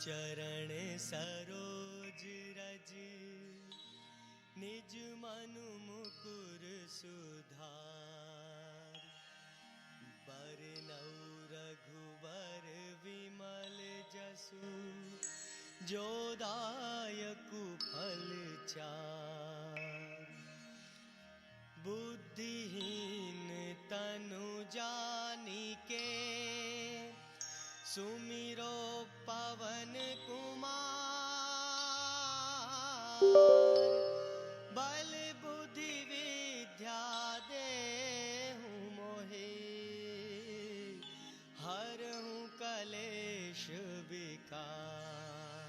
चरण सरोज रज निज मनु मुकुर सुधार। बरनउँ रघुबर विमल जसु जो दायकु फल चार। बुद्धिहीन तनु जानिके सुमिरो पवन कुमार। बल बुद्धि विद्या देहु मोहि हरहु कलेश विकार।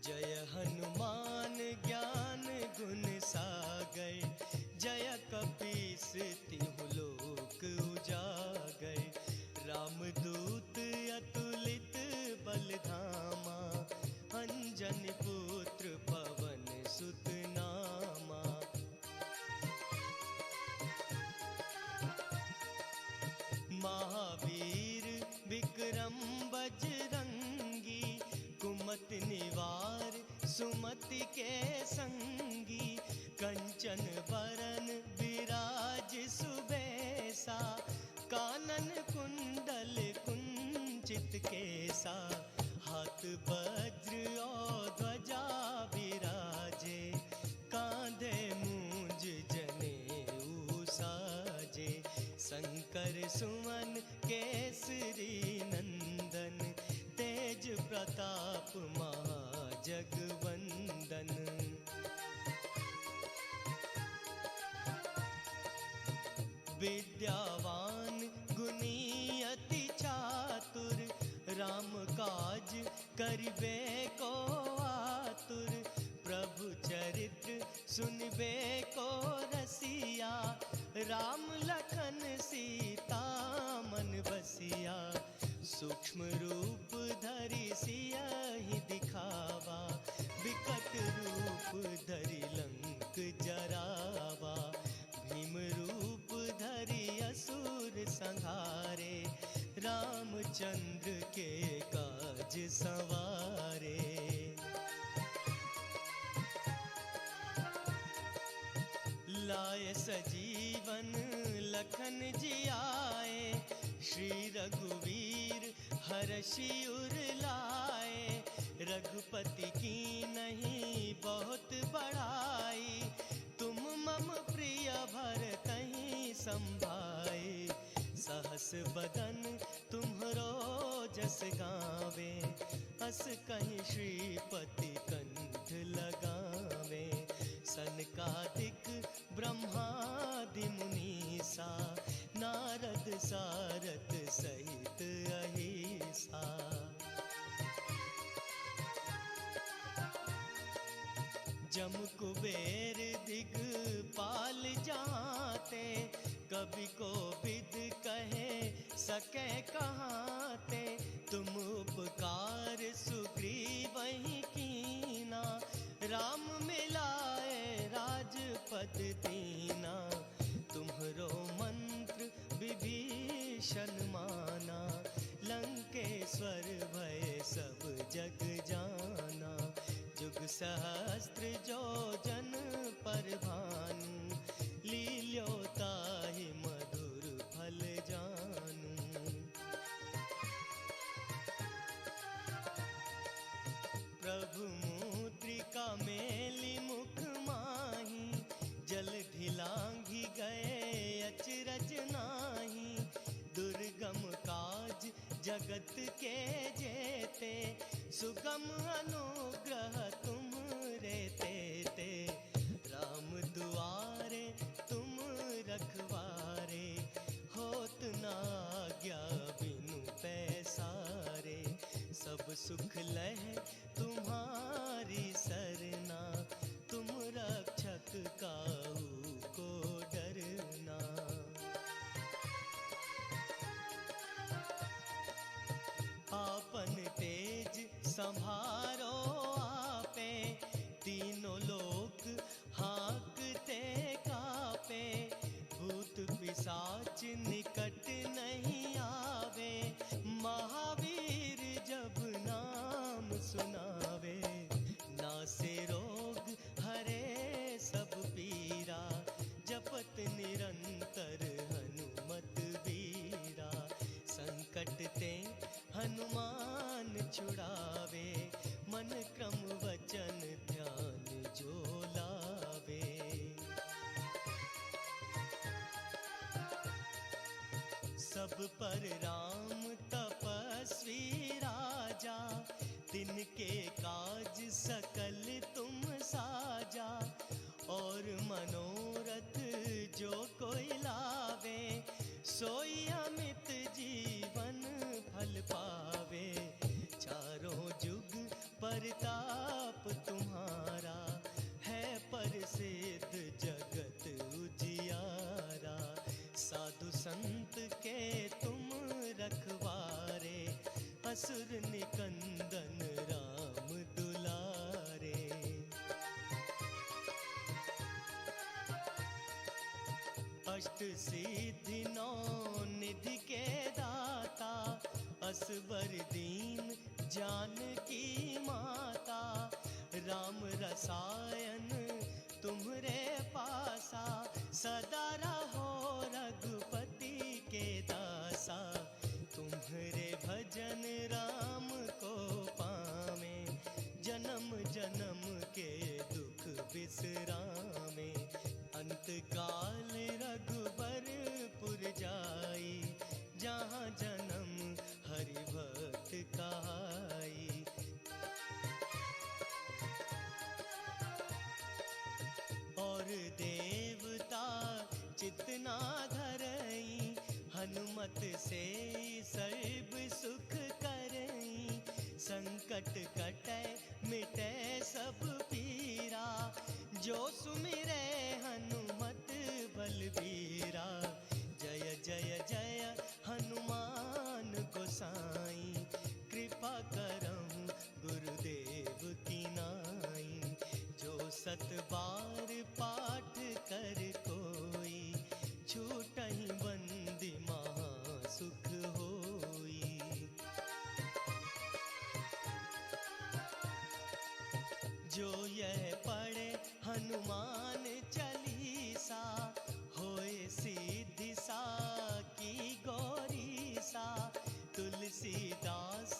जय हनुमान ज्ञान गुण सागर। जय कपीस तिहु लोक उजागर। रामदूत अतुलित बल धामा। अंजनी पुत्र पवन सुत नामा। महावीर विक्रम बजरंगी। कुमति निवार सुमति के संगी। कंचन बरन विराज सुबेसा। कानन कुंडल कुंचित केसा। हाथ वज्र और ध्वजा विराजे। कांधे मूंज जनेऊ साजे। शंकर सुमन केसरी नंदन। तेज प्रताप महाजगवंदन। विद्यावान गुणी अति चातुर। राम काज करिबे को आतुर। प्रभु चरित्र सुनबे को रसिया। राम लखन सीता मन बसिया। सूक्ष्म रूप धरि सियहि दिखावा। विकट रूप धरि लंक जरावा। भीम रूप धरि असुर संहारे। रामचंद्र के काज सवारे। लाए सजीवन लखन जियाए। श्री रघुवीर हरषि उर लाए। रघुपति की नहीं बहुत बड़ाई। तुम मम प्रिय भरतहि संभाए। सहस बदन तुम्हरो जस गावे। अस कहीं श्रीपति कंठ लगावे। सनकादिक ब्रह्मादि मुनीसा। नारद सारद सहित अहिसा। जम कुबेर दिगपाल जाते। कवि को विद कहे सके कहाते। तुम उपकार सुग्रीवहि कीना। राम मिलाए राजपद दीना। तुम्हरो मंत्र विभीषण माना। लंकेश्वर भय सब जग जाना। जुग सहस्त्र जो जन पर भानु। लील्योताहि मधुर फल जानू। प्रभु मुद्रिका मेली मुख माही। जल ढिलांघि गए अचरज नाही। दुर्गम काज जगत के जेते। सुगम अनुग्रह तुम रे तेते। राम दुआरे तुम रखवारे। होत न आज्ञा बिनु पैसारे। सब सुख लह तुम्हारी सरना। तुम रक्षक काहू को डरना। आपन तेज संभारो आपे। तीनों लोक हाँकते कापे। भूत पिशाच निकट नहीं आ सब पर राम तपस्वी राजा, दिन के काज सकल तुम साजा। और मनोरथ जो कोई लावे, सोई अमित जीवन फल पावे। चारों जुग परताप तुम्हारा, है प्रसिद्ध जगत उजियारा। साधु संत के तुम रखवारे, असुर निकंदन राम दुलारे। अष्ट सिद्धि नौ निधि के दाता, असवर दीन जानकी माता। राम रसायन तुम्हरे पासा, सदा रहो रघुपति के दासा। तुम्हरे भजन राम को पावे, जन्म जन्म के दुख बिसरामे। अंत काल रघुबरपुर जाई, जहाँ जन्म हरि भक्त कहाई। और देवता चितना धरई, हनुमत से सर्व सुख करई। संकट कटै मिटै सब पीरा, जो सुमिरै हनुमत बलबीरा। जय जय जय हनुमान गोसाई, कृपा करहु गुरुदेव की नाई। जो सत बार पाठ कर कोई, छूटहि बंदी महा सुख होई। जो यह पढ़े हनुमान चालीसा, होए सिद्धि साकी गौरीसा। तुलसीदास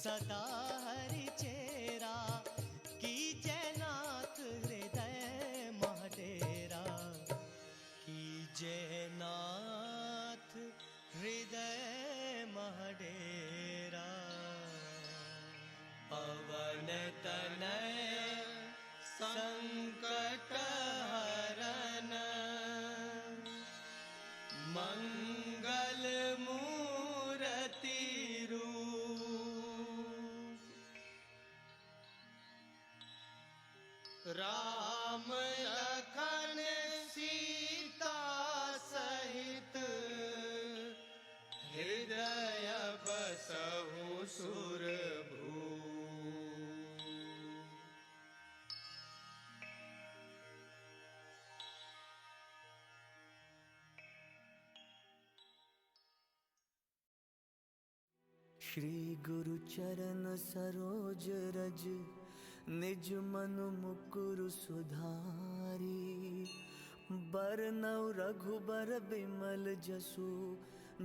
सदा हरि चेरा, की जयनाथ हृदय महडेरा। की जयनाथ हृदय महडेरा। पवन तनय संकट हरन, मंगल मूर्ति रूप। राम लखन सीता सहित, हृदय बसहु सुरभूप। श्री गुरु चरण सरोज रज, निज मन मुकुरु सुधारी। बरनउँ रघुबर बिमल जसु,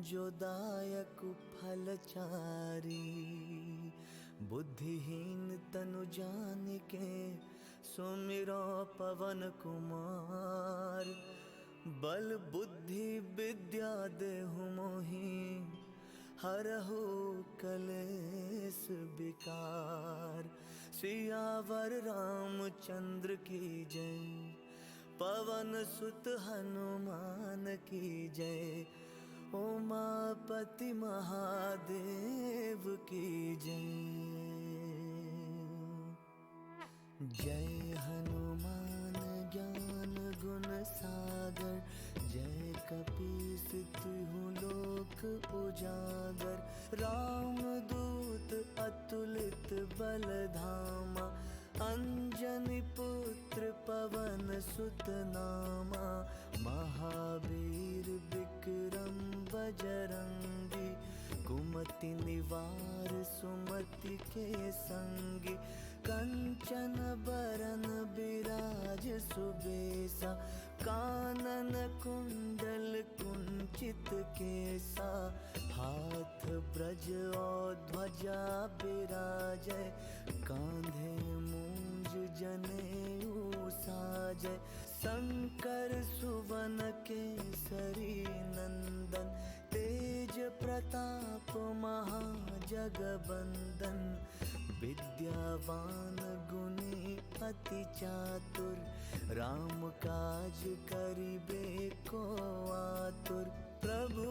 जो दायक फल चारी। बुद्धिहीन तनु जानिके, सुमिरो पवन कुमार। बल बुद्धि विद्या देहु मोहि, हरहु कलेश विकार। सियावर रामचंद्र की जय, पवन सुत हनुमान की जय। उमापति महादेव की जय। जय हनुमान ज्ञान गुण सागर, जय कपीस तिहु लोक उजागर। राम दूत अतुलित बल धामा, अंजनी पुत्र पवन सुत नामा। महावीर विक्रम बजरंगी, कुमति निवार सुमति के संगी। कंचन बरन बिराज सुबेसा, कानन कुंडल कुंचित केसा। हाथ ब्रज और ध्वजा बिराजै, कांधे मूंज जनेऊ साजै। शंकर सुवन केसरी नंदन, तेज प्रताप महाजगबंदन, विद्यावान गुणी अति चातुर, राम काज करिबे को आतुर। प्रभु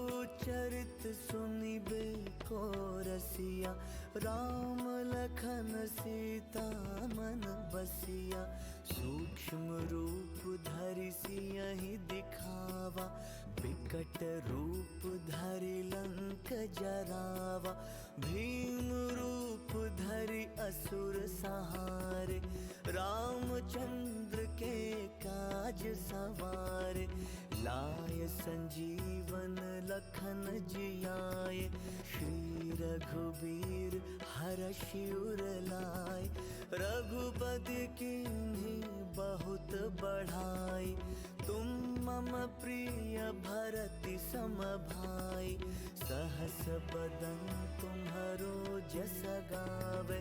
चरित सुनिबे को रसिया, राम लखन सीता मन बसिया। सूक्ष्म रूप धरि सियहि दिखावा, विकट रूप धरि लंक जरावा। भीम रूप धरि असुर सहारे, रामचंद्र के काज सवारे। लाय संजीवन लखन जियाए, श्री रघुबीर हरषि उर लाए। रघुपति कीन्ही बहुत बढ़ाई, तुम मम प्रिय भरति सम भाई। सहस बदन तुम्हरो जस गावे,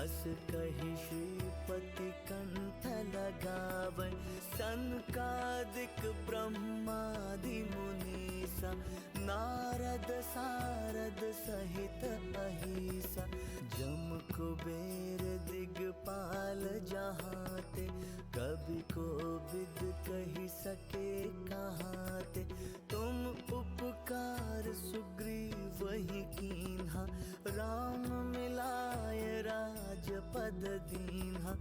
अस कहि श्रीपति कंठ लगावे। सनकादिक ब्रह्मादि मुनीसा, नारद सारद सहित अहिसा। जम कुबेर दिगपाल जहाते, कवि कोविद कहि सके कहाते। तुम उपकार सुग्रीवहि कीन्हा, राम मिलाय राजपद दीन्हा।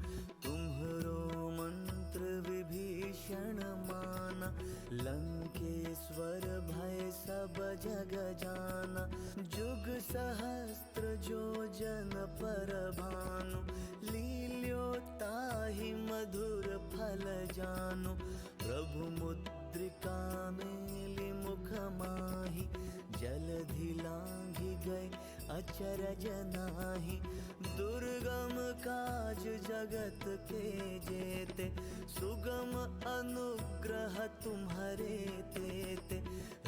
तुम्हरो मंत्र विभीषण माना, लंकेश्वर भय सब जग जाना। जुग सहस्त्र जो जन पर भानु, लील्योताहि मधुर फल जानु। प्रभु मुद्रिका मेलि मुख माहि, जलधि लांघि गए अचरज नाही। दुर्गम काज जगत के जेते, सुगम अनुग्रह तुम्हरे तेते।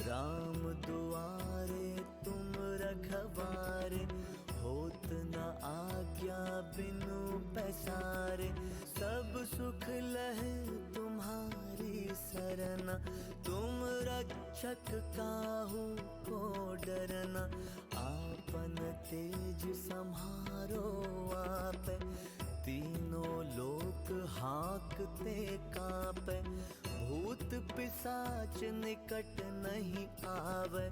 राम दुआरे तुम रखवारे, होत न आज्ञा बिनु पैसारे। सब सुख लहे तुम्हारी सरना, तुम रक्षक काहू को डरना। आपन तेज सम्हारो आपे, तीनों लोक हांकते कांपे। भूत पिशाच निकट नहीं आवे,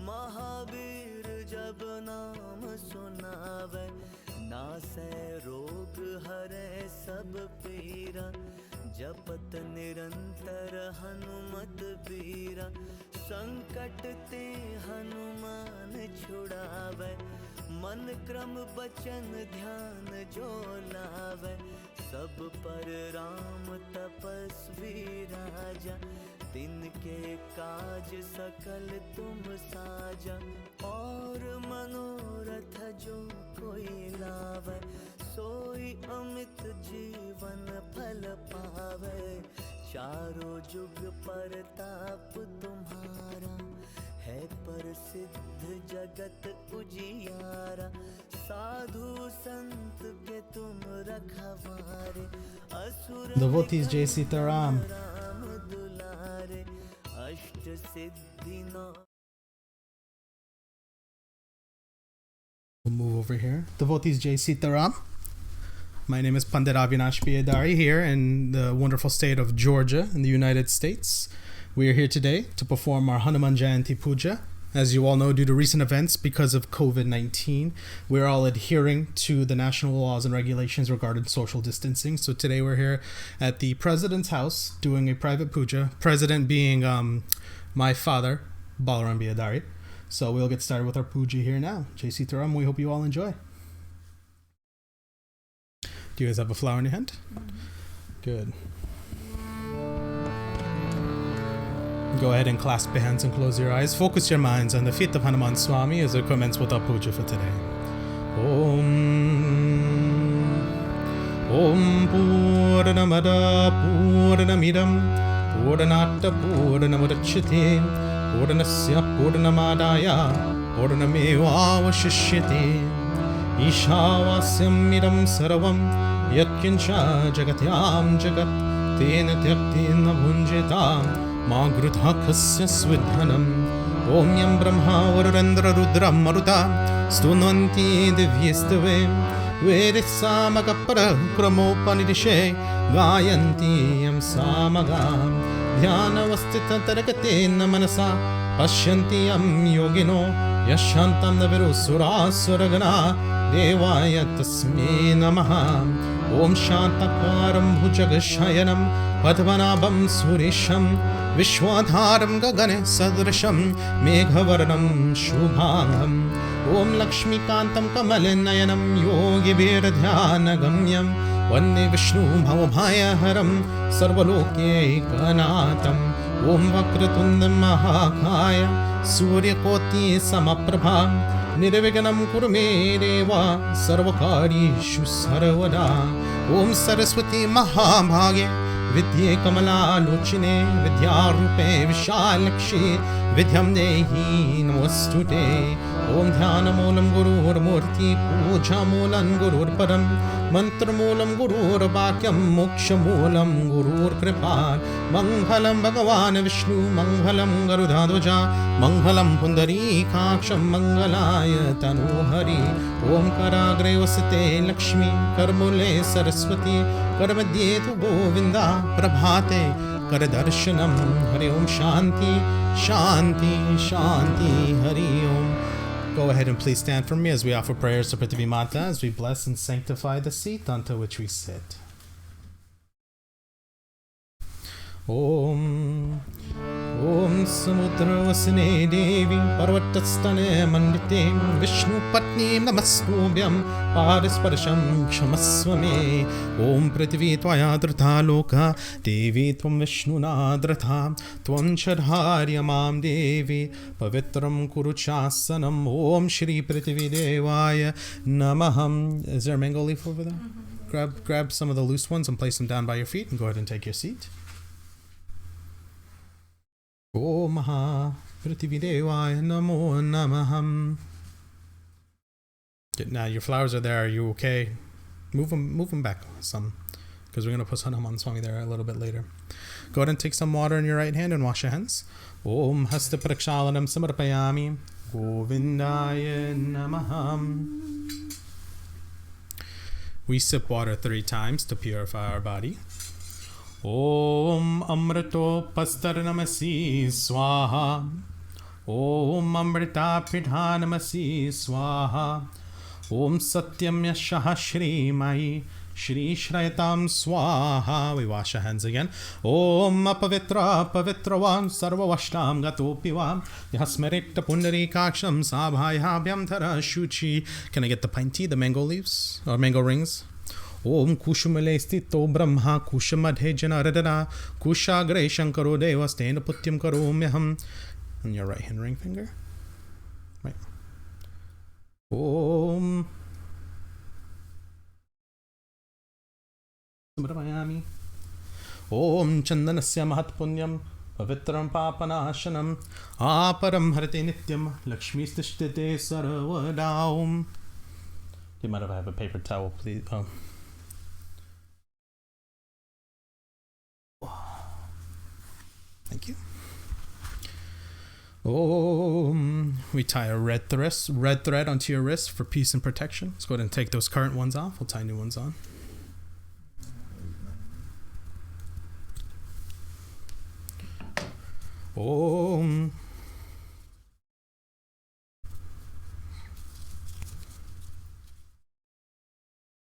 महावीर जब नाम सुनावे। नासै रोग हरै सब पीरा, जपत निरंतर हनुमत बीरा। संकट ते हनुमान छुड़ावे, मन क्रम बचन ध्यान जो लावे। सब पर राम तपस्वी राजा, तिनके काज सकल तुम साजा। और मनोरथ जो कोई लावे, सोई अमित जीवन फल पावे। चारों जुग परताप तुम्हारा, है प्रसिद्ध जगत उजियारा। साधु संत के तुम रखवारे, असुर Devotees, Jai Sita Ram. Ram दुलारे। अष्ट सिद्धि नौ। We'll move over here. Devotees, Jai Sita Ram. My name is Pandit Avinash Piyadari here in the wonderful state of Georgia in the United States. We are here today to perform our Hanuman Jayanti puja. As you all know, due to recent events because of COVID-19, we're all adhering to the national laws and regulations regarding social distancing. So today we're here at the President's house doing a private puja, President being my father, Balaram Piyadari. So we'll get started with our puja here now. Jai Sitaram, we hope you all enjoy. Do you guys have a flower in your hand? Good. Go ahead and clasp your hands and close your eyes. Focus your minds on the feet of Hanuman Swami as we commence with our puja for today. Om Purnamada Purnamidam Purnata Purnamudachyate Purnasya Purnamadaya Purnamevavashishyate Ishavasyam idam sarvam Yatkincha jagatyam jagat Tena tyaktina bhunjitam Ma grudha kasya svidhanam Om Yam Brahma Varurendra Rudra Maruta Stunvanti Divyastave Vedissamagapara Kramopanidishe Gayanti Yam Samagam Dhyanavastita Tarakate Namanasa Pashyanti Yam Yogino Yashantam Naviru Suraswaragana Devaya Tasme Namaha Om Shantakaram Bhujagashayanam Padmanabham Surisham Vishwadharam Gagane Sadrasham Meghavarnam Shubhangam Om Lakshmi Kantam Kamalinayanam Yogi Viradhyana Gamyam Vande Vishnu Bhavabhaya Haram Sarvaloke Kanatam Om Vakratundam Mahakaya Surya Koti Samaprabha Nirviganam Kurume Deva Sarvakarishu Sarvada Om Saraswati Mahabhage Vidye Kamala Lochine Vidyarupe Vishalakshi Vidyam Dehi Namostute Om Dhyana Moolam Gurur Murti Puja Moolam Gurur Param Mantra Moolam Gurur Vakyam Moksha Moolam Gurur Kripal Manghalam Bhagavan Vishnu Manghalam Garudhadvaja Manghalam Pundari Kaksham Mangalaya Tanu Hari Om Karagre Vasate Lakshmi Karmule Saraswati Karmadye Tu Govinda Prabhate Karadarshanam Hari Om Shanti Shanti Shanti Hari Om. Go ahead and please stand for me as we offer prayers to Prithvi Mata as we bless and sanctify the seat unto which we sit. Om Samudravasane Devi Parvatastane Mandite Vishnu Patni Namastubhyam Parisparasham Kshamaswame Om Prithvi Tvaya Dhrita Loka Devi Tvam Vishnu Nadratha Tvam Chadharyamam Devi Pavitram Kuruchasanam Om Shri Prithvi Devaya Namaham. Is there a mango leaf over there? Grab some of the loose ones and place them down by your feet and go ahead and take your seat. Om Maha Prithvidevaya Namo Namaham. Now your flowers are there. Are you okay? Move them back some, because we're going to put Hanuman Swami there a little bit later. Go ahead and take some water in your right hand and wash your hands. Om Hasta Prakshalanam Samarpayami Govindaya Namaham. We sip water 3 times to purify our body. Om Amrito Pastarnamasi Swaha. Om Amrita Pidhanamasi Swaha. Om Satyam Yashaha Shri Mai Shri Shrayatam Swaha. We wash our hands again. Om Apavitra Pavitravam Sarvavashtam Gatopivam Yasmerikta Pundari Kaksham Sabhayabhyam Thara Shuchi. Can I get the pine tea, the mango leaves or mango rings? Om Kushumale Stito Brahma Kushamadhe Janaradana Kushagre Shankaro Deva Stena Putyam Karomyaham. On your right hand ring finger. Right. Om Samramayami. Om Chandanasya Mahatpunyam Pavitram Papanashanam Aparam Harate Nityam Lakshmi Stishtite Sarvadaum. You might have a paper towel, please. Thank you. We tie a red thread onto your wrist for peace and protection. Let's go ahead and take those current ones off. We'll tie new ones on.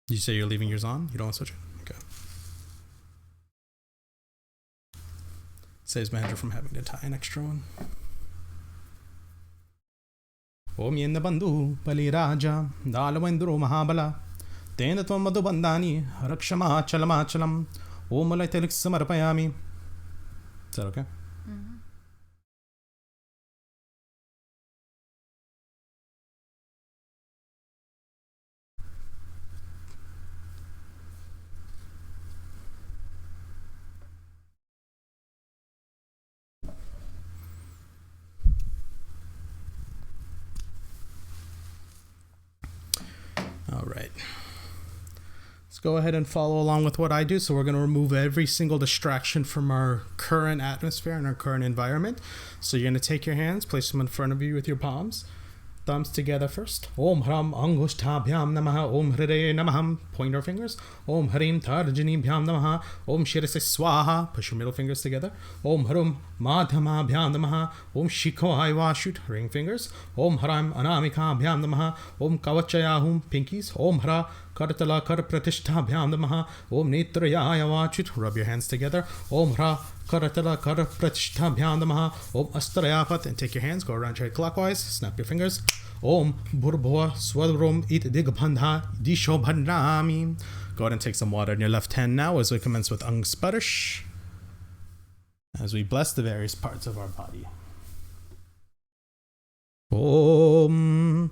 You say you're leaving yours on? You don't want to switch it? Okay. Saves manager from having to tie an extra one. Om Yenna Bandhu Pali Raja Dalavendro Mahabala Tena Tvam Madhu Bandani Rakshama Chalama Chalam Om Alaitelik Samarpayami. Is that okay? Mm-hmm. go ahead and follow along with what I do. So we're going to remove every single distraction from our current atmosphere and our current environment. So you're going to take your hands, place them in front of you with your palms. Thumbs together first. Om Hram Angushtabhyam Namaha. Om Hridaye Namaham. Point our fingers. Om Hrim Tarjanibhyam Namaha. Om Shirase Swaha. Push your middle fingers together. Om Hrum Madhamabhyam Namaha. Om Shikohaiwa. Shoot. Ring fingers. Om Hram Anamikabhyam Namaha. Om Kavachayahum. Pinkies. Om Hra Kartala Kar Pratishtabhyam Namaha. Om Netrayaya Vachut. Rub your hands together. Om Hra Karatala Kar Pratishtabhyam Namaha. Om Astrayaphat. And take your hands, go around your head clockwise. Snap your fingers. Om Burbhava Swadrom It Digbandha Disho Bhandrami. Go ahead and take some water in your left hand now as we commence with Ang Sparish, as we bless the various parts of our body. Om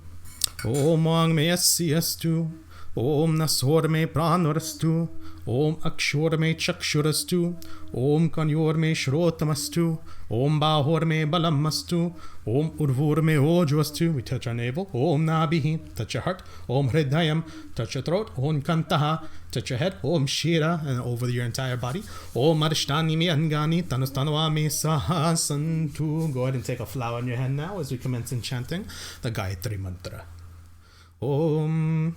Ang Me Asyastu. Om Nasor Me Pranarastu. Om Akshor Me Chakshurastu. Om Kanyor Me Shrotamastu. Om Bahor Me Balamastu. Om Urvur Me Ojvastu. We touch our navel. Om Nabihi. Touch your heart. Om Hridayam. Touch your throat. Om Kantaha. Touch your head. Om Shira. And over your entire body. Om Arishtani Me Angani. Tanustanwa Me Sahasantu. Go ahead and take a flower in your hand now as we commence in chanting the Gayatri Mantra. Om.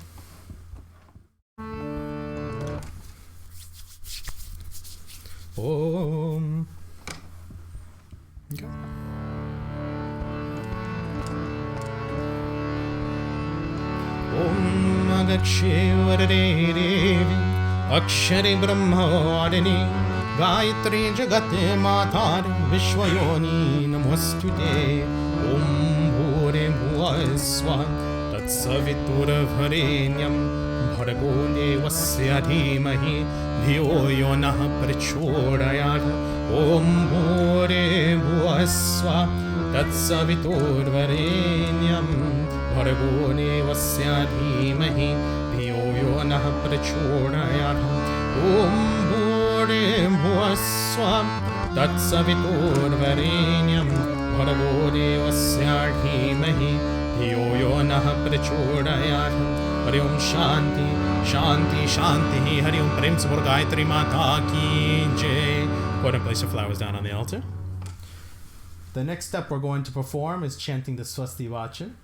Om. Okay. Om Agakshevare Devi Akshare Brahmavadini Gayatri Jagate Matare Vishwayoni Namostute Om Bhore Bhuvasva Tatsavitura Varenyam Bhargo Devasya Dhimahi Dhiyo Yo Nah Prachodayat Om Bhore Bhuvasva Tatsavitur Varenyam Bhargo Devasya Dhimahi Dhiyo Yo Nah Prachodayat Om Bhore Bhuvasva Tatsavitur Varenyam Bhargo Devasya Dhimahi Dhiyo Yo Nah Prachodayat. Hari Om Shanti, Shanti, Shanti. Hari Om Prem Sabur Gayatri Mata Ki Jai. Go ahead and place your flowers down on the altar. The next step we're going to perform is chanting the Swasti Vachan.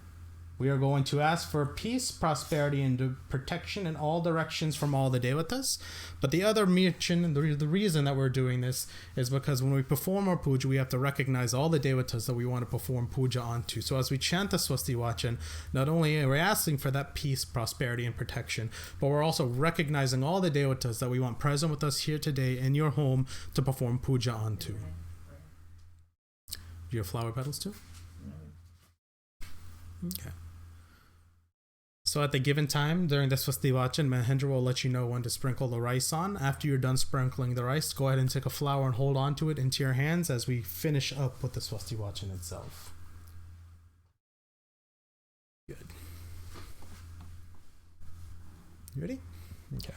We are going to ask for peace, prosperity, and protection in all directions from all the devatas. But the other mention, the reason that we're doing this is because when we perform our puja, we have to recognize all the devatas that we want to perform puja onto. So as we chant the Swasti Vachan, not only are we asking for that peace, prosperity, and protection, but we're also recognizing all the devatas that we want present with us here today in your home to perform puja onto. Do you have flower petals too? Okay. So at the given time during the Swasti Vachan, Mahendra will let you know when to sprinkle the rice on. After you're done sprinkling the rice, go ahead and take a flower and hold on to it into your hands as we finish up with the Swasti Vachan itself. Good. You ready? Okay.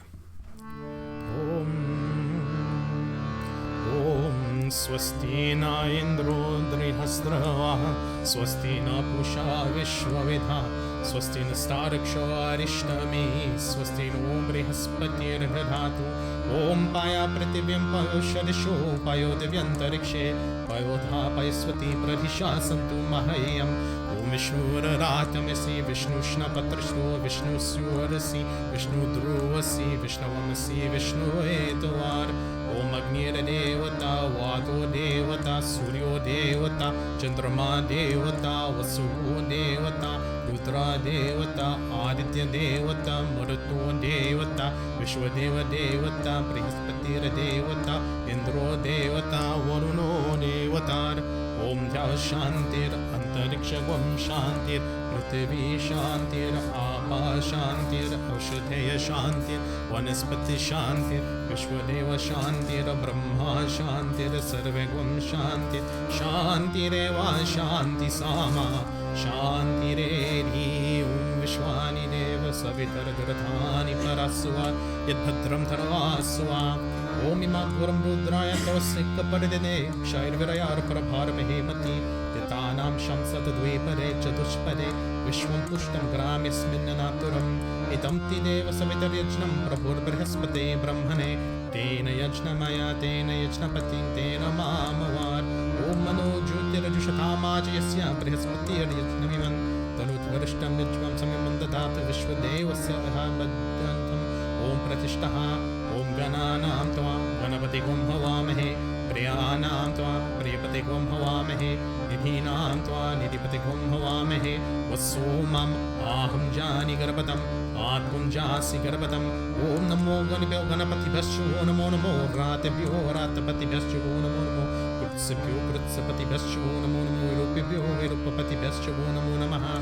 Om Swasti na Indro Drihasdravaha Swasti na Pusha Vishwavidha Swasti Nastaraksho Arishtami Swasti no Brihaspati Radhatu Om Paya Pratibhyam Payoshadisho Payo Divyantarikshe Payodha Payaswati Pradhisha Santu Mahayam Om Vishnu Ratamasi Vishnu Shnapatrashno Vishnu Surasi Vishnu Druvasi Vishnu Vamasi Vishnu Etvar Om Agnira Devata Vado Devata Suryo Devata Chandrama Devata Vasu Devata Rudra Devata, Aditya Devata, Marutu Devata, Vishwadeva Devata, Brihaspatira Devata, Indro Devata, Varuno Devatar, Om Jal Shantir, Antarikshagam Shantir, Prithvi Shantir, Apa Shantir, Aushadheya Shantir, Vanaspati Shantir, Vishwadeva Shantir, Brahma Shantir, Sarvagam Shantir, Shantireva Shanti Sama. Shanti Redhi Om Vishwani Deva Savitar Gradhani Paraswa Yadbhadram Tarvaswa Om Imam Rudraya Tosika Padine, Shairvirayar Prabharmehemati, Titanam Shamsat Dvepare Chadushpade, Vishwam Pushtam Gramisminanaturam, Itamti Deva Savitar Yajnam, Prabhur Brihaspate Brahmane, Tena Yajnamaya, Tena Yajnapati, Tena Mamavar, Om Mano Jyotirajushatamaj Yasya, Brihaspati Yajnamiman, Tanut Varishtam Yajvam Samimandadata, Vishwadevasya Vihabhadantam, Om Pratishtaha, Om Gananam Tva Ganapati Gum Havamahe Priyanam Tva Priyapati Gum Havamahe Nidhinam Tva Nidhipati Gum Havamahe Vasomam Aham Jani Garapatam Atkunjasi Garapatam Om Namo Ganipyo Ganapati Bhashu Namo Namo Ratebhyo Ratapati Bhashu Namo Namo Kutsapyo Kutsapati Bhashu Namo Namo Virupibhyo Virupapati Bhashu Namo Namaha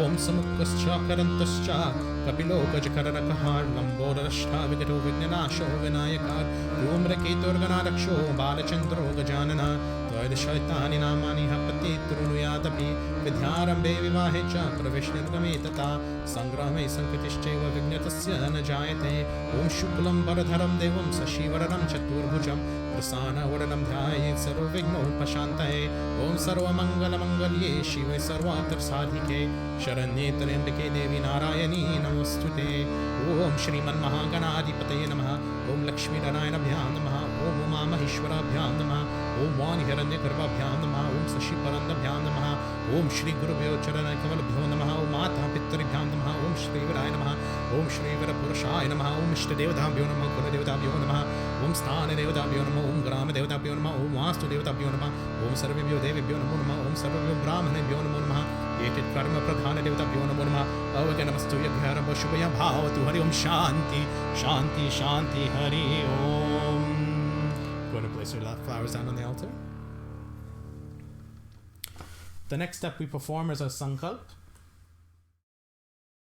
Om Samukascha Karantascha Kapilo Gajakarakaha Lambodashta Vigato Vignanasho Vinayakar Rumraketur Ganaraksho Balachandro Gajanana Toida Shaitani Namani Hapati Trunuyatapi Vidharambe Vivahecha Pravishnirgame Tata Sangrame Sankatishcheva Vignatasya Najayate Om Shuklam Baradharam Devam Sashivaram Chaturbhujam Prasana Varanam Dhyaye Sarvigno Pashantaye Om Sarva Mangala Mangalye Shiva Sarvatar Sadhike Sharanye Tarembike Devi Narayani Namostute Om Shriman Mahaganadipataye Namaha Om Lakshmi Narayana Namaha Om Uma Maheshwara Namaha Om Vani Hiranya Garbha Namaha Om Sashi Paranda Namaha Om Shri Guru Charana Kamal Namaha Om Mata Pitri Namaha Om Shri Viraya Namaha Om Shri Vira Purushaya Namaha Om Ishta Devata Namaha Kula Devata Namaha Om Sthana Devata Namaha Om Grama Devata Namaha Om Vastu Devata Namaha Om Sarvibhyo Devi Namaha Om Sarvibhyo Brahmane Namaha Etit Karma Pradhana Devata Namaha Avaganastu Yagharam Shubhaya Bhavatu Hari Om Shanti Shanti Shanti Hari Om. Going to place your flowers down on the altar. The next step we perform is a sankalp.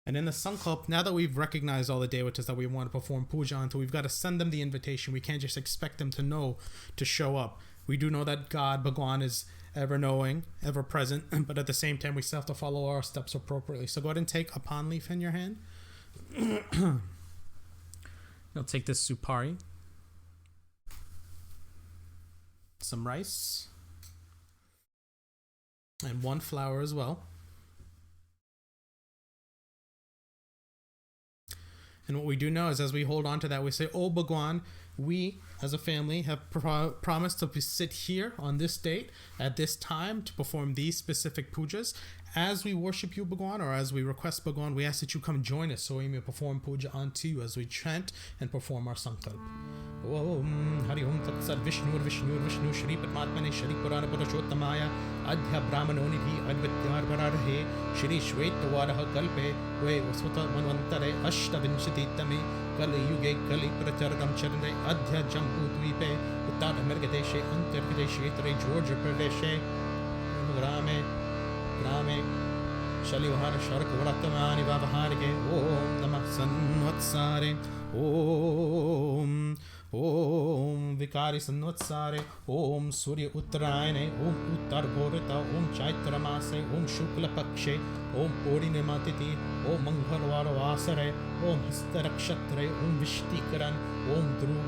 And in the sankalp, now that we've recognized all the devatas that we want to perform puja onto, we've got to send them the invitation. We can't just expect them to know to show up. We do know that God, Bhagwan, is ever knowing, ever present, but at the same time, we still have to follow our steps appropriately. So go ahead and take a pan leaf in your hand. You'll take this supari, some rice, and one flower as well. And what we do know is as we hold on to that, we say, "Oh Bhagwan, we as a family have promised to sit here on this date at this time to perform these specific pujas. As we worship you, Bhagwan, or as we request Bhagwan, we ask that you come join us so we may perform puja unto you as we chant and perform our sankalp." Om Hari Om Tat Sat Vishnu Vishnu Shri Padmatmane Shri Purana Purushottamaya Adhya Brahmanonidhi Advityar Vararhe Shri Shvetavaraha Kalpe Ve Vasvata Manvantare Ashta Vinshati Tame Kali Yuge Kali Pracharadam Charane Adhya Jambu Dvipe Uttar Amergadeshe Antargadeshe Tre Georgia Pradeshe Grame Shalivahara Sharak Vratamani Vavaharike Om Namah Sanvatsare Om Vikari Sanvatsare Om Surya Uttarayane Om Uttar Bhorita Om Chaitra Mase Om Shukla Pakshe Om Purnimatiti Om Mangalvara Vasare Om Hastarakshatare Om Vishtikaran Om Dhruv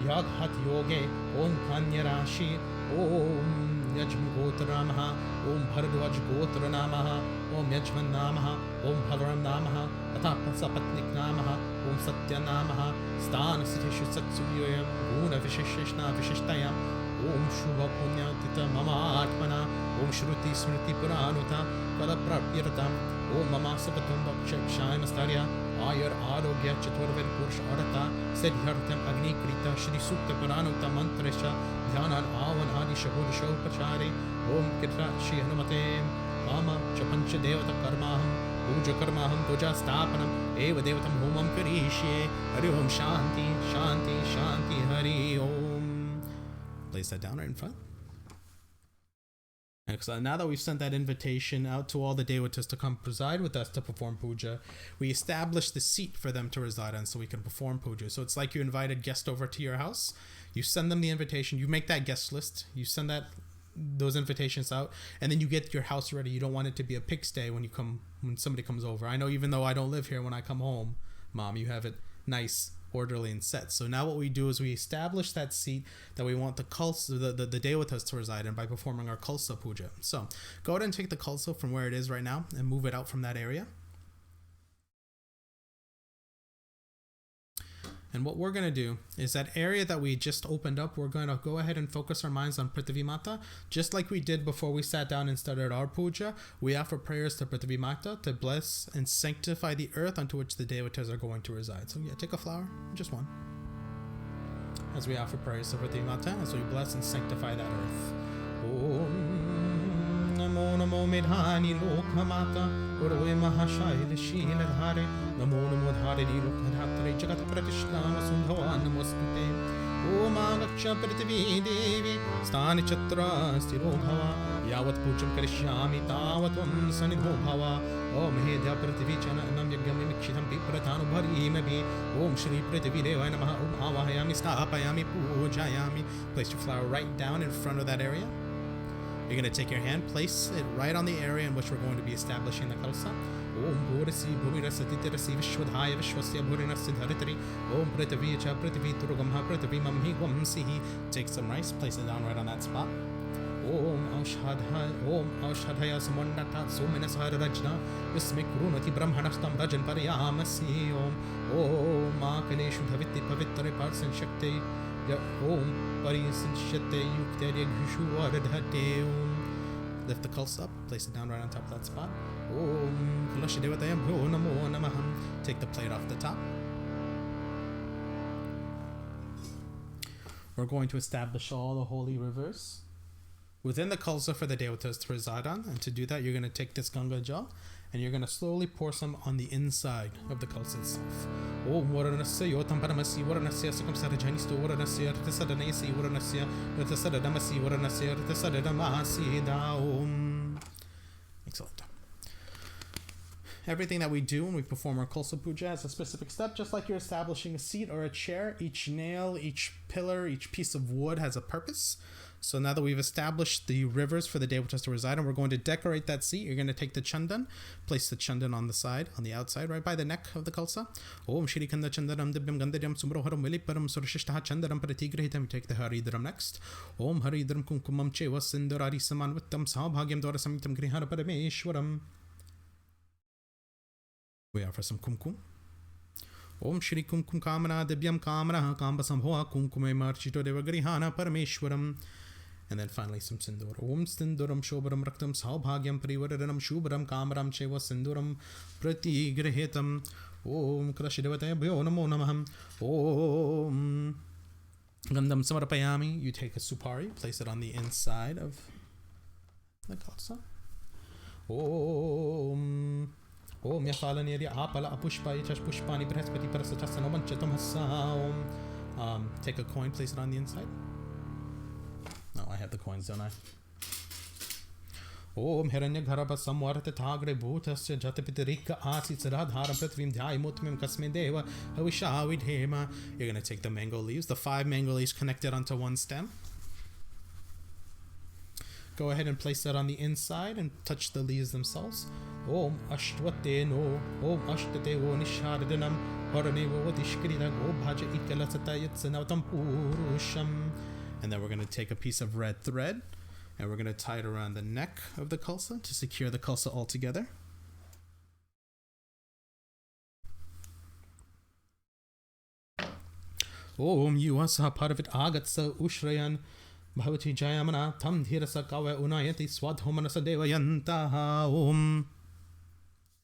Yaghat Yoge Om Kanya Rashi Om Yajman Gotra Namaha Om Bharadwaj Gotra Namaha Om Yajman Namaha Om Bhadram Namaha Atapasapatnik Namaha Om Satya Namaha Sthana Sitishu Satsuyoyam Guna Vishishishna Vishishtayam Om Shubha Punya Tita Mama Atmana Om Shruti Smriti Puranuta Kalaprapyaratam Om Mama Sapatum Bhakshayam Astarya Ayar Arogya Chaturved Purush Arata Siddhartam Agni Krita Shri Sukta Puranuta Mantresha Dhyanan Avan Adi Shahur Shopachari Om Kitra Shri Hanumate Mama Chapancha Devata Karmaham Puja Karmaham Puja Stapanam Eva Devatam Homam Karishye Hari Om Shanti Shanti Shanti Hari Om. Place that down right in front. Excellent. Now that we've sent that invitation out to all the devatas to come preside with us to perform puja, we establish the seat for them to reside on so we can perform puja. So it's like you invite a guest over to your house. You send them the invitation. You make that guest list. You send those invitations out, and then you get your house ready. You don't want it to be a pigsty when somebody comes over. I know even though I don't live here, when I come home, Mom, you have it nice orderly and set. So now what we do is we establish that seat that we want the Kalsa, the Devotas to reside in by performing our Kalsa puja. So go ahead and take the Kalsa from where it is right now and move it out from that area. And what we're going to do is that area that we just opened up, we're going to go ahead and focus our minds on Prithvi Mata. Just like we did before we sat down and started our puja, we offer prayers to Prithvi Mata to bless and sanctify the earth onto which the Devatas are going to reside. So yeah, take a flower, just one. As we offer prayers to Prithvi Mata, as we bless and sanctify that earth. Om Namo Namo Medhani Lokha Mata Uroe Mahashayil Shila Dhare Namo Namo Dhare Lokha Dhatre Jagat Pratishna Sundhava Namostute Om Agaksha Prithvi Devi Sthani Chatra Stiro Bhava Yavat Pujam Karishyami Tavatvam Sanidho Bhava Om Hedya Prithvi Chananam Yagyam Nikshitam Pipratanu Bharimabi Om Shri Prithvi Devaya Namaha Om Avahayami Stapayami Pujayami. Place your flower right down in front of that area. You're going to take your hand, place it right on the area in which we're going to be establishing the Kalsa. Om Bhurasi Bhumirasa Titirasi Vishwadhaya Vishwasya Bhurinasi Dharitari Om Prithvi Cha Prithvi Turugamha Prithvi Mamhi Gwamsihi. Take some rice, place it down right on that spot. Om Aushadhaya Samandata Suminasara Rajna Vismik Runati Brahmanastam Rajan Pariyamasi Om Makaleshu Dhaviti Pavitari Parsan Shakti Om Parisan Shate Yuktarya Gushu Varadhate Om. Lift the Kalsa up, place it down right on top of that spot. Om Kalashidevadayam Ho Namo Namaham. Take the plate off the top. We're going to establish all the holy rivers within the Kalsa for the Devatas to reside on. And to do that, you're going to take this Ganga Jal and you're going to slowly pour some on the inside of the Kalsa itself. Om Varanasya Yotam Paramasi Varanasya Sakam Sarajanisto Varanasya Ritasadanasi Varanasya Ritasadamasi Varanasya Ritasadamasi Da Om. Excellent. Everything that we do when we perform our Kalsa Puja has a specific step, just like you're establishing a seat or a chair. Each nail, each pillar, each piece of wood has a purpose. So now that we've established the rivers for the Devatas to reside on, we're going to decorate that seat. You're going to take the chandan, place the chandan on the side, on the outside, right by the neck of the Kalsa. Om Shri Kanda Chandaram Dibyam Gandharyam Sumroharam Viliparam Surashishtaha Chandaram Pratigrahitam. We take the Haridram next. Om Haridram Kumkumam Cheva Sindurari Samanvittam Saubhagyam Dora Samitam Grihara Parameshwaram. We offer some kumkum. Om Shri Kumkum Kamana Dibyam Kamana Kamba Samhoa Kumkume Marchito Devagrihana Parameshwaram. And then finally some Sindur. Om Sinduram Shobaram Raktam Saubhagyam Privaranam Shubaram Kamaram Cheva Sinduram Pratigrahitam. Om Krashidevataya Bhyo Namo Namaham. Om Gandham Samarapayami. You take a supari, place it on the inside of the Kalsa. Om Yafalaniri Apala Apushpa Yachash Pushpani Prespati Parasachasanoman Chetamasa. Take a coin, place it on the inside. No, I have the coins, don't I? Om Hiranya Gharaba Samwarta Tagre Bhutasya Jatapitarika Asi Saradhara Pratvim Dhai Mutmim Kasme Deva Havishavidhema. You're going to take the mango leaves, the 5 mango leaves connected onto one stem. Go ahead and place that on the inside and touch the leaves themselves. Om Ashtwate no Om Ashtate O Nishardinam Horanevo Dishkrida Go Bhaja Ikalasata Yatsanautam Purusham. And then we're going to take a piece of red thread and we're going to tie it around the neck of the Kalsa to secure the Kalsa all together. Om Yuasa Parvit Agatsa Ushrayan Bhavati Jayamana Tam Dhirasa Kawa Unayati Swadhomanasa Devayanta Om.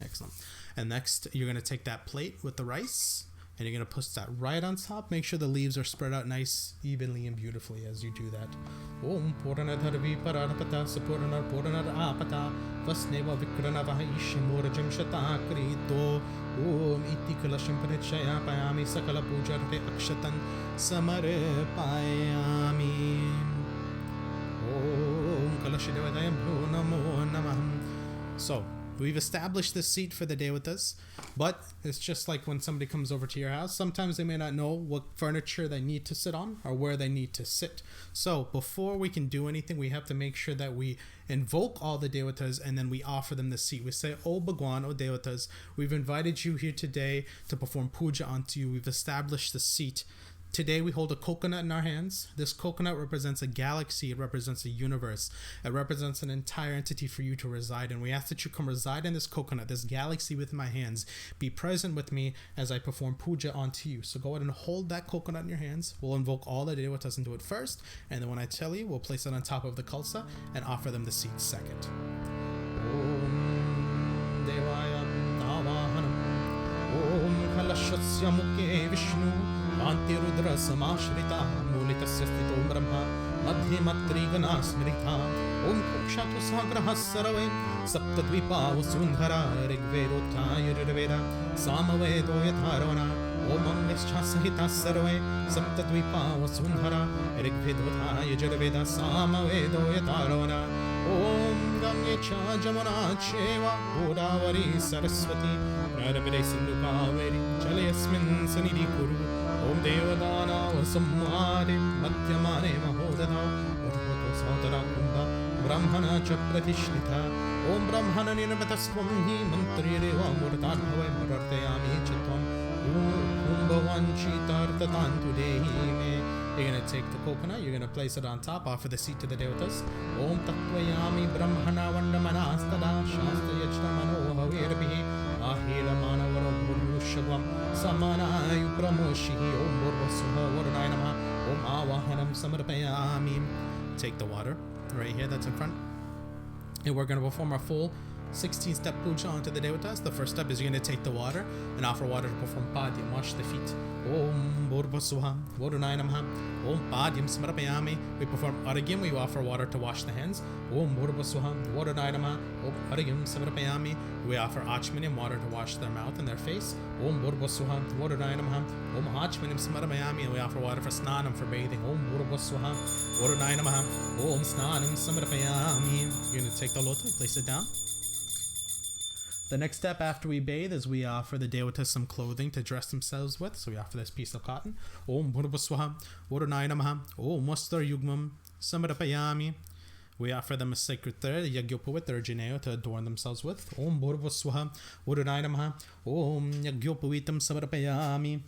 Excellent. And next, you're going to take that plate with the rice and you're going to push that right on top. Make sure the leaves are spread out nice, evenly, and beautifully as you do that. Om Puranadharvi Paranapata Sapurana Puranar Apata Vasneva Vikranavaha Ishimurajam Shatakrito Om Itikalashem Parichaya Payami Sakala Pujarte Akshatan Samarepayami. Om Kalashidevadayam Namo Namaham. So, we've established this seat for the Devatas, but it's just like when somebody comes over to your house. Sometimes they may not know what furniture they need to sit on or where they need to sit. So before we can do anything, we have to make sure that we invoke all the Devatas and then we offer them the seat. We say, "O Bhagwan, O Devatas, we've invited you here today to perform puja onto you. We've established the seat. Today we hold a coconut in our hands. This coconut represents a galaxy. It represents a universe. It represents an entire entity for you to reside in. We ask that you come reside in this coconut, this galaxy with my hands. Be present with me as I perform puja onto you." So go ahead and hold that coconut in your hands. We'll invoke all the Devatas and do it first. And then when I tell you, we'll place it on top of the kalsa and offer them the seat second. Om Devaya Avahanam. Om Kalashasya Mukhe Vishnu. Kanti Rudra Samashrita Mulitasya Sthito Brahma Madhye Matrigana Smrita Om Kukshatu Sagraha Sarave Saptadvipa Vasundhara Rigvedotaya Rirveda Samavedo Yatharvana Om Anglishcha Sahita Sarve Saptadvipa Vasundhara Rigvedotaya Rirveda Samavedo Yatharvana Om Gangecha Jamana Cheva Godavari Saraswati Narmade Sindhu Kaveri Chalayasmin Sanidhi Kuru Om Devadana Vasamade Madhyamane Mahodana Urvato Saudara Kumbha Brahmana Chapratishita Om Brahmana Nirmataswam Hi Mantri Deva Murtadhave Murartayami Chitvam Kumbhavanchitartatantu Dehi Me. You're going to take the coconut, you're going to place it on top, offer the seat to the Devatas. Om Tattvayami Brahmana Vandamana Astada Shastra Yajna Mano Havirbihi Ahila Manavara Bulushagam Samanayu Pramoshihi Om Burvasuha Varanainama Om Avahanam Samarpayami. Take the water right here that's in front. And we're going to perform our full 16-step puja onto the Devatas. The first step is you're going to take the water and offer water to perform padyam, wash the feet. Om Bhurvasuha Varunaya Om Padyam Samarpayami. We perform Aragyam, we offer water to wash the hands. Om Bhurvasuha Varunaya Om Aragyam Samarpayami. We offer Achmanyam, water to wash their mouth and their face. Om Bhurvasuha Varunaya Om Achmanyam Samarpayami. And we offer water for Snanam, for bathing. Om Bhurvasuha Varunaya Om Snanam Samarpayami. You're going to take the lota, place it down. The next step after we bathe is we offer the Devatas some clothing to dress themselves with. So we offer this piece of cotton. Om Bhurvaswaha Varunaya Namaha Om Mastar Yugmam Samarapayami. We offer them a sacred thread, Yagyopavit or Janeo, to adorn themselves with. Om Bhurvaswaha Varunaya Namaha Om Yagyopavitam Samarapayami.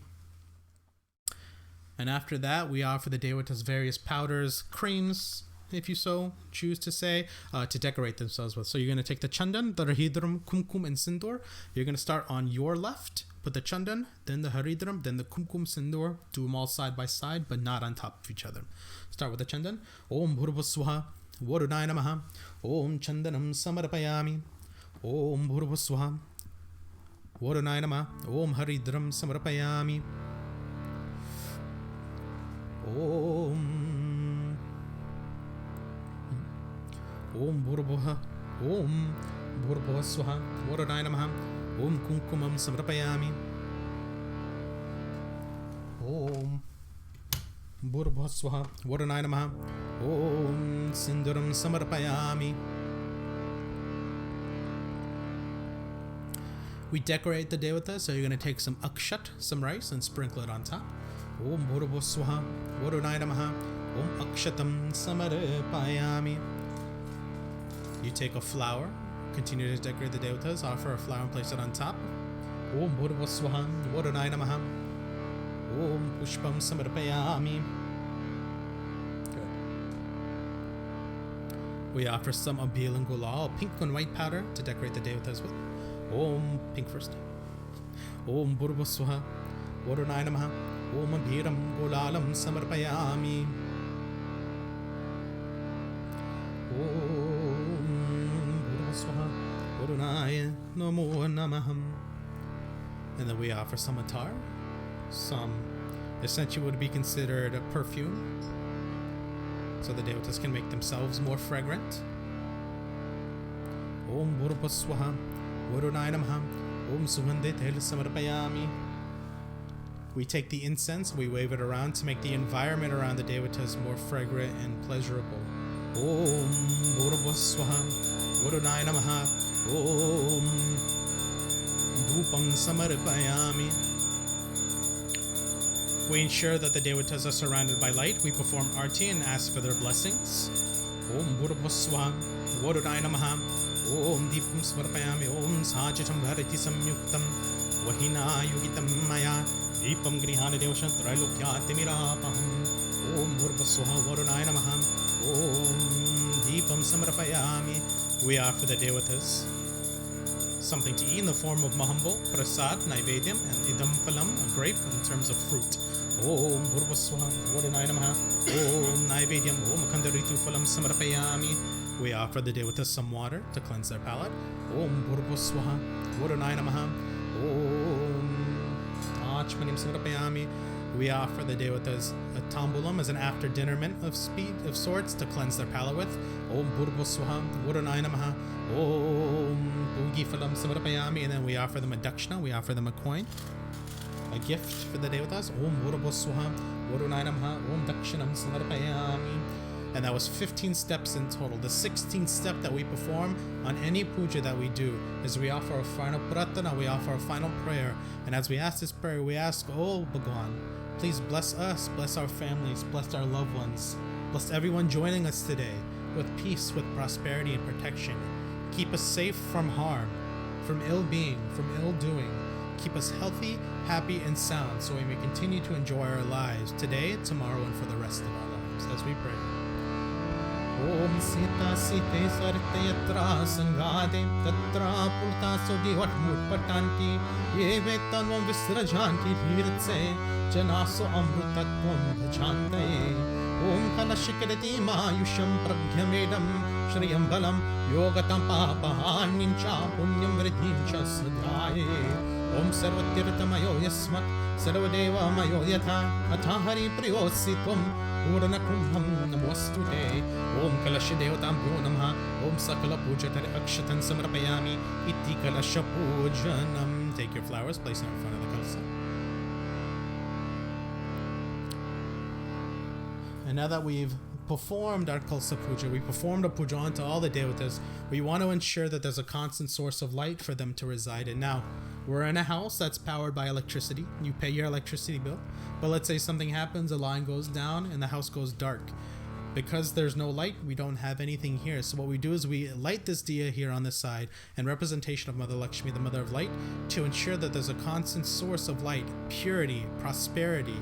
And after that, we offer the Devatas various powders, creams, if you so choose to say, to decorate themselves with. So you're going to take the chandan, the haridram, kumkum, and sindoor. You're going to start on your left, put the chandan, then the haridram, then the kumkum, sindoor. Do them all side by side, but not on top of each other. Start with the chandan. Om Bhurvaswaha Varunaya Namaha Om Chandanam Samarpayami Om Bhurvaswaha Varunaya Namaha Om Haridram Samarpayami Om Bhurvah Om Bhurvaswaha Varunaya Namaha Om Kumkumam Samarpayami Om Bhurvaswaha Varunaya Namaha Om Sinduram Samarpayami. We decorate the Devata, so you're going to take some akshat, some rice, and sprinkle it on top. Om Bhurvaswaha Varunaya Namaha Om Akshatam Samarpayami. You take a flower, continue to decorate the Devatas, offer a flower and place it on top. Om Bhurvaswaha Varunaya Namaha Om Pushpam Samarpayami. Good. We offer some abil and gulal, pink and white powder, to decorate the Devatas with. Om pink first. Om Bhurvaswaha Varunaya Namaha Om Abhiram Gulalam Samarpayami. Om Bhurvaswaha Varunaya Namo Namaham. And then we offer some attar, some essentially would be considered a perfume, so the Devatas can make themselves more fragrant. Om Bhurvaswaha Varunaya Namaha Om Sugandhe Tel Samarpayami. We take the incense, we wave it around to make the environment around the Devatas more fragrant and pleasurable. Om Bhurvaswaha Varunaya Namaha Om Dhupam Samarpayami. We ensure that the Devatas are surrounded by light. We perform arti and ask for their blessings. Om Bhurvaswam Varunaya Namaha. Om Deepam Samarpayami. Om Sajitam Bharati Samyuktam Vahina Yugitam Maya Deepam Grihana Devashan Trailokya Timirapaham. Om Bhurvaswam Varunaya Namaha. Om Deepam Samarpayami. We offer the Devatas something to eat in the form of mahambo, prasad, naivedyam, and idam phalam, a grape, in terms of fruit. Om Bhurvaswaha Varunaya Namaha. Om Naivedyam. Om Akandaritu Phalam Samarpayami. We offer the Devatas some water to cleanse their palate. Om Bhurvaswaha Varunaya Namaha. Om Achmanim Samarpayami. We offer the Devatas a tambulam as an after dinner mint of sorts to cleanse their palate with. Om Bhurvaswaha Varunaya Namaha. Om Bhugi Phalam Samarpayami. And then we offer them a dakshina, we offer them a coin, a gift for the Devatas. Om Bhurvaswaha Varunaya Namaha. Om Dakshinam Samarpayami. And that was 15 steps in total. The 16th step that we perform on any puja that we do is we offer a final pratana, we offer a final prayer. And as we ask this prayer, we ask, oh Bhagwan, please bless us, bless our families, bless our loved ones, bless everyone joining us today with peace, with prosperity and protection. Keep us safe from harm, from ill being, from ill doing. Keep us healthy, happy, and sound so we may continue to enjoy our lives today, tomorrow, and for the rest of our lives. As we pray. Om Sita Site Sarte Yatra Sangade Tatra Pulta Sodivat Mutpatanti Yeve Tanvam Visrajanti Dhirtse Janaso Amrutatvam Bhajante Om Kalashikadati Mayusham Pragyamedam Shriyam Balam Yogatam Papahanincha Punyam Vridhincha Sadhaye Om Sarvatirtamayo Yasmat Sarvadeva Mayo Yatha Athahari Priyositvam Puranakumbham Namostute Om Kalasha Devatam Bhyo Namaha Om Sakala Pujatari Akshatan Samarpayami Iti Kalasha Pujanam. Take your flowers, place them in front of the kalsa. And now that we've performed our kalsa puja, we performed a puja onto all the Devatas, we want to ensure that there's a constant source of light for them to reside in. Now, we're in a house that's powered by electricity. You pay your electricity bill. But let's say something happens, a line goes down, and the house goes dark. Because there's no light, we don't have anything here. So what we do is we light this diya here on this side in representation of Mother Lakshmi, the Mother of Light, to ensure that there's a constant source of light, purity, prosperity,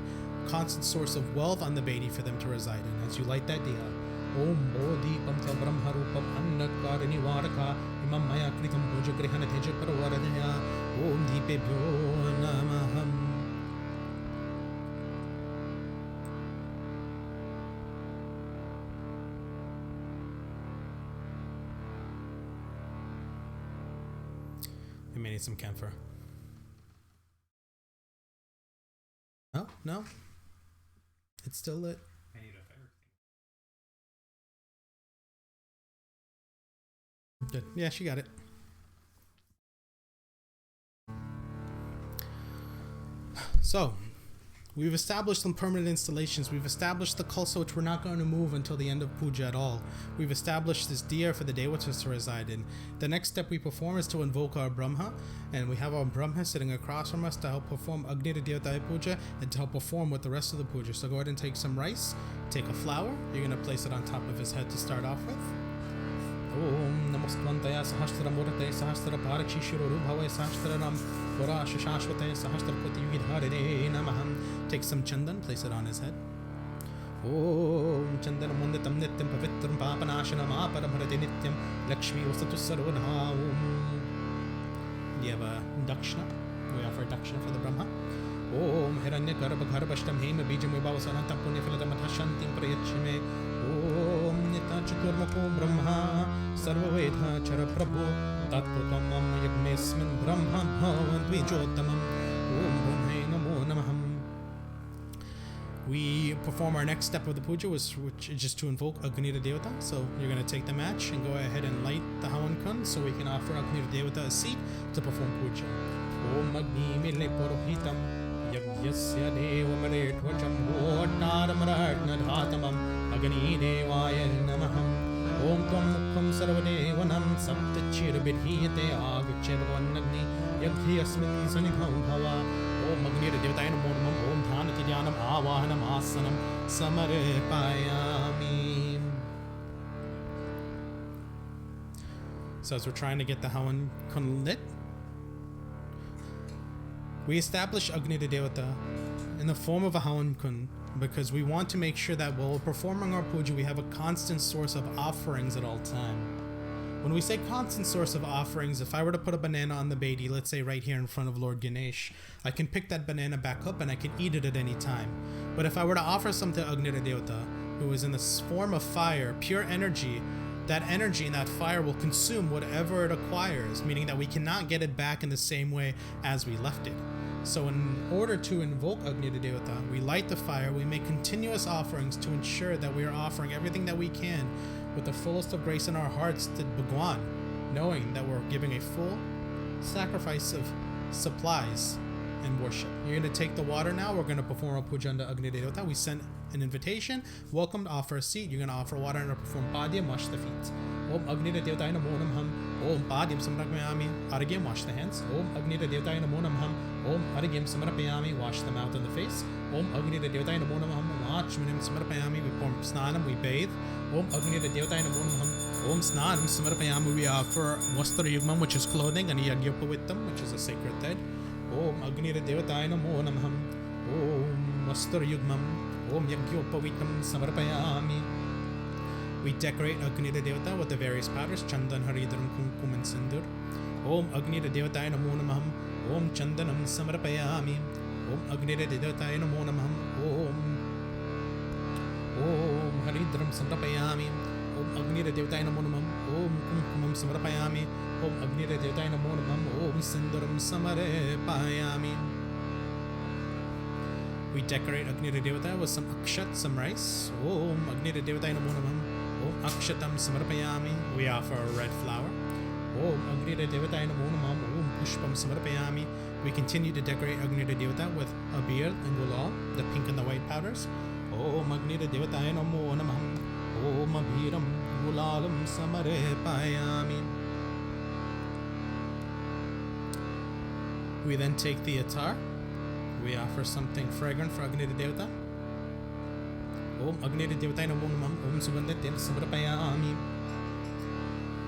constant source of wealth on the Vedi for them to reside in. As you light that diya, Om Bodhipam Cha Brahma Rupam Annakarini Varaka Imam Maya Kritam Puja Grihana Teja Paravaradaya Om Deepebhyo Namaham. We may need some camphor. No, no. It's still lit. I need a fire. Good. Yeah, she got it. So, we've established some permanent installations. We've established the kalsa, which we're not going to move until the end of puja at all. We've established this diya for the Devatas to reside in. The next step we perform is to invoke our Brahma, and we have our Brahma sitting across from us to help perform Agni Devata Puja and to help perform with the rest of the puja. So go ahead and take some rice, take a flower. You're going to place it on top of his head to start off with. Om Namostantaya Sahastra Murate Sahastra Parachi Shiruru Bhavaya Sahastra Ram Vara Shashashvate Sahastra Pati Yugidhare Namaham. Take some chandan, place it on his head. Om Chandana Mundatam Nityam Pavitram Papanashanam Aparamharati Nityam Lakshmi Vasatu Sarvadha Om. You have a dakshina. We offer a dakshina for the Brahma. Om Hiranya Garbha Garbhashtam Hema Bijam Vibhavasananta Punya Philadamata Shantim Prayachime. Om Nita Chaturmako Brahma Sarvavedha Chara Prabhu Tatputamam Yagmesmin Brahma Bhavan Dvijotamam Om Brahmai Namo Namaham. We perform our next step of the puja, which is just to invoke Agnira Devata. So you're going to take the match and go ahead and light the Hawan Kund so we can offer Agnira Devata a seat to perform puja. Om Agni Mile Purohitam Yagyasya Devamare Tvacham Votaram Ratnadhatamam Agni Devaya Namaham. Om Tvam Mukham Sarvadevanam Saptachirabhihite Agachirvanagni Yaghyasmiti Sanidham Bhava Om Agnira Devataya Namo Namah Om Dhanati Dhyanam Avahanam Asanam Samarepayami. So as we're trying to get the Havan Kun lit, we establish Agni Devata in the form of a Havan Kun because we want to make sure that while we're performing our puja, we have a constant source of offerings at all time. When we say constant source of offerings, if I were to put a banana on the Bedi, let's say right here in front of Lord Ganesh, I can pick that banana back up and I can eat it at any time. But if I were to offer something to Agni Devata, who is in the form of fire, pure energy, that energy and that fire will consume whatever it acquires, meaning that we cannot get it back in the same way as we left it. So in order to invoke Agni Devata, we light the fire, we make continuous offerings to ensure that we are offering everything that we can with the fullest of grace in our hearts to Bhagwan, knowing that we're giving a full sacrifice of supplies and worship. You're going to take the water now. We're going to perform a puja under Agni Devata. We sent an invitation. Welcome to offer a seat. You're going to offer water and perform Padyam, wash the feet. Om Agni Devata Namo Namah. Om Padyam Samrakmayami. Argyam, wash the hands. Om Agni Devata Namo Namah. Om Argyam Samrakmayami. Wash the mouth and the face. Om Agni Devata Namo Namah. Achmanim Samrakmayami. We perform Snanam. We bathe. Om Agni Devata Namo Namah. Om Snanam Samrakmayami. We offer Vastra Yugmam, which is clothing, and Yagyopavittam, which is a sacred thread. Om Agni Devata Namo Namah. Om Vastra Yugmam. Om Yagyopavittam Samarpayami. We decorate Agni Devata with the various powders, Chandan, Haridram, Kumkum, and Sindur. Om Agni Devata Namo Namah. Om Chandanam Samarpayami. Om Agni Devata Namo Namah. Om Haridram Samarpayami. Om Agni Devata Namo Namah. Om Kumkumam Samarpayami. Om Agni Devata Namo Namah. Om Sinduram Samarpayami. We decorate Agni Devata with some akshat, some rice. Om Agni Devata Namo Namah. Om Akshatam Samarpayami. We offer a red flower. Om Agni Devata Namo Namah. Om Pushpam Samarpayami. We continue to decorate Agni Devata with abir and gulal, the pink and the white powders. Om Agni Devata Namo Namah. Om Abhiram Gulalam Samarpayami. We then take the attar. We offer something fragrant for Agni Devata. Om Agni Devata Namo Namah. Om Subhandatil Samarpayami.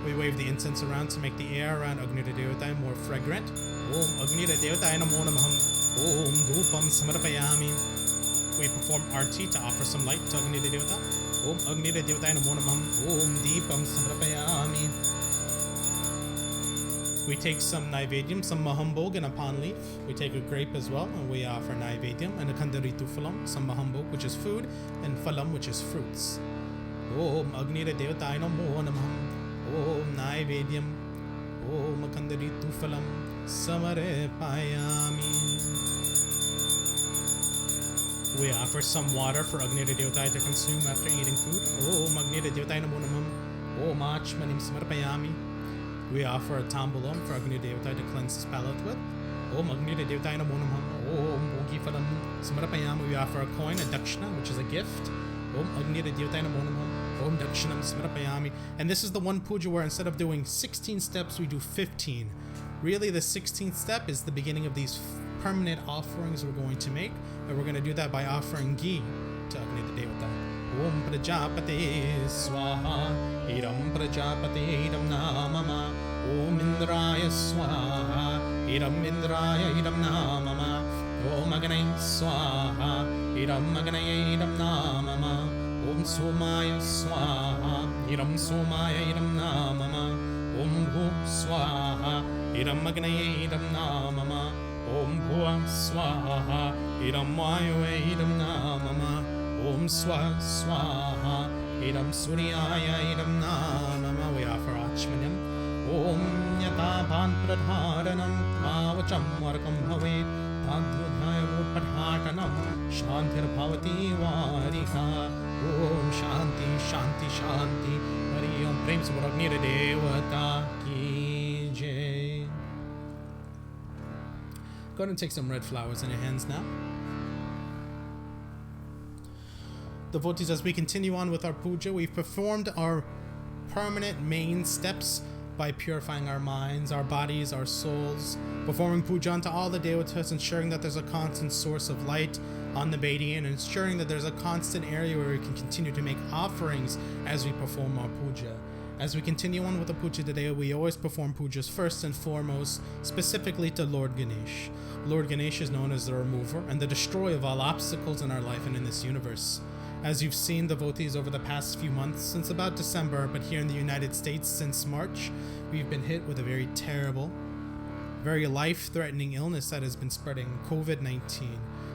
We wave the incense around to make the air around Agni Devata more fragrant. Om Agni Devata Namo Namah. Om Dhupam Samarpayami. We perform arti to offer some light to Agni Devata. Om Agni Devata Namo Namah. Om Deepam Samarpayami. We take some Naivedyam, some Mahambog and a pan leaf. We take a grape as well, and we offer Naivedyam and a Kandaritu Phalam, some Mahambog, which is food, and Phalam, which is fruits. Om Agni Devata Namo Namah. Om Naivedyam. Om Kandaritu Phalam. Samarpayami. We offer some water for Agni Devata to consume after eating food. Om Agni Devata Namo Namah. Om Achmanim Samarpayami. We offer a tambulam for Agni Devata to cleanse his palate with. Om Agni Devata Namo Namah. Om Bhogi Phalam Samarpayami. We offer a coin, a dakshina, which is a gift. Om Agni Devata Namo Namah. Om Dakshinam Samarpayami. And this is the one puja where instead of doing 16 steps, we do 15. Really, the 16th step is the beginning of these permanent offerings we're going to make. And we're going to do that by offering ghee to Agni Devata. Om Prajapate Swaha. Iram Prajapate Iram Namama. Om Indraya Swaha. Iram Indraya Iram Namama. Om Agnaya Swaha. Iram Agnaya Iram Namama. Om Somaya Swaha. Iram Somaya Iram Namama. Om Bhu Swaha. Iram Agnaya Iram Namama. Om Bhuva Swaha. Iram Vayu Iram Namama. Om Swaha Swaha. Iram Suryaya Iram Namama. We offer Achmanyam. Om Yata Bhan Pradharanam Mavacham Varkam Bhavet Tadhyudhaya Padhatanam Shantir Bhavati Varika. Om Shanti Shanti Shanti. Hari Om Prem Samuragni Devata Ki Jai. Go ahead and take some red flowers in your hands now. Devotees, as we continue on with our puja, we've performed our permanent main steps by purifying our minds, our bodies, our souls, performing puja unto all the devotees, ensuring that there's a constant source of light on the Bedi, and ensuring that there's a constant area where we can continue to make offerings as we perform our puja. As we continue on with the puja today, we always perform pujas first and foremost, specifically to Lord Ganesh. Lord Ganesh is known as the remover and the destroyer of all obstacles in our life and in this universe. As you've seen, devotees, over the past few months, since about December, but here in the United States since March, we've been hit with a very terrible, very life-threatening illness that has been spreading, COVID-19.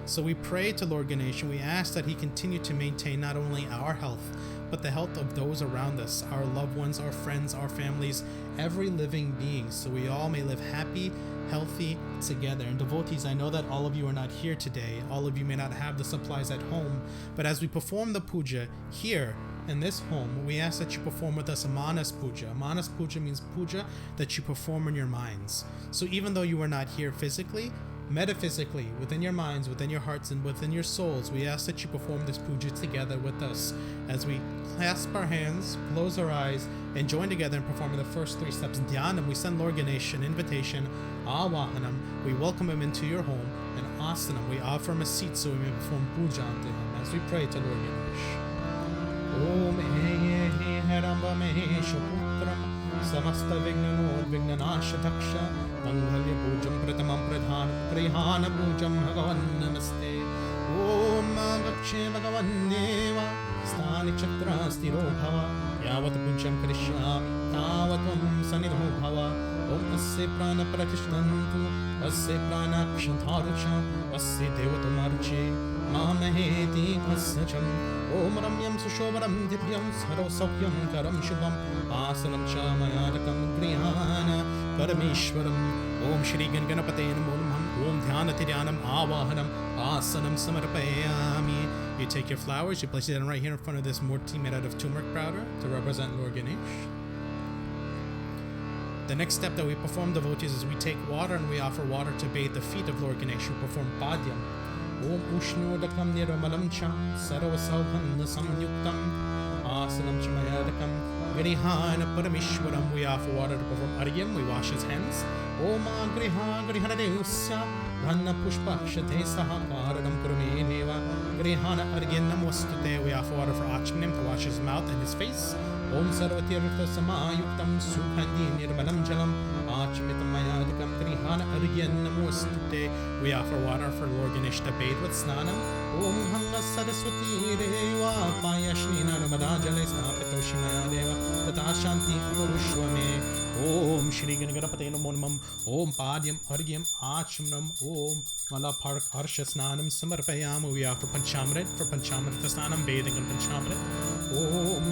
So we pray to Lord Ganesh and we ask that he continue to maintain not only our health, but the health of those around us, our loved ones, our friends, our families, every living being, so we all may live happy, healthy together. And devotees, I know that all of you are not here today. All of you may not have the supplies at home, but as we perform the puja here in this home, we ask that you perform with us a Manas Puja. Manas Puja means puja that you perform in your minds. So even though you are not here physically, metaphysically, within your minds, within your hearts, and within your souls, we ask that you perform this puja together with us as we clasp our hands, close our eyes, and join together in performing the first three steps. Dhyanam, we send Lord Ganesh an invitation. Avahanam, we welcome him into your home. And Asanam, we offer him a seat so we may perform puja unto him as we pray to Lord Ganesh. Om Ehe Heramba Mahesha Putram Samasta Vignanod Vignanasha Taksha Mangalya Pujam Pratamam Pradhan Prihana Pujam Bhagavan Namaste Om Gakshe Bhagavan Deva Stani Chakra Stiro Bhava Yavat Pujam Krishyami Tavatvam Sanidho Bhava Om Asya Prana Pratishnantu Asya Prana Kshantarucha Asya Devatamarche Mamaheti Kasacham Om Ramyam Sushovaram Divyam Saro Saukyam Karam Shubham Asanam Chamayadakam Grihana Parameshwaram Om Shri Ganganapate Namo Namah Om Dhyanati Dhyanam Avahanam Asanam Samarpayami. You take your flowers, you place it right here in front of this murti made out of turmeric powder to represent Lord Ganesh. The next step that we perform, devotees, is we take water and we offer water to bathe the feet of Lord Ganesh. We perform Padyam. Om Ushnodakam Niramalam Cha Sarvasauhanna Samyuktam Asanam Chamayadakam Grihana Parameshwaram. We offer water to perform Aryam. We wash his hands. Om Agriha Grihana Deusya Ranna Pushpakshate Sahakaranam Kurme Neva Grihana Aryanam Vastute. We offer water for Achmanim to wash his mouth and his face. Om Sarvatirtha Samayuktam Sukhandi Nirmalam Jalam Achmitam Mayadikam Grihana Aryanam Vastute. We offer water for Lord Ganesh to bathe with Snanam. Om Hanga Saraswati Deva Payashnina Ramadajale Snapatoshimaya Deva Tata Shanti Kurushwame. Om Shri Ganapate Namo Namam Om Padyam Argyam Achmanam Om Malapark Harsha Snanam Samarpayam. We offer Panchamrit for Panchamrita Snanam, bathing in Panchamrit. Om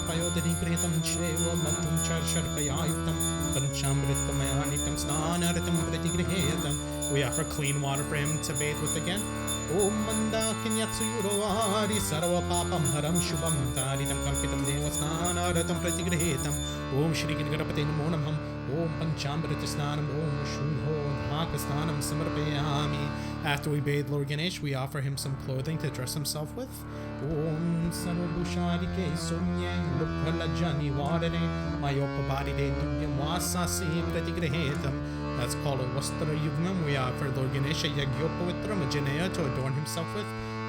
Payodani Kretam Sheva Matum Charsharkayayutam Panchamritam Mayanitam Snanaratam Pratigrihetam. We offer clean water for him to bathe with again. Om Manda Kinyatsuyurovari Sarva Papam Haram Shubham Taridam Kalpitam Deva Snanaratam Pratigrihetam. Om Shri Ganapate Namo Namah Om Panchamrita Snanam Om Shudho Dhaka Snanam Samarpayami. After we bathe Lord Ganesh, we offer him some clothing to dress himself with. Om Sarvabhusharike Sunye Lukhalajani Varane Mayopabadi De Duvyam Vasasi Pratigrihetam. That's called a Vastra Yugmam. We offer Lord Ganesh a Yagyopavitram, a Janaya to adorn himself with.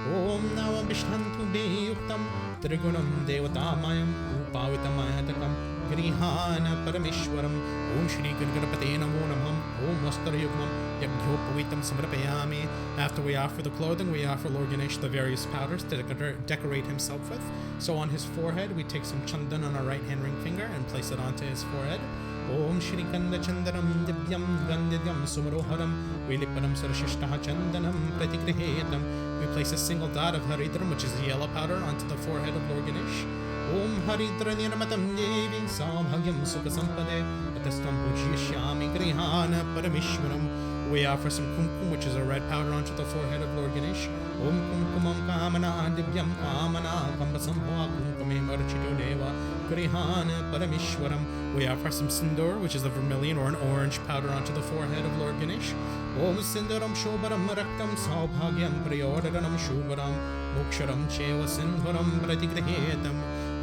Om Nava Vishtantu Beyuktam Trigunam Devatamayam Upavitamayadakam Grihana Parameshwaram. Om Shri Ganapate Namo Namah Om Vastra Yugmam Yagyopavatam Samarpayami. After we offer the clothing, we offer Lord Ganesh the various powders to decorate himself with. So on his forehead, we take some chandan on our right hand ring finger and place it onto his forehead. Om Shri Kanda Chandanam Divyam Gandidyam Sumaroharam Viliparam Sarashishtaha Chandanam Pratigrihetam. We place a single dot of Haridram, which is the yellow powder, onto the forehead of Lord Ganesh. Om Haridra Nirmatam Devi Saubhagyam Sukha Sampade Atastam Pujyashyami Grihana Parameshwaram. We offer some kumkum, which is a red powder, onto the forehead of Lord Ganesh. Om Kumkumam Kamana Divyam Kamana Kambasambhava Kumkume Marchito Deva Grihana Parameshwaram. We offer some sindoor, which is a vermilion or an orange powder, onto the forehead of Lord Ganesh. Om Sindaram Shobharam Raktam Saubhagyam Priyodaranam Shubharam Moksharam Cheva Sindharam Pratigrihetam.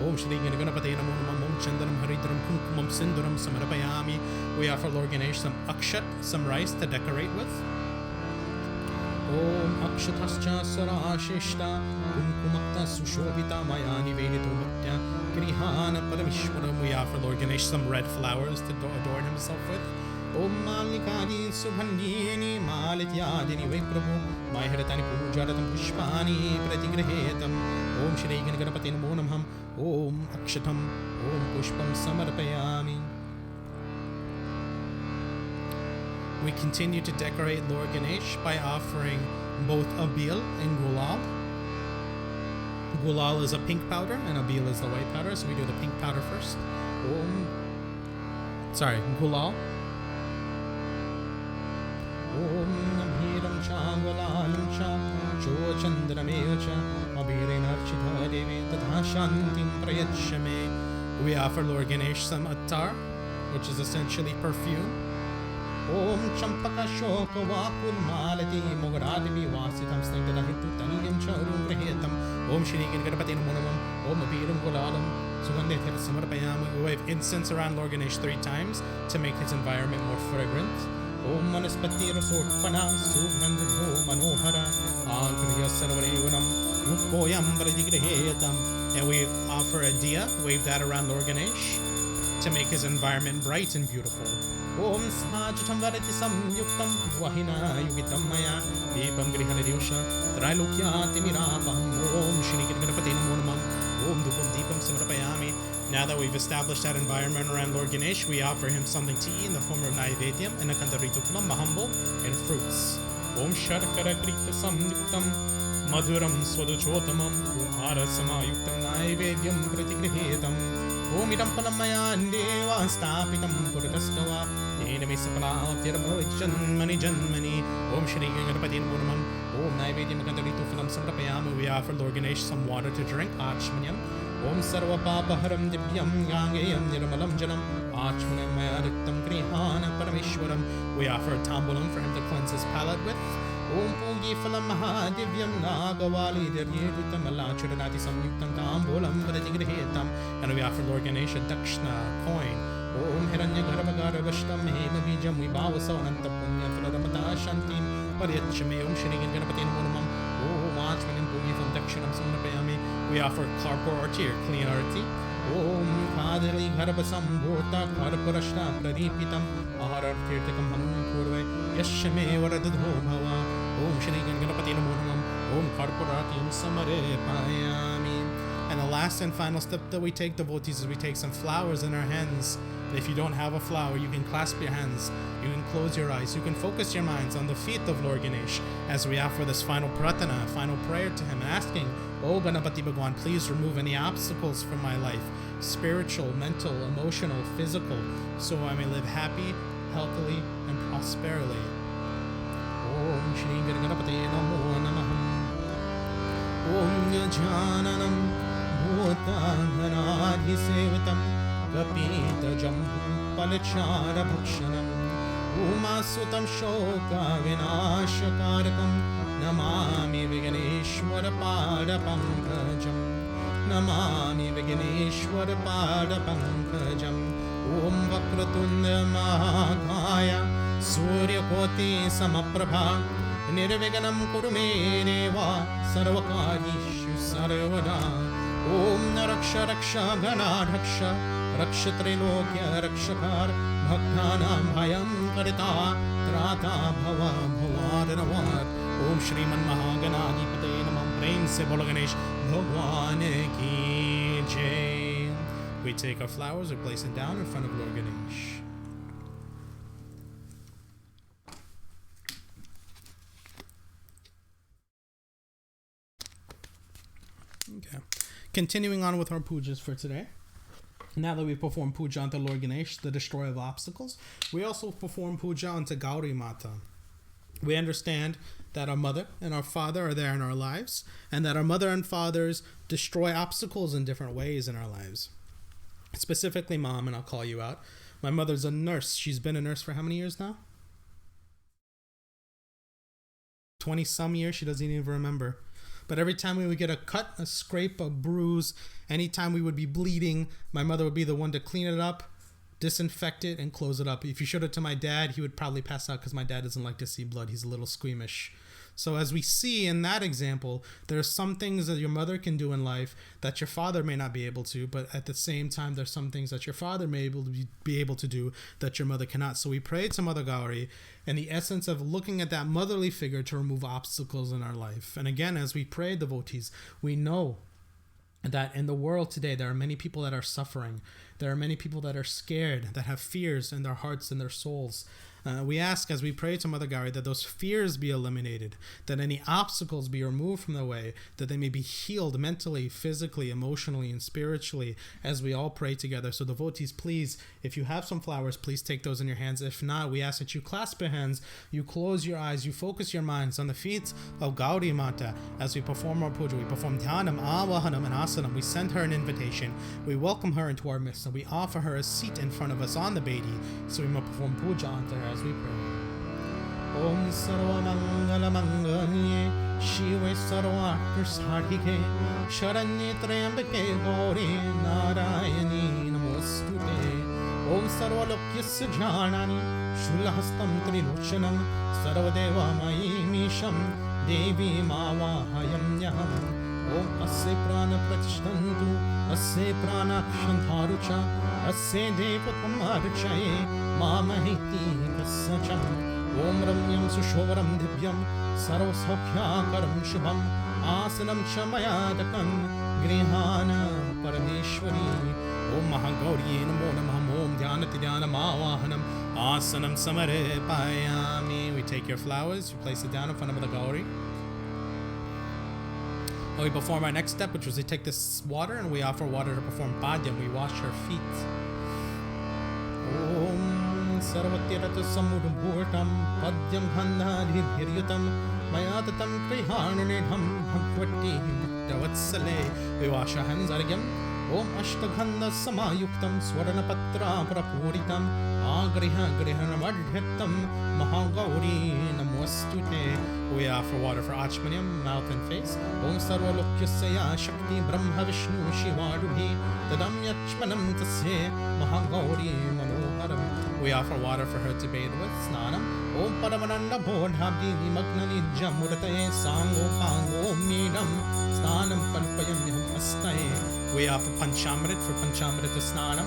Om Shri Ganapate Namo Namah Chandanam Haridram Kumkumam Sinduram Samarapayami. We offer Lord Ganesh some akshat, some rice to decorate with. Om Akshatascha Sarashishta Kumkumakta Sushobita Mayani Vedito Bhaktya Grihana Paramishwaram. We offer Lord Ganesh some red flowers to adorn himself with. Om Malikadi Subhandini Malityadini Veprabhu Maiharatani Pujaratam Pushpani Pratigrehetam Om Shri Ganapati Namo Namah Om Akshatam Om Pushpam Samarpayami. We continue to decorate Lord Ganesh by offering both abil and gulal. Gulal is a pink powder and abil is the white powder, so we do the pink powder first. Gulal. Om Namhiram Cha Gulalim Cha Cho Chandrameya Cha Abirin Archita Devi Tatha Shantim Prayachame. We offer Lord Ganesh some attar, which is essentially perfume. Om Champaka Shoka Vakul Malati Mogaradivi Vasitam Snigdalahitu Talyam Charum Grahetam Om Shri Ganapati Namo Namah Om Abiram Gulalam Sugandhir Samarpayami. We wave incense around Lord Ganesh 3 times to make his environment more fragrant. Om Manaspati Rasotpana Sugandho Manohara Agriya Sarvarevanam Rupoyam Pradigrehetam. And we offer a diya, wave that around Lord Ganesh to make his environment bright and beautiful. Om Sahajatam Varati Samyuktam Vahina Yugitam Maya Deepam Grihanadiyosha Trailukya Timirapam Om Shri Ganapati Namo Namah Om Dupam Deepam Samarapayami. Now that we've established that environment around Lord Ganesh, we offer him something to eat in the form of Naivedyam and a Kandaritukulam Mahambol and fruits. Om Sharkara Krita Samyuktam Madhuram Swaduchotamam Umara Samayuktam Naivedyam Pratigrehetam Om Idam Palamaya Deva Stapitam Purataskava Enami Sapala Tiramajanmani Janmani Om Shri Ganapati Namo Namah Om Naivedyam Kandaritukulam Samarapayami. We offer Lord Ganesh some water to drink, Achmanyam. Om Sarva Papaharam Divyam Gangayam Nirmalam Janam Achmanam Mayadiktam Grihana Parameshwaram. We offer a tambulam for him to cleanse his palate with. Om Puji Phalam Mahadivyam Nagavali Diryevitam Alacharanati Samyuktam Tambulam Pratigrehetam. And we offer Lord Ganesh a Dakshna coin. Om Hiranya Garbhagara Vashtam Hema Bijam Vibhavasa Ananta Punya Phalaramata Shantim Paryachame Om Shri Ganapati Namo Namah Om Achmanam Puji Pham Dakshinam Samarapayami. We offer Karpur Arti or clean arti. Om Kadali Garbhasam Bhota Karpurashta Pradipitam Aharartirtakam Ham Purve Yashame Varadadho Bhava Om Shri Ganapati Namo Namah Om Karpur Arti Samarapayami. And the last and final step that we take, devotees, is we take some flowers in our hands. And if you don't have a flower, you can clasp your hands, you can close your eyes, you can focus your minds on the feet of Lord Ganesh as we offer this final pratana, final prayer to him, asking, O Ganapati Bhagwan, please remove any obstacles from my life, spiritual, mental, emotional, physical, so I may live happy, healthily, and prosperly. Om Shri Ganapati Namo Namah Om Yajananam Bhutanganadhi Sevitam Kapita Jambu Palachara Bhakshanam Umasutam Shoka Vinashakarakam Namami Viganeshwara Pada Pankajam Namami Viganeshwara Pada Pankajam Om Vakratunda Mahakaya Surya Koti Samaprabha Nirviganam Kurume Deva Sarvakarishu Sarvada Om Naraksha Raksha Ganadhaksha Rakshatrilokya Rakshakar Bhaktanam Bhayam Karita Trata Bhava Bhavaranavat Om Shriman Mahaganadipate Namam Prem Se Bolo Ganesh Bhagwan Ki Jai. We take our flowers, we place them down in front of Lord Ganesh. Okay. Continuing on with our pujas for today. Now that we perform puja unto Lord Ganesh, the destroyer of obstacles, we also perform puja unto Gauri Mata. We understand that our mother and our father are there in our lives, and that our mother and fathers destroy obstacles in different ways in our lives. Specifically, Mom, and I'll call you out. My mother's a nurse. She's been a nurse for how many years now? 20 some years. She doesn't even remember. But every time we would get a cut, a scrape, a bruise, anytime we would be bleeding, my mother would be the one to clean it up, disinfect it, and close it up. If you showed it to my dad, he would probably pass out because my dad doesn't like to see blood. He's a little squeamish. So as we see in that example, there are some things that your mother can do in life that your father may not be able to, but at the same time, there's some things that your father may be able to do that your mother cannot. So we pray to Mother Gauri in the essence of looking at that motherly figure to remove obstacles in our life. And again, as we pray, devotees, we know that in the world today, there are many people that are suffering. There are many people that are scared, that have fears in their hearts and their souls. We ask as we pray to Mother Gauri that those fears be eliminated, that any obstacles be removed from the way, that they may be healed mentally, physically, emotionally, and spiritually as we all pray together. So devotees, please, if you have some flowers, please take those in your hands. If not, we ask that you clasp your hands, you close your eyes, you focus your minds on the feet of Gauri Mata as we perform our puja. We perform dhyanam, avahanam, and asanam. We send her an invitation. We welcome her into our midst, and we offer her a seat in front of us on the Bedi so we may perform puja unto her as we pray. Om Sarva Mangala Mangalye Shive Sarvartha Sadhike Sharanye Trayambake Gauri Narayani Namostute Om Sarva Lokyasya Janani Shulahastam Trilochanam Sarvadeva Mayimisham Devi Mavahayam Yaham Om Asya Prana Pratishtantu Asya Prana Kshantarucha Asya Devatam Archaye Mamahiti Kasacham Om Ramyam Sushovaram Divyam Sarvasaukhyaakaram Shubham Asanam Chamayadakam Grihana Parameshwari Om Mahagauri Namo Namah Om Dhyanati Dhyanam Avahanam Asanam Samarepayami. We take your flowers, you place it down in front of the Gauri. And we perform our next step, which was we take this water and we offer water to perform Padyam. We wash her feet. Om Sarvatirato Samudbhurtam Padyam Gandhadhirhyutam Mayatatam Krihananidham Bhagvati Muktavatsale. We wash our hands again. Om Ashtagandha Samayuktam Swaranapatra Prapuritam Agriha Grihanamadhyatam Mahagauri Namostute. We offer water for Achmanyam, mouth and face. Om Sarva Lokyasya Shakti Brahma Vishnu Shivadubhi Tadam Yachmanam Tasye Mahagauri Manoharam. We offer water for her to bathe with. Snanam. Om Paramananda Bodhabdi Magnani Jamurataye Sango Pango Midam Snanam Kalpayam Astaye. We offer Panchamrit for Panchamrita Snanam,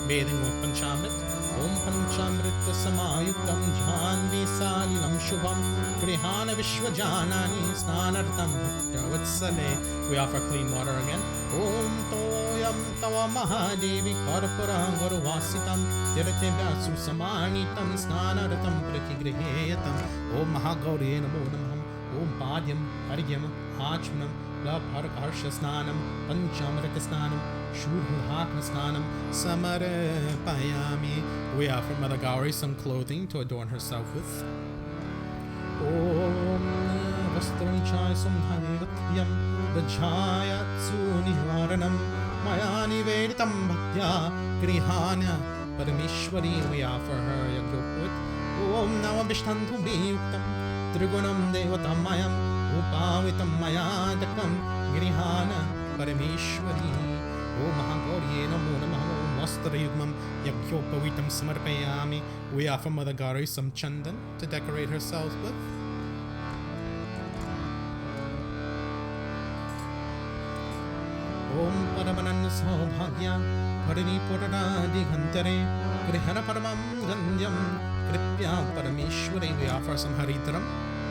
bathing with Panchamrit. Om Panchamrita Samayuktam Jhanvi Salilam Shubham Grihana Vishwajanani Snanartam Bhaktavatsale. We offer clean water again. Om Toyam Tava Mahadevi Karpura Guruvasitam Tiratebya Susamanitam Snanaratam Pratigriheyatam. Om Mahagauri Namo Namaham. Om Padyam Haryam Achmanam Labharakarsha Snanam Panchamrita Snanam Shurhaka Snanam Samarepayami. We offer Mother Gauri some clothing to adorn herself with. Om Vastram Chai Sumdhanivatyam Vajaya Tsunivaranam Mayani Veditam Bhaktya Grihana Parameshwari. We offer her Yagyoput. Om Navabhishtantu Biyuktam Trigunam Devatammayam Upavitam Mayadakam Grihana Parameshwari. Om Mahagauri Namo Namah. Om Vastrayugmam Yagyopavitam Samarpayami. We offer Mother Gauri some chandan to decorate herself with. Om Paramananda Saubhagya Parinipurana Digantare Grihana Paramam Gandyam Kripya Parameshwari. We offer some Haridram,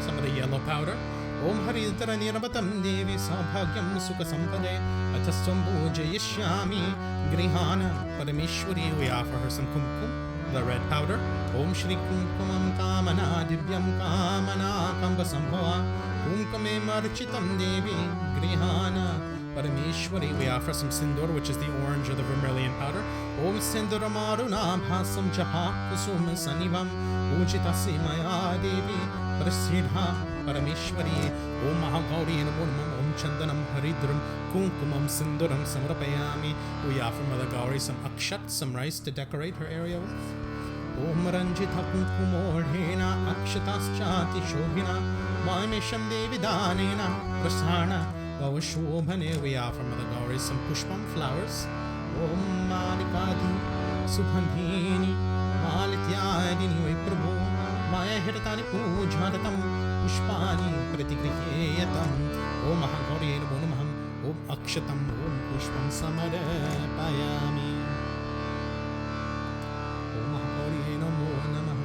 some of the yellow powder. Om Haridra Nirabatam Devi Saubhagyam Sukha Sampade Atastam Pujayishyami Grihana Parameshwari. We offer her some kumkum, the red powder. Om Shri Kumkumam Kamana Divyam Kamana Kamba Sambhava Kumkame Marchitam Devi Grihana Parameshwari. We offer some sindur, which is the orange or the vermilion powder. Om Sinduram Aruna Bhasam Japa Kusum Sanivam Ujitasi Maya Devi Prasidha Parameshwari. Om Mahagauri Namo Namah. Om Chandanam Haridram Kumkumam Sinduram Samarapayami. We offer Mother Gauri some akshat, some rice to decorate her area with. Om Ranjita Kumkumodhena Akshataschati-shobhina Maimesham Devidanena Prasana Bhavashobhane. We offer Mother Gauri some pushpam flowers. Om Malikadi Subhandhini Malityadini Vai Prabhu Maya Hiratani Pujharatam Pushpani Pratigriheyatam. Om Mahagauri Namo Namah. Om Akshatam Om Pushpam Samarapayami. Om Mahagauri Namo Namah.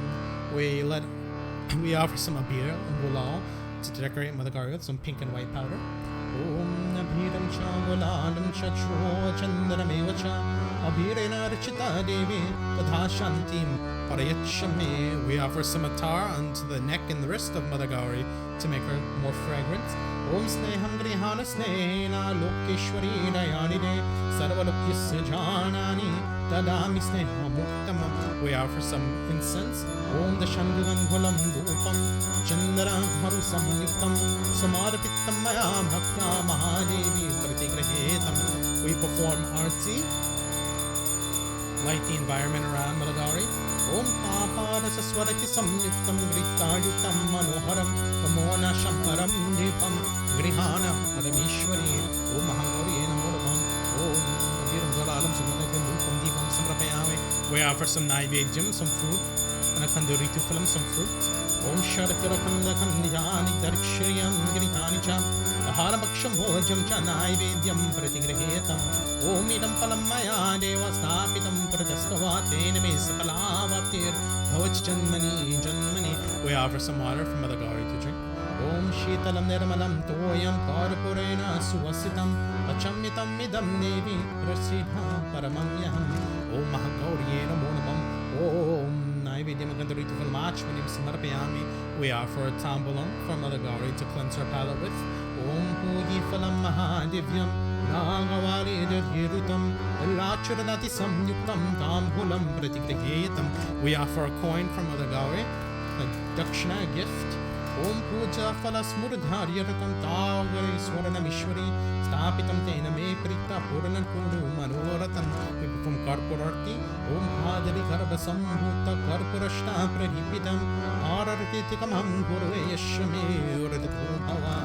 We offer some abir and gulal to decorate Mother Gauri with some pink and white powder. Om Abhiram Cha Gulalam Cha Chro Chandrameva Cha Abhirena Rachita Devi Tadha Shantim Parayachame. We offer some attar onto the neck and the wrist of Mother Gauri to make her more fragrant. Om Sneham Grihana Snehena Lokeshwari Dayanide Sarvalokisya Janani Tadami Sneha Muktamam. We offer some incense. Om Dashangaram Gulam Dupam Chandra Haru Samyuktam Samarapittam Maya Bhakta Mahadevi Pratigrahetam. We perform arti, light the environment around Mother Gauri. Om Papa Saswarati Samyuktam Gritayutam Manoharam Kamona Shamparam Dipam Grihana Paramishwari. Om Mahagauri Namo Namah. Om Viram Galalam Sumanakam Rupam Dipam Samrapayami. We offer some naivedyam, some food, and a kanduri tufalam, some fruit. Om Sharakara Kanda Kandhani Darkshayam Gritani Cha Aharabaksham Bhojam Cha Naivedyam Pratigrahetam. Om Idam Palam Maya Deva Stapitam Pradastavate Sapalavatir Bhavach Janmani. We offer some water from Mother Gauri to drink. Om Shitalam Nirmalam Toyam Karpurena Suvasitam Pachammitam Midam Devi Prasidha Paramamyaham. Om Mahagauri Namo Namah. Om Naivedyam Gandharituval Machmanim Samarapayami. We offer a tambulam for Mother Gauri to cleanse her palate with. Om Puji Phalam Mahadivyam Nagavari Dirhirutam Rachuranati Samyuktam Tambulam Pratigrehetam. We offer a coin from Mother Gauri, a dakshina gift. Om Puja Phala Smurdharyarakam Tagari Swaranamishwari Stapitam Tena Me Prita Puranan Kuru Manoratam. We perform Karpurarti. Om Hadari Karabasam Bhuta Karpurashta Pradipitam Araratikamam Gurve Yashame Uradapubhava.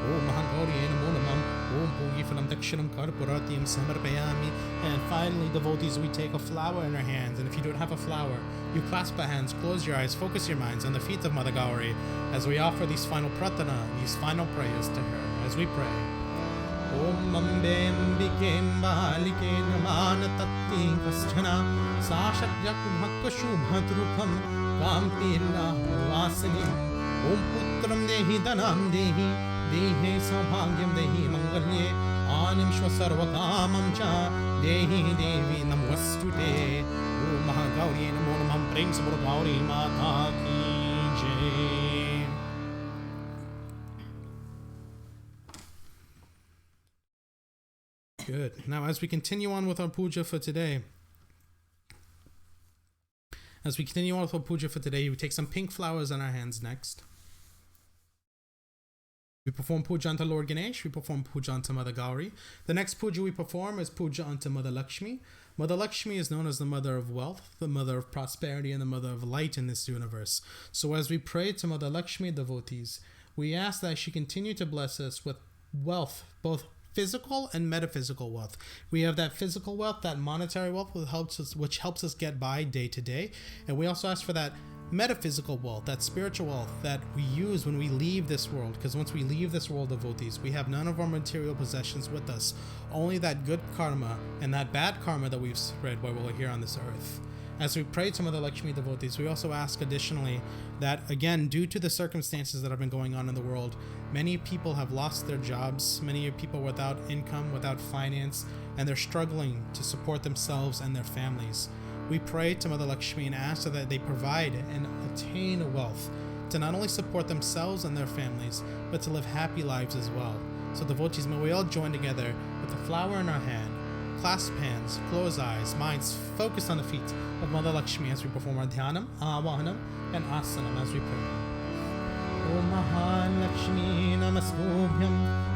Om Mahagauri Namo Namah. Om Puji Phalam Dakshinam Karpuratim Samarpayami. And finally, devotees, we take a flower in our hands. And if you don't have a flower, you clasp our hands, close your eyes, focus your minds on the feet of Mother Gauri as we offer these final pratana, these final prayers to her as we pray. Om Ambe Ambike Mbalike Namana Tatti Kastana Sashadyak Bhakka Shubhatrupam Kampila Vasanim. Om Putram Dehi Danam Dehi Dehe Sabhagyam Dehi Mangalye Anim Shvasarvakamam Cha Dehi Devi Namvastute. Om Mahagauri Namo Namah. Prem Sabur Gauri Mata Ki Jai. Good. Now, as we continue on with our puja for today, we take some pink flowers in our hands next. We perform puja unto Lord Ganesh. We perform puja unto Mother Gauri. The next puja we perform is puja unto Mother Lakshmi. Mother Lakshmi is known as the mother of wealth, the mother of prosperity, and the mother of light in this universe. So as we pray to Mother Lakshmi, devotees, we ask that she continue to bless us with wealth, both physical and metaphysical wealth. We have that physical wealth, that monetary wealth, which helps us get by day to day. And we also ask for that metaphysical wealth, that spiritual wealth that we use when we leave this world. Because once we leave this world, devotees, we have none of our material possessions with us. Only that good karma and that bad karma that we've spread while we're here on this earth. As we pray to Mother Lakshmi, devotees, we also ask additionally that, again, due to the circumstances that have been going on in the world, many people have lost their jobs, many people without income, without finance, and they're struggling to support themselves and their families. We pray to Mother Lakshmi and ask that they provide and attain wealth to not only support themselves and their families, but to live happy lives as well. So devotees, may we all join together with a flower in our hand, clasp hands, close eyes, minds focused on the feet of Mother Lakshmi as we perform our dhyanam, avahanam, and asanam as we pray. Om Mahalakshmi Namastubhyam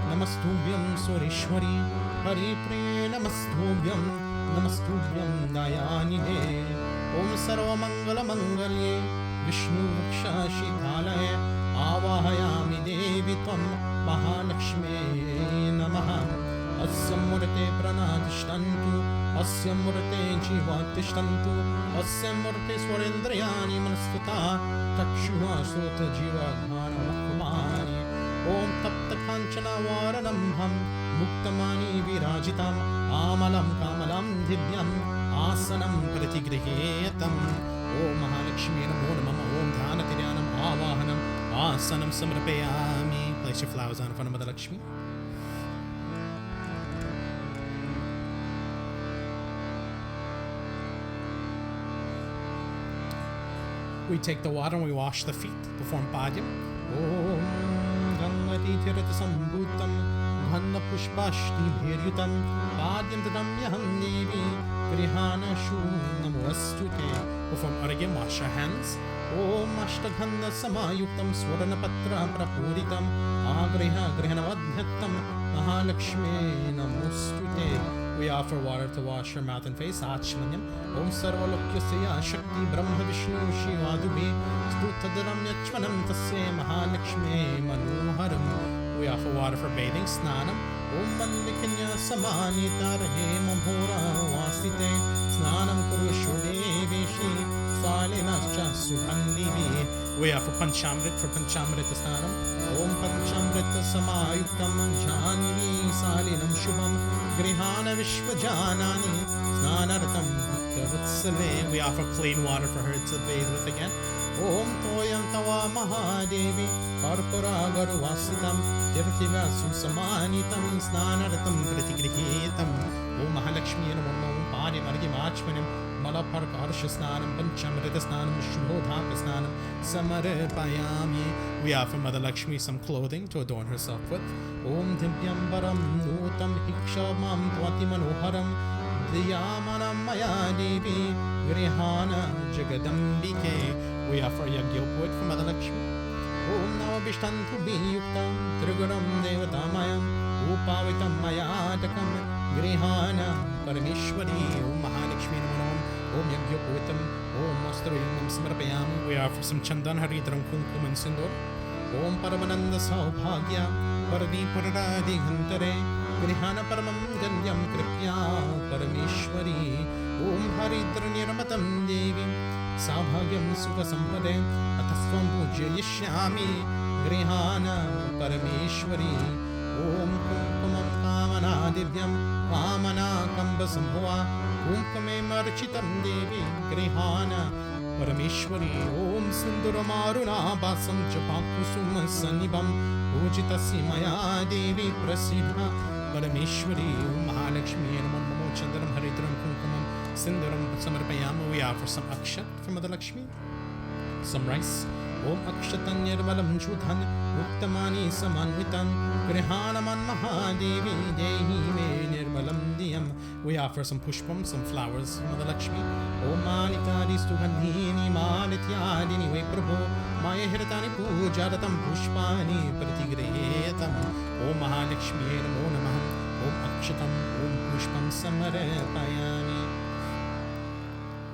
Namastubhyam Sureshwari Hari Pre Namastubhyam Namastubhyam Dayanine. Om सर्वमङ्गलमङ्गल्ये विष्णुवक्षशिखालये आवाहयामि देवी त्वं महालक्ष्मी नमः। अस्य मूर्ते प्रणातिष्ठन्तु, अस्य मूर्ते जीवा तिष्ठन्तु, अस्य मूर्ते स्वरेन्द्रियाणि मनस्तुता चक्षुः श्रोत्रजीवघ्राणमह्वानि। ॐ तप्तकाञ्चनवारणम्भं मुक्तमानि विराजितम् आमलं कामलं दिव्यम् आसनं प्रतिगृह्येतम्। ॐ महालक्ष्मी नमो नमः। ॐ ध्यानतिर्यानम् आवाहनम् आसनं समर्पयामि। Place your flowers on in front of Mother Lakshmi. We take the water and we wash the feet, perform padyam. Om Gangati Tirtha-sambhutam Ghanna-pushpashti-bhiryutam Padyam tadamyaham devi Grihana-shu namo-astute. Perform arghya, wash your hands. Om Ashtagandha-samayuktam Swarana-patra-prapuritam Agriha-grihanavadhyattam Mahalakshmi namo-astute. We offer water to wash your mouth and face. Achmanyam. Om Sarvalokyasya Shakti Brahma Vishnu Shivadubhi Stutadaram Yachmanam Tasya Mahalakshmi Manoharam. We offer water for bathing. Snanam. Om Bandikanya Samani Tarhe Mamhora Vasite Snanam Kurushu Devishi Salinascha Subhandivi. We offer Panchamrit for Panchamrita Snanam. Om Panchamrita Samayuktam Janvi Salinam Shubham Grihana Vishwajanani Snanartam Vatsale. We offer clean water for her to bathe with again. Om Toyam Tava Mahadevi Karpura Garuvasitam Tirthiva Susamanitam Snanartam Pratigrihyetam. Om Mahalakshmi Namo Padi Margi Machmanim Malaparka Harshasnanam Panchamritasnanam Shubhodhakasnanam Samarapayami. We offer Mother Lakshmi some clothing to adorn herself with. Om Divyambaram Nutam Hikshamam Twati Manoharam Diyamanam Maya Devi Grihana Jagadambike. We offer Yagyoput for Mother Lakshmi. Om Navabhishtantu Biyuktam Triguram Devatamayam Upavitam Mayadakam Grihana Parameshwari. Om Mahalakshmi Namo. Om Yagyoputam. Om Astrayam Samarpayam. We offer some Chandan Haridram Kumkum and Sindur. Om Paramananda Saubhagya Paradipuradi Ghantare Grihana Paramam Ganyam Kripya Parameshwari. Om Haridra Niramatam Devi Sabhagyam Sukha Sampade Atasvam Pujayishyami Grihana Parameshwari. Om Kumkumam Kamana Divyam Kamana Kamba Sambhava Kumkame Marchitam Devi Grihana Parameshwari. Om Sundaramaruna Basam Chapakusum Sanibam Ujitasi Maya Devi Prasiddha Parameshwari. Om Mahalakshmi Namo Chandaram Haridram Kumkumam Sindaram Samarpayama. We offer some akshat from Mother Lakshmi, some rice. Om Akshatan Nirmalam Shudhan Uttamani Samanvitan Grihanaman Mahadevi Dehi Me Nirmalam Diyam. We offer some pushpam, some flowers from Mother Lakshmi. Om Malikadi Stuhandini Malityadini Ve Prabhu Maya Hiratani Pujaratam Pushpani Pratigrehetam. Om Mahalakshmi Namo Namah. Om Akshatam Om Pushpam Samarapayami.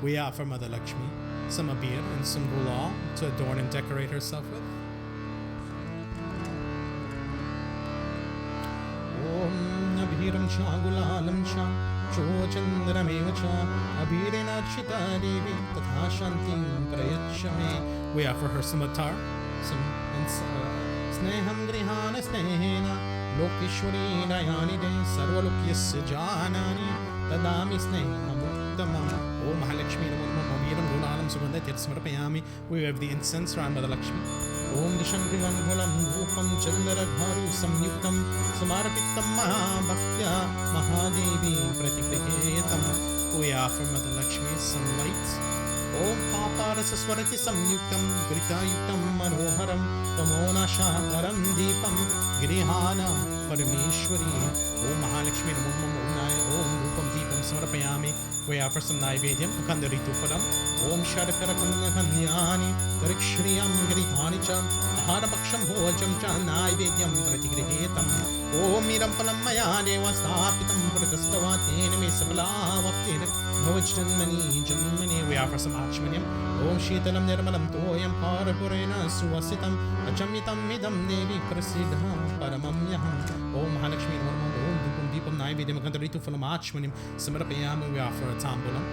We offer Mother Lakshmi some abir and some gulal to adorn and decorate herself with. Om Abhiram Cha Gulalam Cha Chochandrameva Cha Abhirena Chita Devi Tatha Shantim Prayachame. We offer her some attar, some Sneham Grihana Snehena Lokishwari Dayanide Sarvalokyasya Janani Tadami Sneham Uttamam. Om Mahalakshmi Namo Abiram Gulalam Sugandha Tirthamarpayami. We have the incense around Mother Lakshmi. Om Dishangrivan Gulam Rupam Chandaradharu Samyuktam Samarpitam Mahabhaktya Mahadevi Pratigrehetam. We offer Mother Lakshmi some lights. Om Paparasa Swarati Samyuktam Gritayuktam Manoharam Tamona Shakaram Deepam Grihana Parameshwari. Om Mahalakshmi Namo Namo Om Nai Om Rupam Deepam Samarapayami. We offer some Naivedyam Kandaritu Padam. Om Shadakara Kanyani Tarikshriyam Garitani Chan Ahadapaksham Bhojam Chan Naivedyam Pratigrihetam. Om Miram Palamaya Deva Stapitam Pratastavatin Mesabala Bhavajjanmani Janmani. We offer some Achmaniam. Om Shitalam Nirmalam Toyam Parapurena Suasitam Achamitam Midam Devi Prasidham Paramamyaham. Om Mahalakshmi Namo Om Dupam Deepam Naivedyam Kandaritu Phalam Achmanim Samarapayami. We offer a Tambulam.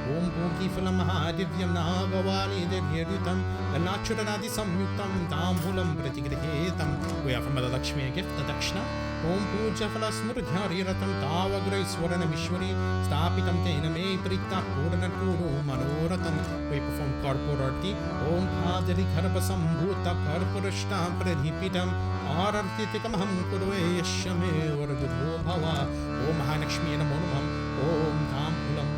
Om Pooki Phalam Mahadivyam Nagavali Dirhiritam Lanachuradi Samyuktam Tambulam Pratigrihetam. We offer Mother Lakshmi a gift, the Dakshina. Om Puja Phala Smurdhyari Ratam Tavagra Swarana Vishwari Stapitam Tena Me Prita Purana Guru Manoratam. We perform Karpurarti. Om Kadari Karpasam Bhuta Karpurashtam Pradhipitam Arartitikam Ham Kurve Yashame Varagudho Bhava. Om Mahalakshmi Namo Namah. Om Tampulam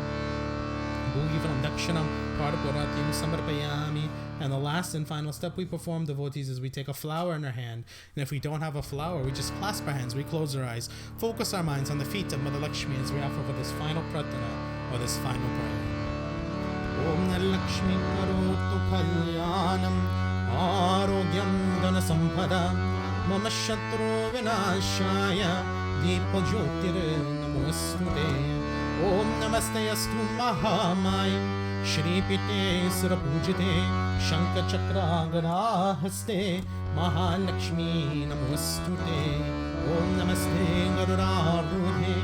Bhugi Phalam Dakshanam Karpuratim Samarpayami. And the last and final step we perform, devotees, is we take a flower in our hand. And if we don't have a flower, we just clasp our hands, we close our eyes, focus our minds on the feet of Mother Lakshmi as we offer for this final pratana, or this final prayer. Om Lakshmi Karotu Kalyanam Arogyam Dana Sampada Mama Shatru Vinashaya Deepa Jyotir Namostute. Om Namaste Astu Mahamaya Shri Pite Surapujite Shanka Chakra Gadahaste Mahalakshmi Namostute. Om Namaste Garurarudhe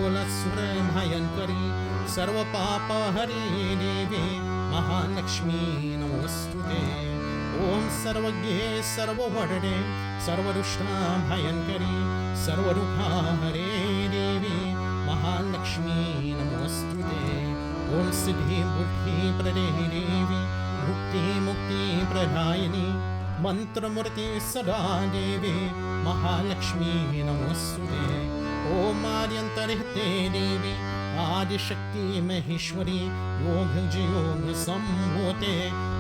Ola Sura Bhayankari Sarva Papa Hari Devi Mahalakshmi Namostute. Om Sarvagye Sarvavadade Sarvarushta Bhayankari Sarvarukha Hare Devi Mahalakshmi Namostute. Om Siddhi Buddhi Prade Devi Bhukti Mukti Pradayani Mantra Murti Sada Devi Mahalakshmi Namostute. Om Adyantarihte Devi Adi Shakti Maheshwari Yoga Yoga Sambhote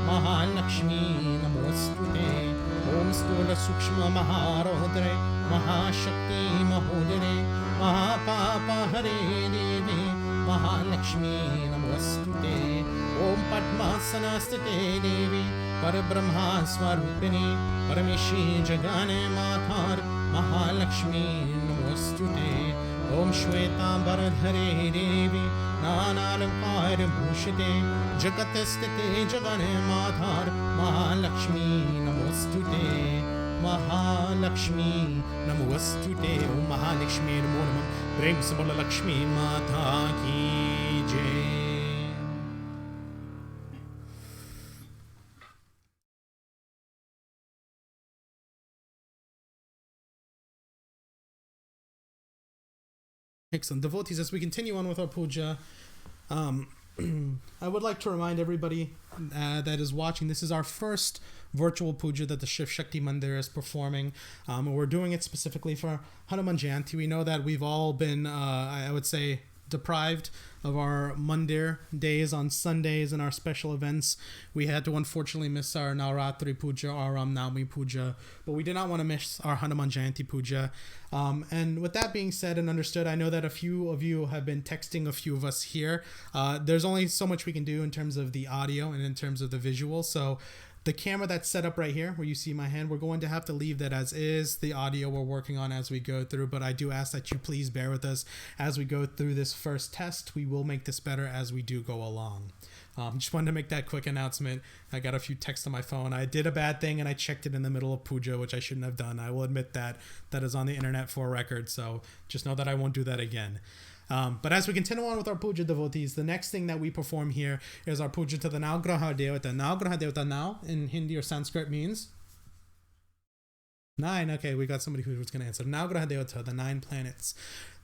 Mahalakshmi Namostute. Om Stula Sukshma Maharodre Mahashakti Mahodare Mahapapa Hare Devi Mahalakshmi Namostute. Om Padmasana Sthite Devi Parabrahma Swarupini Paramishi Jagane Mathar Mahalakshmi Namostute. Om Shweta Bharadhare Devi Nana Alankar Bhushite Jagatastite Jagane Mathar Mahalakshmi Namostute. Mahalakshmi Namostute. Om Mahalakshmi Namo Namah. Prem Sabala Lakshmi Mata Ki Jai. Excellent. Devotees, as we continue on with our puja, I would like to remind everybody that is watching, this is our first virtual puja that the Shiv Shakti Mandir is performing. We're doing it specifically for Hanuman Jayanti. We know that we've all been, I would say, deprived of our Mandir days on Sundays and our special events. We had to unfortunately miss our Navratri Puja, our Navami Puja, but we did not want to miss our Hanuman Jayanti Puja. And with that being said and understood, I know that a few of you have been texting a few of us here. There's only so much we can do in terms of the audio and in terms of the visual. So the camera that's set up right here where you see my hand, we're going to have to leave that as is. The audio we're working on as we go through, but I do ask that you please bear with us as we go through this first test. We will make this better as we do go along. Just wanted to make that quick announcement. I got a few texts on my phone. I did a bad thing and I checked it in the middle of puja, which I shouldn't have done. I will admit that. That is on the internet for record, so just know that I won't do that again. But as we continue on with our puja, devotees, the next thing that we perform here is our puja to the Navgraha Devata. Navgraha Devata now in Hindi or Sanskrit means 9. Okay, we got somebody who was going to answer. Navgraha Devata, the 9 planets.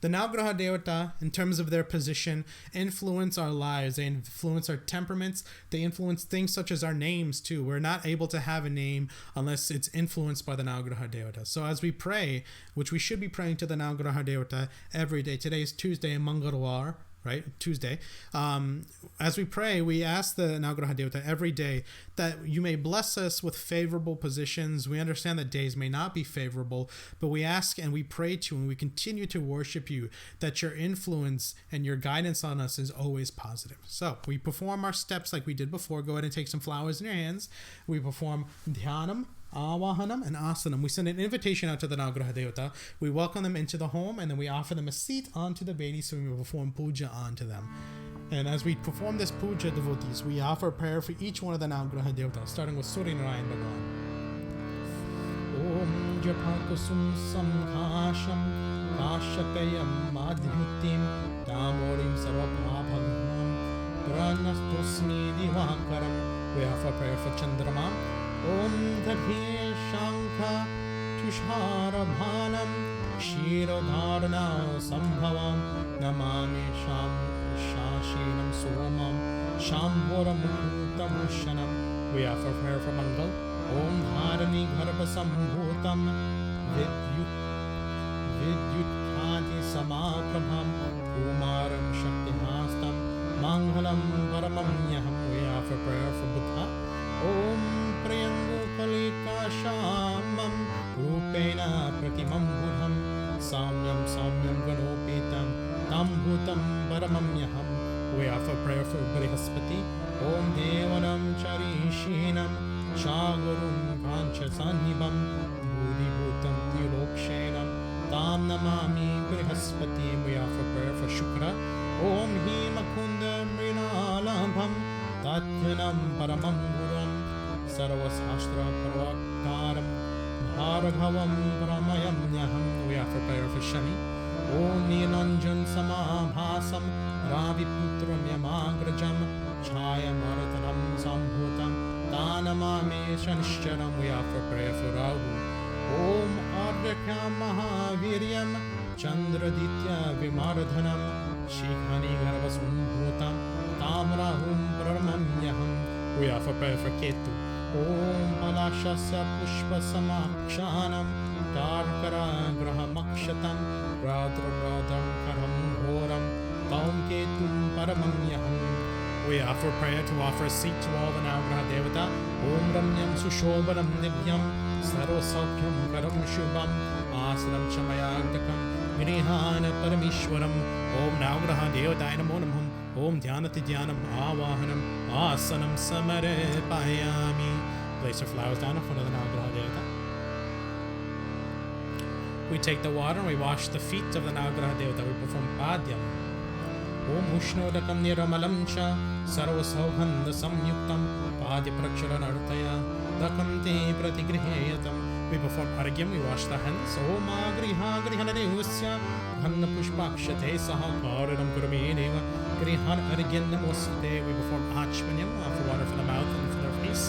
The Navgraha Devata, in terms of their position, influence our lives. They influence our temperaments. They influence things such as our names too. We're not able to have a name unless it's influenced by the Navgraha Devata. So as we pray, which we should be praying to the Navgraha Devata every day. Today is Tuesday, Mangalwar, right? Tuesday. As we pray, we ask the Navagraha Devata every day that you may bless us with favorable positions. We understand that days may not be favorable, but we ask and we pray to and we continue to worship you that your influence and your guidance on us is always positive. So we perform our steps like we did before. Go ahead and take some flowers in your hands. We perform Dhyanam, Avahanam, and Asanam. We send an invitation out to the Navagraha Devata. We welcome them into the home, and then we offer them a seat onto the Vedi, so we perform puja onto them. And as we perform this puja, devotees, we offer prayer for each one of the Navagraha Devatas, starting with Surya Narayan Bhagavan. Om Japakusum Samkhasham Kashapayam Madhyutim Damorim Sarvabhavanam Pranastusmi Divakaram. We offer prayer for Chandrama. Om Dhabhe Shankha Tusharabhanam Kshirodharana Sambhavam Namami Shashinam Somam Shambhora Mukutamushanam. We offer prayer for Mangal. Om Dharani Garbha Sambhutam Vidyuthati Samaprabham Kumaram Shaktihastam Mangalam Paramamyaham. We offer prayer for Buddha. Om Priyangu Kalika Shamam Rupena Pratimam Buddham Samyam Ganopitam Tam Bhutam Paramamyaham. We offer prayer for Brihaspati. Om Devanam Charishinam Chagarum Panchasannibam Buddhibhutam Tirokshenam Tam Namami Brihaspati. We offer prayer for Shukra. Om Himakunda Mrinalabham Tatyanam Paramam Guram Sarvasastra Parvaktaram Bhargavam Paramayam Nyaham. We offer prayer for Shani. Om Nilanjan Samabhasam Raviputram Yamagrajam Chaya Marataram Sambhutam Tanamame Shanishcharam. We offer prayer for Rahu. Om Arvyakam Mahaviryam Chandraditya Vimaradhanam Shikhani Garvasambhutam Tamrahum Paramanyaham. We offer prayer for Ketu. Om Palashasya Pushpa Samakshanam Tarkara Grahamakshatam Radram Karam Horam Taum Ketum Paramanyaham. We offer prayer to offer a seat to all the Navagraha Devata. Om Ramyam Sushobharam Divyam Saro Saukyam Karam Shubham Asram Chamayagdakam Grihana Paramishwaram. Om Navagraha Devata Namo Namah. Om Dhyanati Dhyanam Avahanam Asanam Samarepayami. Place our flowers down in front of the Navagraha Devata. We take the water and we wash the feet of the Navagraha Devata. We perform Padyam. Om Ushnodakam Niramalam Cha Sarvasaughanda Samyuktam Padya Praksharanartaya Dakam Te Pratigriheyatam. We perform Argyam, we wash the hands. Om Agriha Grihanadevusya Bhanna Pushpakshate Saha Karanam Kurameneva Grihan Argyan Namoste. We perform Achmanyam, offer water for the mouth and for the face.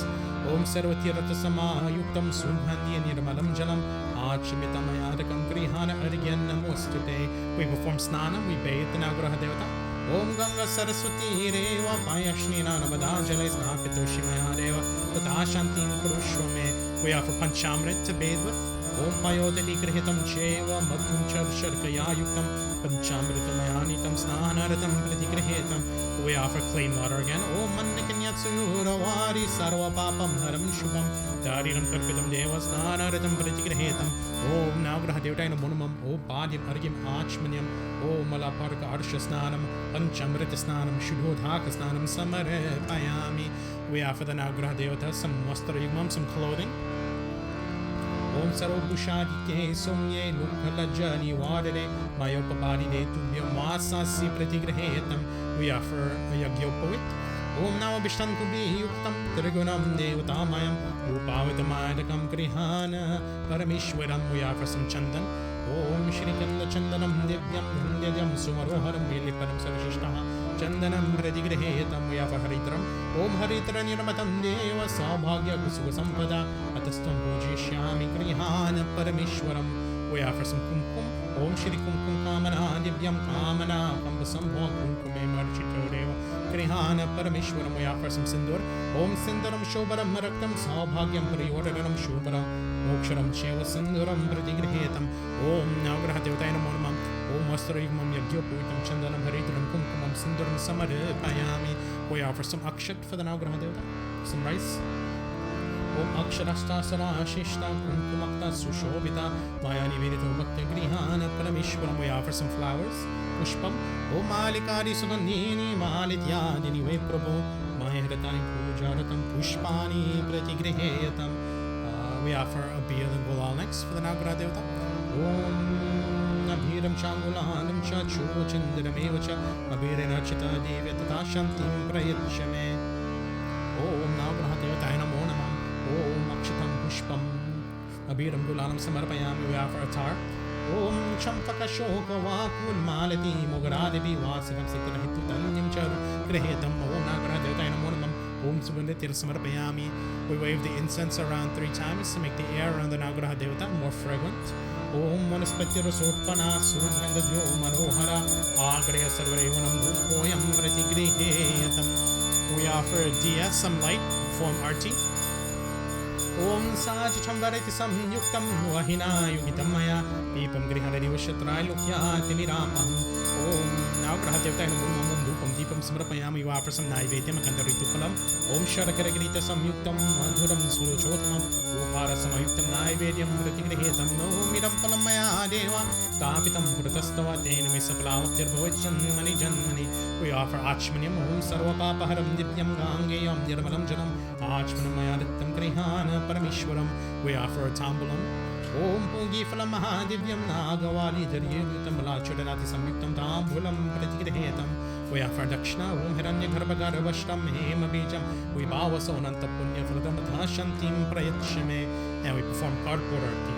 Om Sarvatirata Sama Yuktam Subhandi Nirmalam Jalam Achimitam Ayadakam Grihan Argyan Namoste. We perform Snanam, we bathe the Navagraha Devata. Om Ganga Saraswati Reva Payashnina Navada Jale Snapitoshi Mayadeva Tatashantim Kurushwame. We offer Panchamrit to bathe with. Om Payodali Grihitam Cheva Madhum Sharkaya Yuktam Panchamritam Ayanitam Snanaratam Pratigrahetam. We offer clean water again. Om Mannikanyatsuravadi Sarva Papam Haram Shubham Dariram Karpitam Deva Snanaratam Pratigrahetam. Om Navagraha Devata Namunamam. Om Padyam Argyam Achmanyam. Om Malaparka Arsha Snanam Panchamrita Snanam Shudhodhaka Snanam Samarepayami. We offer the Navagraha Devata some Vastra Yugmam, some clothing. Om Sarobhushadike Somye Lukhalajani Vadare Mayopabadi De Tubhyam Vasasi Pratigrahetam. We offer a Yagyopavit. Om Nama Bishtantubi Yuktam Trigunam Devatamayam Upavitamayadakam Grihana Paramishwaram. We offer some Chandan. Om Shrikanda Chandanam Divyam Dhandyam Sumaroharam Viliparam Sarvishishtaha Chandanam Pratigrahetam. We offer Haritram. Om Haritra Nirmatam Deva Saubhagya Kusuga Sampada Atastam Pujishyami Grihana Paramishwaram. We offer some Kumkum. Om Shri Kumkum Kamana Divyam Kamana Kambasambha Kumkume Marchito Deva Grihana Paramishwaram. We offer some Sindur. Om Sindaram Shobharam Maraktam Saubhagyam Pariyodaram Shobharam Moksharam Sheva Sinduram Pratigrahetam. Om Navagraha Devata Namo Namah. Om Astarigmam Yagyopuitam Chandanam Haridram Kumkumam Sundaram Samaripayami. We offer some akshat for the Navgraha Devata, some rice. Om Aksharasta Sarashishta Kumkumakta Sushobita Maya Nivedita Bhakti Grihana Paramishwaram. We offer some flowers. Pushpam Om Malikari Sugandhini Malityadini Ve Prabhu Maya Hritani Pujaratam Pushpani Pratigriheyatam. We offer a beer and gulal next for the Navgraha Devata. Om Abhiram Changulanam Chachu Chindramevacha Abhirena Chita Devyata Shantim Prayachame. Om Navgraha Devata Namo Namah. Om Akshatam Pushpam Abhiram Gulalam Samarpayami. We offer a tar. Om Champaka Shoka Vakul Malati Mogaradibi Vasivam Sikrahitu Tanyam Char Grihetam. Om Navgraha Devata Namo Namah. Om Subhanditir Samarpayami. We wave the incense around 3 times to make the air around the Navgraha Devata more fragrant. Om Vanaspatira Sotpana Surabhandadyo Manohara Agriya Sarvarevanam Rupoyam Pratigriheyatam. We offer Diya, some light, form arti. Om Saji Chambarati Samyuktam Vahina Yugitam Maya Deepam Grihanadi Vashatrai Lukya Timiramam. Om Navgraha Devata Namo Dupam Deepam Samarapayami. We offer some Naivedyam Akandaritukhalam. Om Sharakaragrita Samyuktam Madhuram Suruchotamam Upara Samayuktam Naivedyam Pratigrihetam. No Miram Palamaya Deva Tapitam Purtastava Tenami Saplavaktir Bhavachan Mani Janmani. We offer Achmaniam Om Sarvapapaharam Divyam Gangayam Nirmalam Janam Achmanamayadattam Grihana Paramishwaram. We offer a Tambulam. Om Pungi Phalam Mahadivyam Nagavali Daryegutam Malachudanati Samyuktam Tambulam Pratigrihetam. We offer Dakshina. Om Hiranya Garbhagara Vashtam Hema Bijam. We bow us on Anta Punya Fradamata Shantim Prayachame. And we perform Karpur Arti.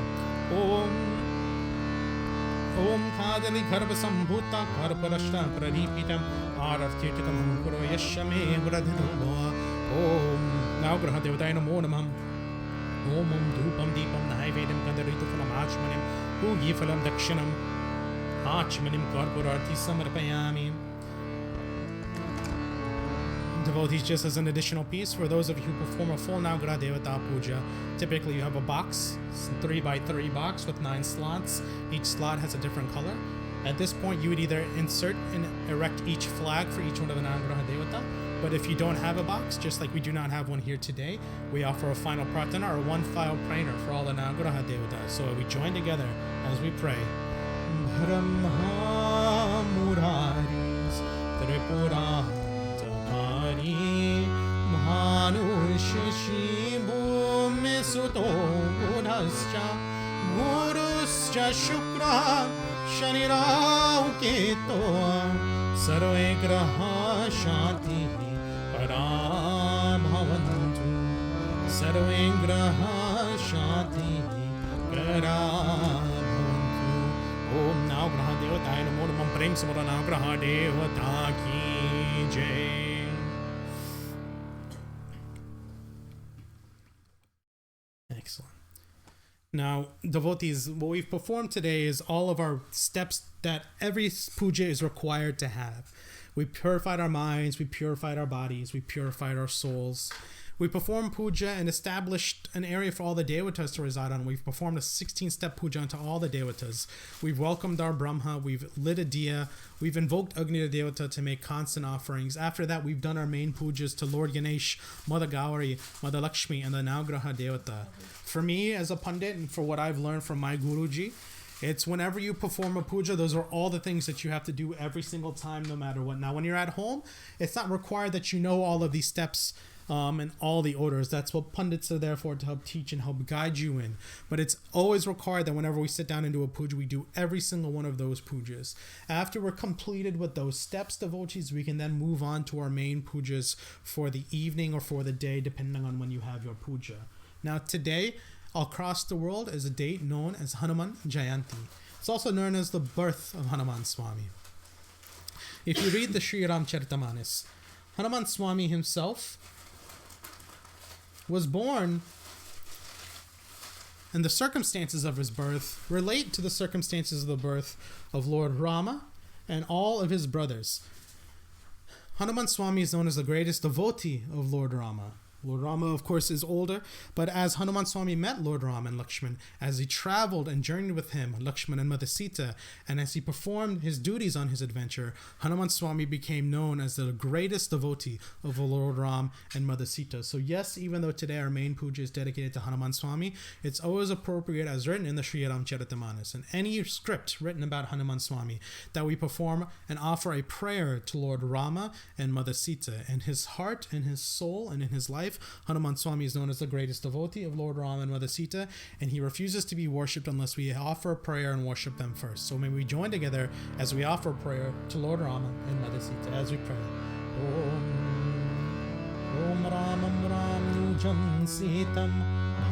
Om Kadali Garbha Sambhuta Karparashta Pradipitam Arathyetikam Kuro Yashame Vradhidhuva. Om Navgraha Devata Namo Namah. Om Dhupam Deepam Naivedam Kandaritufalam Achmanim Pugifalam Dakshinam Achmanim Karpurarti Samarpayami. Devotees, just as an additional piece, for those of you who perform a full Navgraha Devata puja, typically you have a box, 3x3 box with 9 slots. Each slot has a different color. At this point, you would either insert and erect each flag for each one of the Navgraha Devata. But if you don't have a box, just like we do not have one here today, we offer a final pratana or one final prayer for all the Navgraha Devatas. So we join together as we pray. Brahma Muraris Tripura Tamari Manushi Bhumi Suto Gurascha Guruscha Shukra Shanirau Keto Sarve Graha Shanti Bhavantu Sarve Graha Shanti Bhavantu. Om Navgraha Devata Namo Namah. Prem Samara Navgraha Devata Ki Jai. Excellent. Now, devotees, what we've performed today is all of our steps that every puja is required to have. We purified our minds, we purified our bodies, we purified our souls. We performed puja and established an area for all the devatas to reside on. We've performed a 16-step puja unto all the devatas. We've welcomed our Brahma, we've lit a diya, we've invoked Agni Devata to make constant offerings. After that, we've done our main pujas to Lord Ganesh, Mother Gauri, Mother Lakshmi, and the Navgraha Devata. For me, as a Pandit, and for what I've learned from my Guruji, it's whenever you perform a puja, those are all the things that you have to do every single time, no matter what. Now, when you're at home, it's not required that you know all of these steps and all the orders. That's what pundits are there for, to help teach and help guide you in. But it's always required that whenever we sit down and do a puja, we do every single one of those pujas. After we're completed with those steps, devotees, we can then move on to our main pujas for the evening or for the day, depending on when you have your puja. Now, today, across the world, is a date known as Hanuman Jayanti. It's also known as the birth of Hanuman Swami. If you read the Sri Ramcharitamanus, Hanuman Swami himself was born, and the circumstances of his birth relate to the circumstances of the birth of Lord Rama and all of his brothers. Hanuman Swami is known as the greatest devotee of Lord Rama. Lord Rama, of course, is older, but as Hanuman Swami met Lord Rama and Lakshman, as he traveled and journeyed with him, Lakshman and Mother Sita, and as he performed his duties on his adventure, Hanuman Swami became known as the greatest devotee of Lord Ram and Mother Sita. So yes, even though today our main puja is dedicated to Hanuman Swami, it's always appropriate, as written in the Sri Ramcharitamanas and any script written about Hanuman Swami, that we perform and offer a prayer to Lord Rama and Mother Sita. In his heart, in his soul, and in his life, Hanuman Swami is known as the greatest devotee of Lord Ram and Mother Sita, and he refuses to be worshipped unless we offer a prayer and worship them first. So may we join together as we offer prayer to Lord Rama and Mother Sita as we pray. Om Ramam Ramnujam Sitam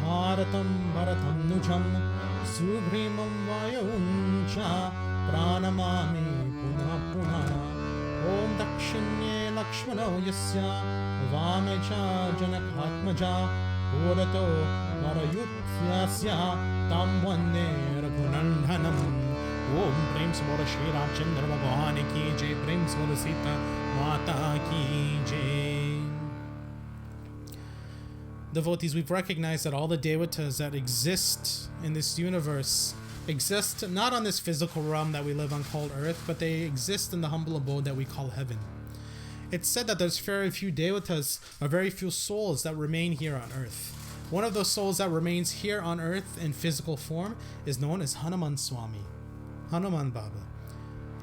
Bharatam Bharatam Nujam Subhrimam Vayuncha Pranamami Puna Puna Om Dakshanye Lakshmano Yasya Vamecha Janakatmaja Purato Marayutyasya Tam Vande Raghunandhanam. Om Prem Samora Shri Ramchandra Bhagwan Ki Jai, Prem Samora Sita Mata Ki Jai. Devotees, we've recognized that all the devatas that exist in this universe exist not on this physical realm that we live on called earth, but they exist in the humble abode that we call heaven. It's said that there's very few devatas, or very few souls that remain here on earth. One of those souls that remains here on earth in physical form is known as Hanuman Swami, Hanuman Baba.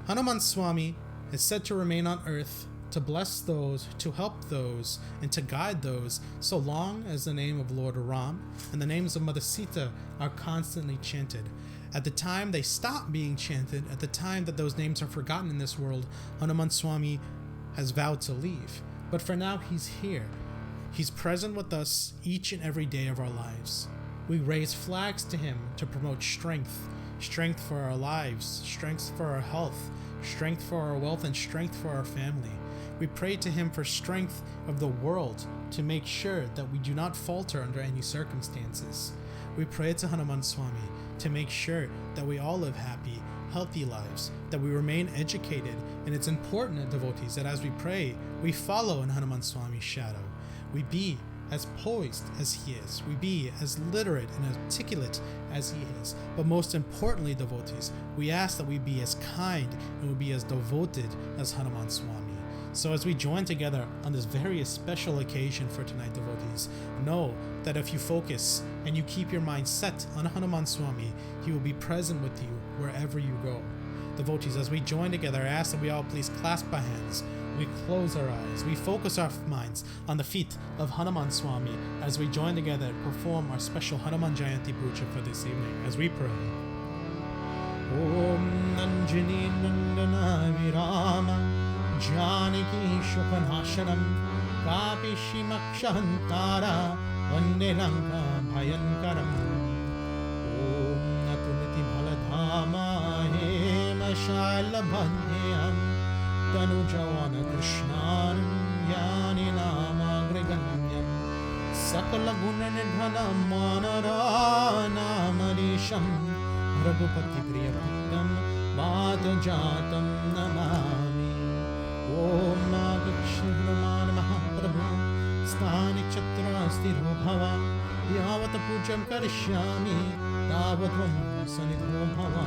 Hanuman Swami is said to remain on earth to bless those, to help those, and to guide those, so long as the name of Lord Ram and the names of Mother Sita are constantly chanted. At the time they stop being chanted, at the time that those names are forgotten in this world, Hanuman Swami has vowed to leave. But for now, he's here. He's present with us each and every day of our lives. We raise flags to him to promote strength, strength for our lives, strength for our health, strength for our wealth, and strength for our family. We pray to him for strength of the world to make sure that we do not falter under any circumstances. We pray to Hanuman Swami to make sure that we all live happy, healthy lives, that we remain educated. And it's important, devotees, that as we pray, we follow in Hanuman Swami's shadow. We be as poised as he is. We be as literate and articulate as he is. But most importantly, devotees, we ask that we be as kind and we be as devoted as Hanuman Swami. So as we join together on this very special occasion for tonight, devotees, know that if you focus and you keep your mind set on Hanuman Swami, he will be present with you wherever you go. Devotees, as we join together, I ask that we all please clasp our hands, we close our eyes, we focus our minds on the feet of Hanuman Swami as we join together to perform our special Hanuman Jayanti puja for this evening as we pray. Om Anjani Nandana Virama Janaki Shokanashanam Kapishimakshantara Vande Lanka Bhayankaram. Om Natuniti Bhaladhama Hema Shailabhanyam Tanujavana Krishnan Yani Nama Griganyam Sakala Gunanidhanam Manara Namarisham Raghupati Priyabhaktam Vatajatam Namami. Om Nagakshivraman Mahaprabhu Sthani Chatra Sthiro Bhava Yavata Pujam Karishyami Tavadvam Sanidho Bhava.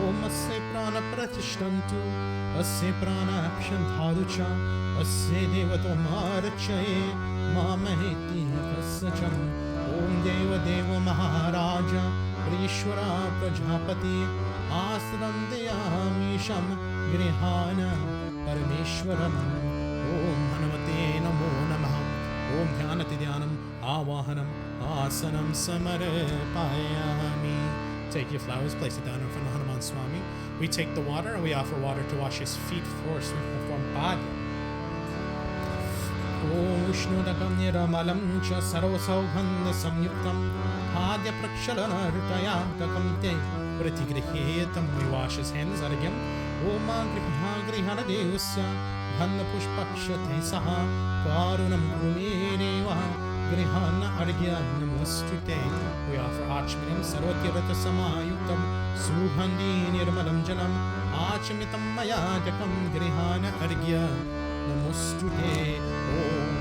Om Asya Prana Pratishtantu Asya Prana Akshantharucha Asya Devato Marachaye Mamaheti Kasacham. Om Deva Deva Maharaja Prishwara Prajapati Asram Deyamisham Grihana Parameshwaram. Om Hanumate Namo Namaha. Om Dhyanati Dhyanam Avahanam Asanam Samarapayami. Take your flowers, place it down in front of Hanuman Swami. We take the water and we offer water to wash his feet first. We perform Bhadya. Om Vishnudakam Niramalam Cha Sarvasaughanda Samyuktam Bhadya Prakshalana Ritaya Kakam Te Pratigrihetam. We wash his hands again. Om Grihana Devasya Dhanna Pushpakshate Saha Karunam Kumireva Grihana Argya Namostute. We offer Achminam Sarvatirata Samayuktam Suhandi Nirmalam Janam Achmitam Maya Jakam Grihana Argya Namostute. Om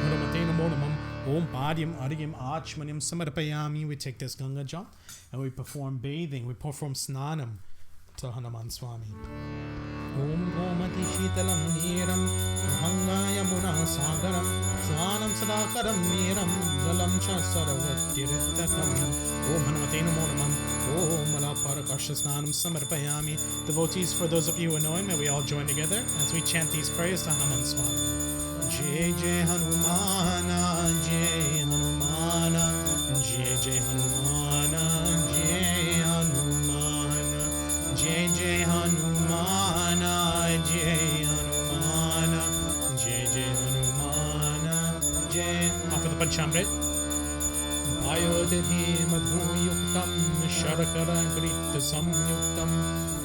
Hanumate Namo Namam Om Padyam Argyam Achmanyam Samarpayami. We take this Ganga Jal and we perform bathing, we perform Snanam to Hanuman Swami. Om Gomati Shitalam Neeram Ganga Yamuna Sagaram Swanam Sadakaram Neeram Jalam Cha Saravatirtakam. Om Hanumate Namo Namah. Om Malaparakasha Snanam Samarpayami. Devotees, for those of you who know him, may we all join together as we chant these prayers to Hanuman Swami. Jai Jai Hanumana, Jai Hanumana, Jai Jai Hanumana, Jai Hanumana, Jai Jai Hanumana, Jai Hanumana, Jai Jai Hanumana, Jai. Offer the Panchamrit. Ayodhi Madhuyuktam Sharakara Grita Samyuktam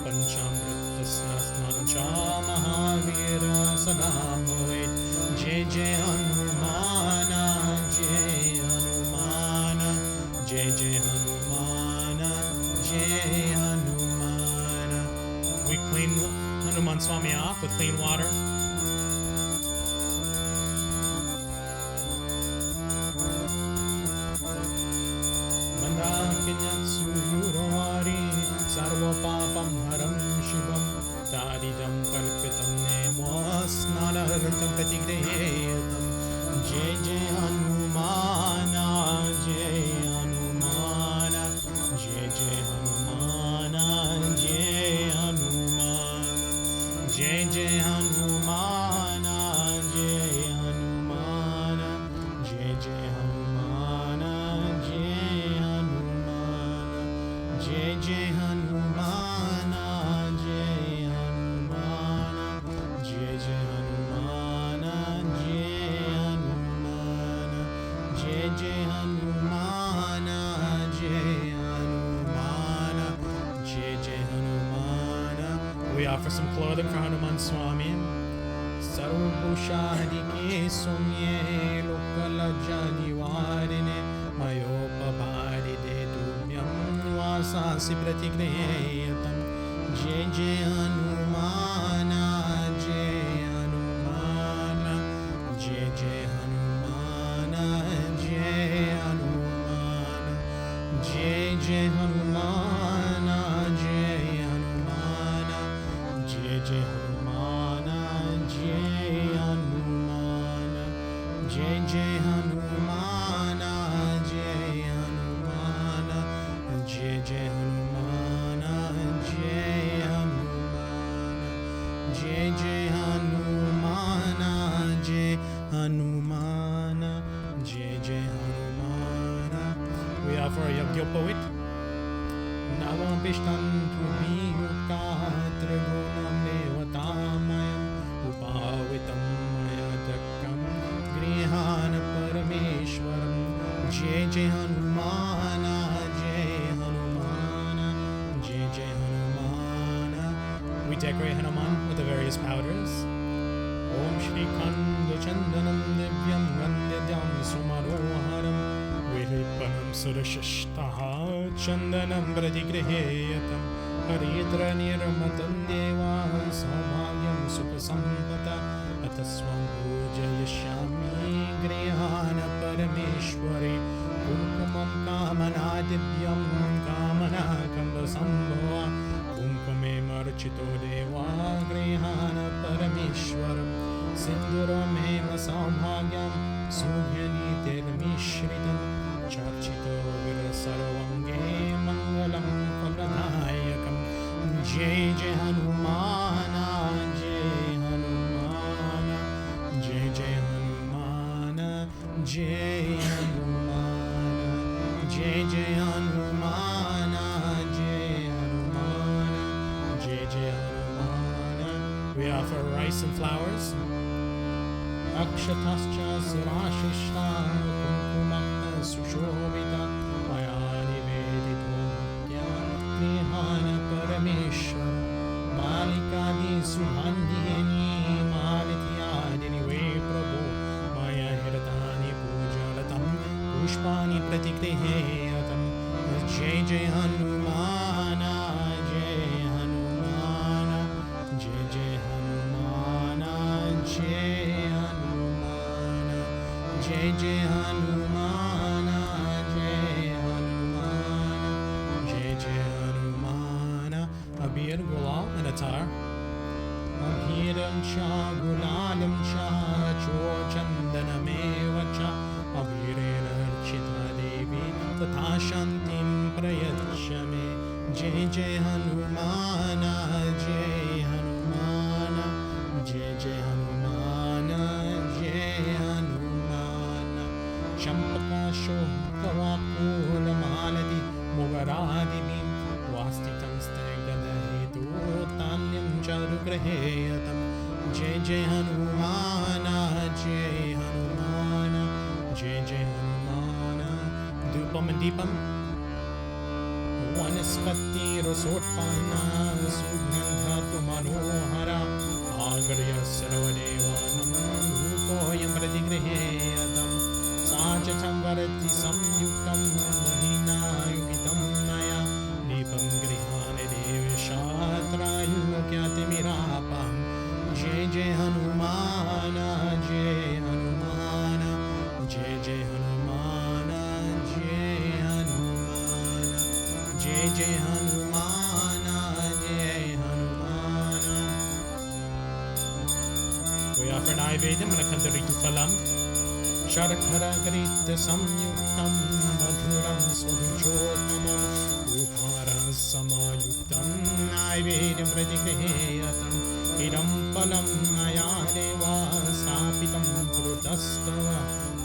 Panchamrita Snancha Mahavira Sadamoit. Jai Jai Hanumana, Jai Hanumana, Jai Jai Hanumana, Jai Hanumana. We clean Hanuman Swami off with clean water. Mandakinyatsu Yurovari Sarva Papam Haram Shivam Tadidam Kalpitam Nemo Snanartam Tatigreyatam. Jai Jai Hanumana, Jai Hanumana, Jai Jai Hanumana, Jai Hanumana, Jai Jai Hanumana, Jai Hanumana, Jai Jai Hanumana, Jai Hanumana, Jai Jai Hanumana, Jai Hanumana, Jai Jai Hanumana, Jai Hanumana, Jai Jai Hanumana, Jai Hanumana, Jai Jai Hanumana. We offer some clothing for Hanuman Swami. Sarvabhushadike Sumye Lokalajani Varine Mayopabharide Dumyam Vasasi Pratigreyatam. Jai Jai Hanumana, Jai Hanumana, Jai Jai Hanumana, Jai Hanumana, Jai Jai Hanumana, Jai Hanumana, Jai Jai Hanumana, Jai Hanumana, Jai Jai Hanumana, Jai Hanumana, Jai Jai Hanumana, Jai Hanumana, Jai Jai Hanumana, Jai Hanumana, Jai Jai Hanumana. We offer a Yajñopoit. Navam Vishtantu Viyuktatrigunam Devatamayam Upavitam Mayadakam Grihana Parameshwaram. Jai Jai Hanumana, Jai Hanumana, Jai Jai Hanumana. We decorate Hanuman with the various powders. Om Shri Kanda Chandanam Divyam Gandidyam Sumaroharam Virpanam Surashishtaha Chandanam Pratigreyatam Haridra Nirmatam Deva Saumhagyam Supasampata Atasvam Pujayashyami Grihana Parameshwari Kumkumam Kamana Divyam Kamana Kamba Sambhava Kumkume Marchito Deva Grihana Parameshwaram Sinduramema Saumhagyam Subhyani Termishritam Charchito Virasaravange Mangalam Paladayakam. Jai Jai Hanumana, Jai Hanumana, Jai Jai Hanumana, Jai Hanumana, Jai Jai Hanumana, Jai Hanumana, Jai Jai Hanumana. We offer rice and flowers. Akshatascha Surashishta Kumkumakta Sushobita Mayani Vedito Bhaktya Grihana Parameshwar Malikadi Suhandini Malityadini Ve Prabhu Maya Hiratani Pujalatam Pushpani Pratikreyatam. Jai Jai Hanumana, Jai Hanumana, Jai Jai Hanumana, Jai Hanumana, Jai Jai Hanumana. Avatar. Abhiram cha gunalam cha chochandanameva cha abhirena archita devi tatha shantim prayachame. Jai Jai Hanumana, Jai Hanumana, Jai Jai Hanumana, Jai Hanumana. Champaka Shokavakula Maladi Mugaradi Bim Vastitam Stagadahitu Tanyam Charugraheyatam. Jai Jai Hanumana, Jai Hanumana, Jai Jai Hanumana. Dupam and Deepam Vanaspati Rosotpana Sugandhatu Manohara Agarya Sarvadevanam Rupoyam Pradigriheyatam Sajatam Varati Samyuktam Mohina Yugitam Maya Nipam Grihane Devishatra Yukyati Mirapam. Jai Jai Hanumana, Jai Hanumana, Jai Jai Hanumana, Jai Hanumana. Jai Jai Hanumana, Jai Hanumana. We offer Naivedam and a Kandaritu Phalam. Sharakara Garita Samyuktam Madhuram Swaduchotamam Upara Samayuktam Naivedam Pradigreyatam Idam Palam Ayadeva Sapitam Prudastava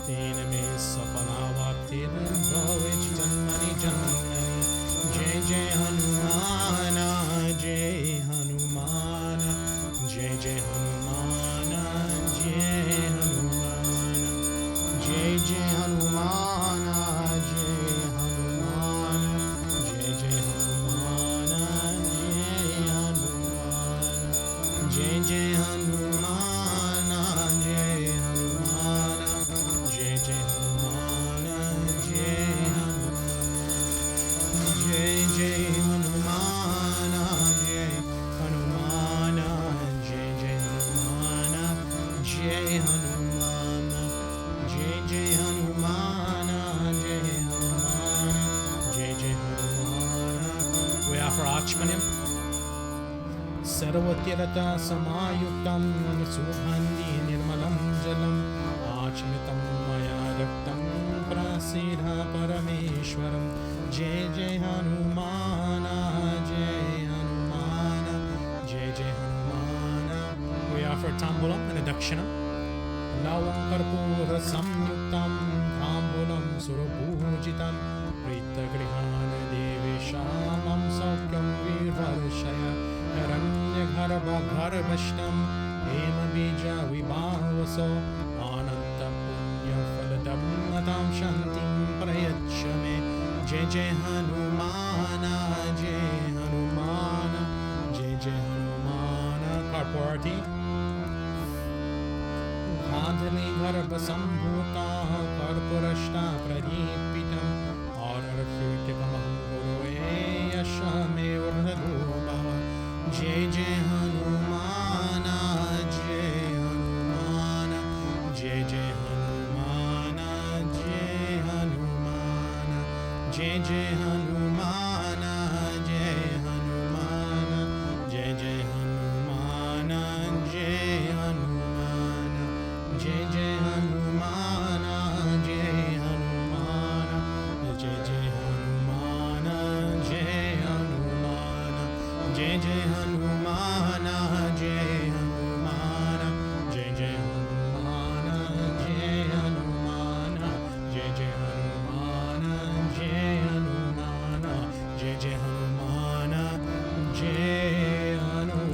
Tena Me Sapanavatir Bhavich Janmani Janmani. Jai Jai Hanumana, Jai Hanumana, Jai Jai Hanumana, Jai Hanumana, Jai Jai Hanumana, Jai Hanumana, Jai Jai Hanumana, Jai Hanumana, Jai Jai Hanumana, Jai Hanumana, Jai Jai Hanumana, Jai Hanumana. Jai Jai Hanumana, Jai Hanumana, Jai Jai Hanumana, Jai Hanumana, Jai Jai Hanumana, Jai Hanumana, Jai Jai Hanumana. We offer Achmanim. Sarvatirata Samayuktam Subhandi Nirmalam Jalam Achmitam Maya Raktam Prasidha Parameshwaram. Jai Jai Hanumana, Jai Hanumana, Jai Jai Hanumana. We offer Tambulam and a Dakshinam. Lavam Karpura Samyuktam Tambulam Surapujitam Prita Grihana Devishamam Saukyam Virvarshaya Haranya Gharva Gharvashtam Hema Bija Vibhavaso Ananta Punya Faladam Atam Shantim Prayachame. Jai Jai Hanumana, Jai Hanumana, Jai Jai Hanumana. Karpurati Adali Garbha Sambhuta Karpurashta Pradipitam Ararkirtikamam Gurue Yashame Urhadubhava. Jai Jai Hanumana, Jai Hanumana, Jai Jai Hanumana, Jai Hanumana. Jai Jai Hanumana, Jai Hanumana, Jai Jai Hanumana, Jai Hanumana, Jai Jai Hanumana, Jai Hanumana, Jai Jai Hanumana, Jai Hanumana, Jai Jai Hanumana, Jai Hanumana, Jai Jai Hanumana, Jai Hanumana, Jai Jai Hanumana, Jai Hanumana, Jai Jai Hanumana, Jai Hanumana.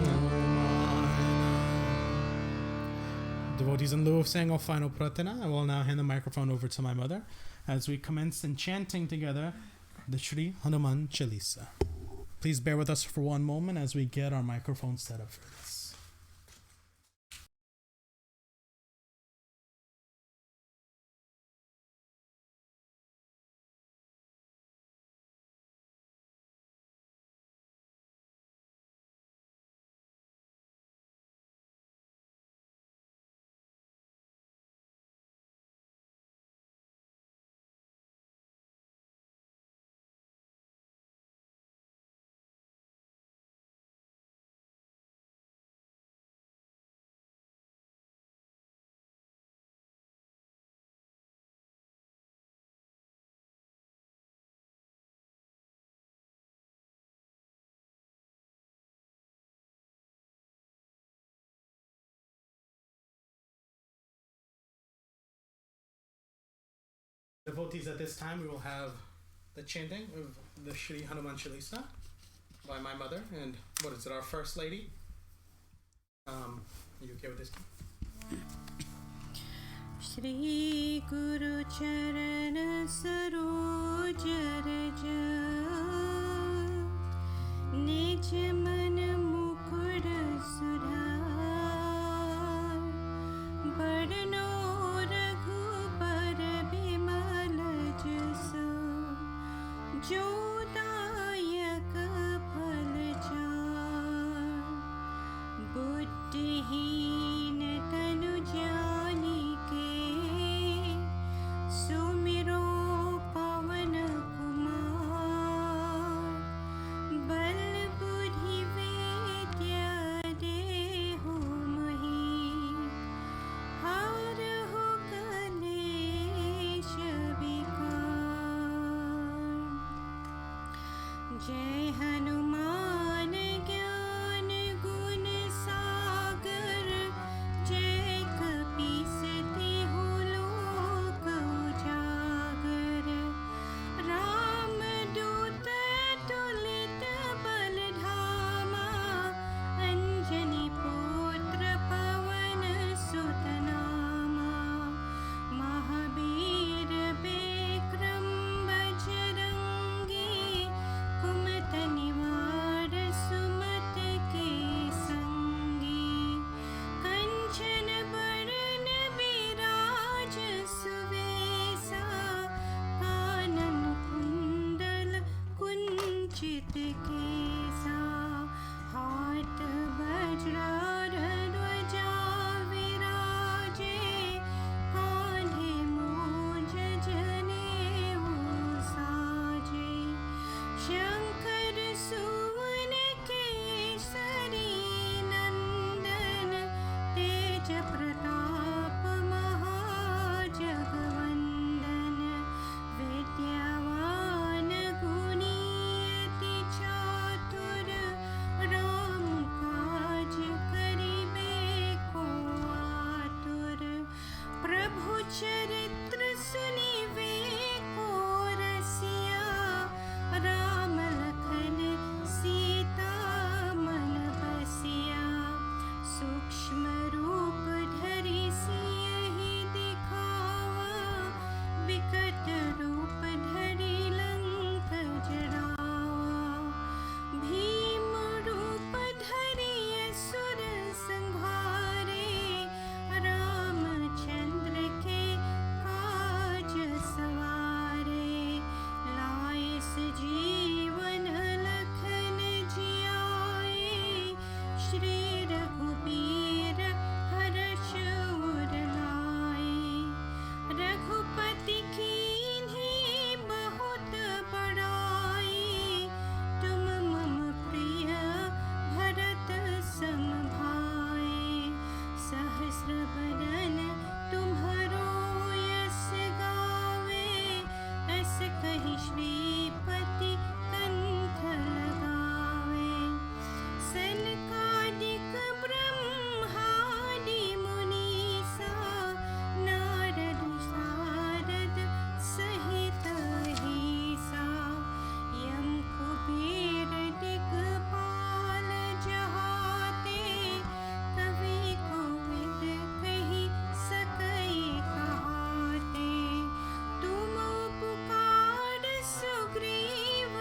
Devotees, in lieu of saying our final pratana, I will now hand the microphone over to my mother as we commence in chanting together the Shri Hanuman Chalisa. Please bear with us for one moment as we get our microphone set up for this. Devotees, at this time we will have the chanting of the Shri Hanuman Chalisa by my mother and what is it, our First Lady. Are you okay with this? Shri Guru Charan Saroj Raj Nij Man Mukur Sudhar Barno Raghupar Bimal Jas Jodayak Phal Char Buddhihin Tanu Jani Ke Sumiro Pavan Kumar Bal Buddhi Vidya Deho Mahi Har Ho Kalesh Vikar Jai Hanuman Gyan Gun Sagar Jai Kapis Tihu Lok Ujagar Ram Dut Tulit Baldhama Anjani Putra Pavan Sut Nama Mahabir Bikram Bajrangi Kumat Nivar Sumat Ke Sangi Kanchan Baran Biraj Suvesa Kanan Kundal Kunchit Kesa Haat Bajra Dhwaja Viraje Kandhe Moj Janevu Saje Shankar Suvan Kesari Nandan Tej Pratap Mahajagvandan Vidyavan Guni Ati Chatur Ram Kaj Karibe Ko Atur Prabhu Charitra Sunive Ko Rasiya Ram Lakhan Sita Man Basiya Sukshma Roop Dhari Siyahi Dikhawa Vikat Roop Dhari Lanka Jarawa Bhim Roop Dhari Asur Sanghare Ramchandra Ke Kaaj Saware Laye Sajeevan Lakhan Jiyaye Shri Raghubir Harash Ur Laye Raghupati कीन्ही बहुत बड़ाई तुम मम प्रिय भरत सम भाई सहस्र बदन तुम्हरो yes गावे अस कहि श्रीपति कंठ लगावे सनकादिक ब्रह्मादि मुनीसा नारद सारद सहित अहिसा यम कुबेर दिक्पाल जहाते कवि कोविद कहि सकै कहाते तुम उपकार Sugriva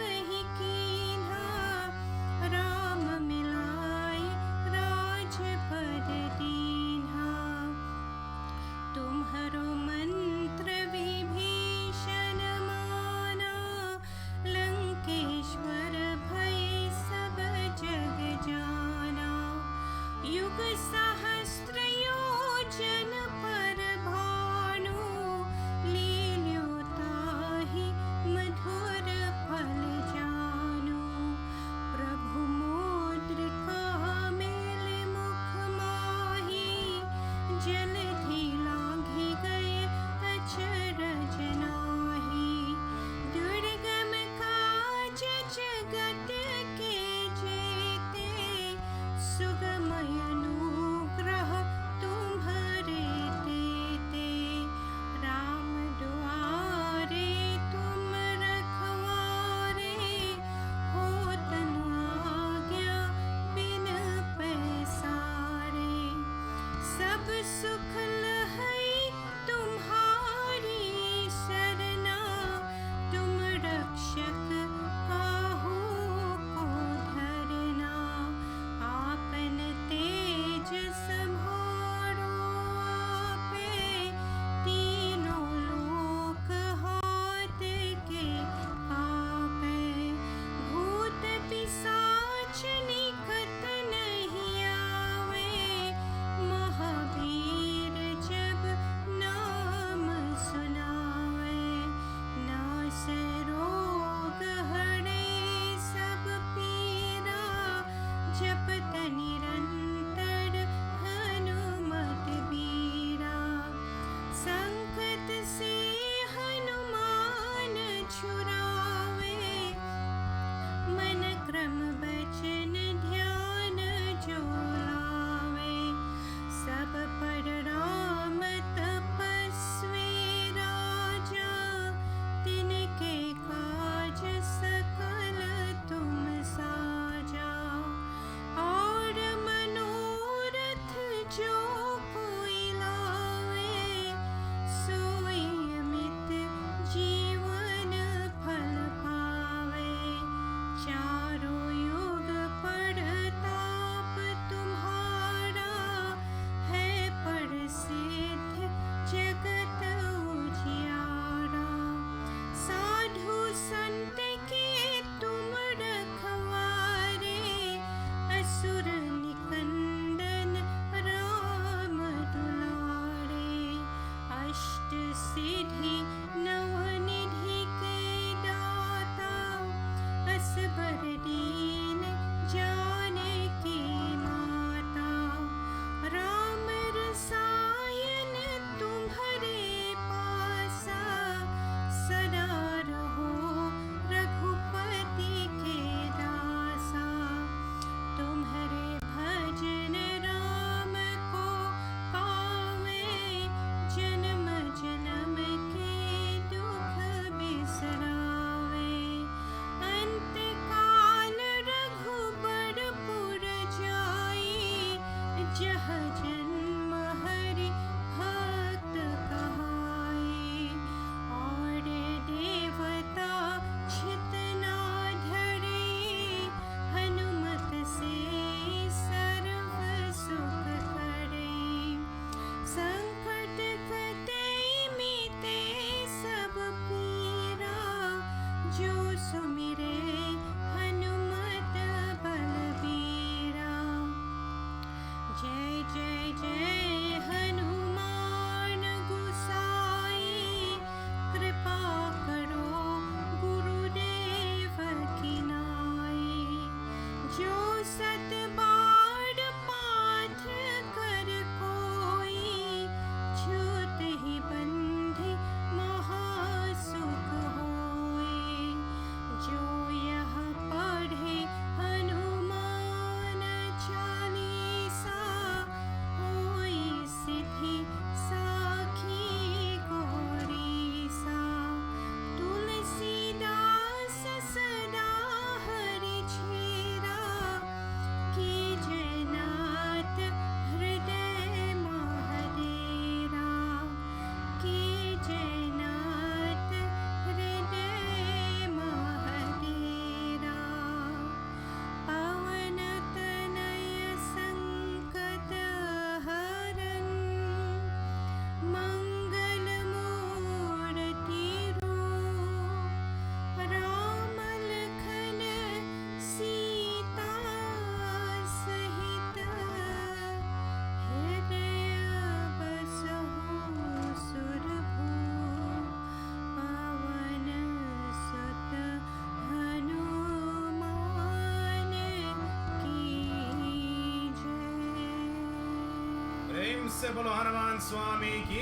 Prem se Bolo Hanuman Swami ki.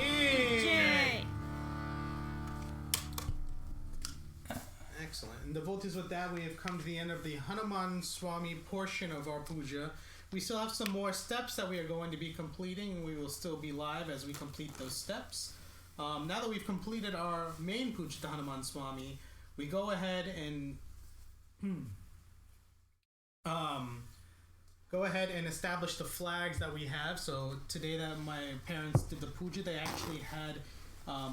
Jai. Excellent. And devotees, with that, we have come to the end of the Hanuman Swami portion of our puja. We still have some more steps that we are going to be completing, and we will still be live as we complete those steps. Now that we've completed our main puja to Hanuman Swami, we go ahead and establish the flags that we have. So today that my parents did the puja, they actually had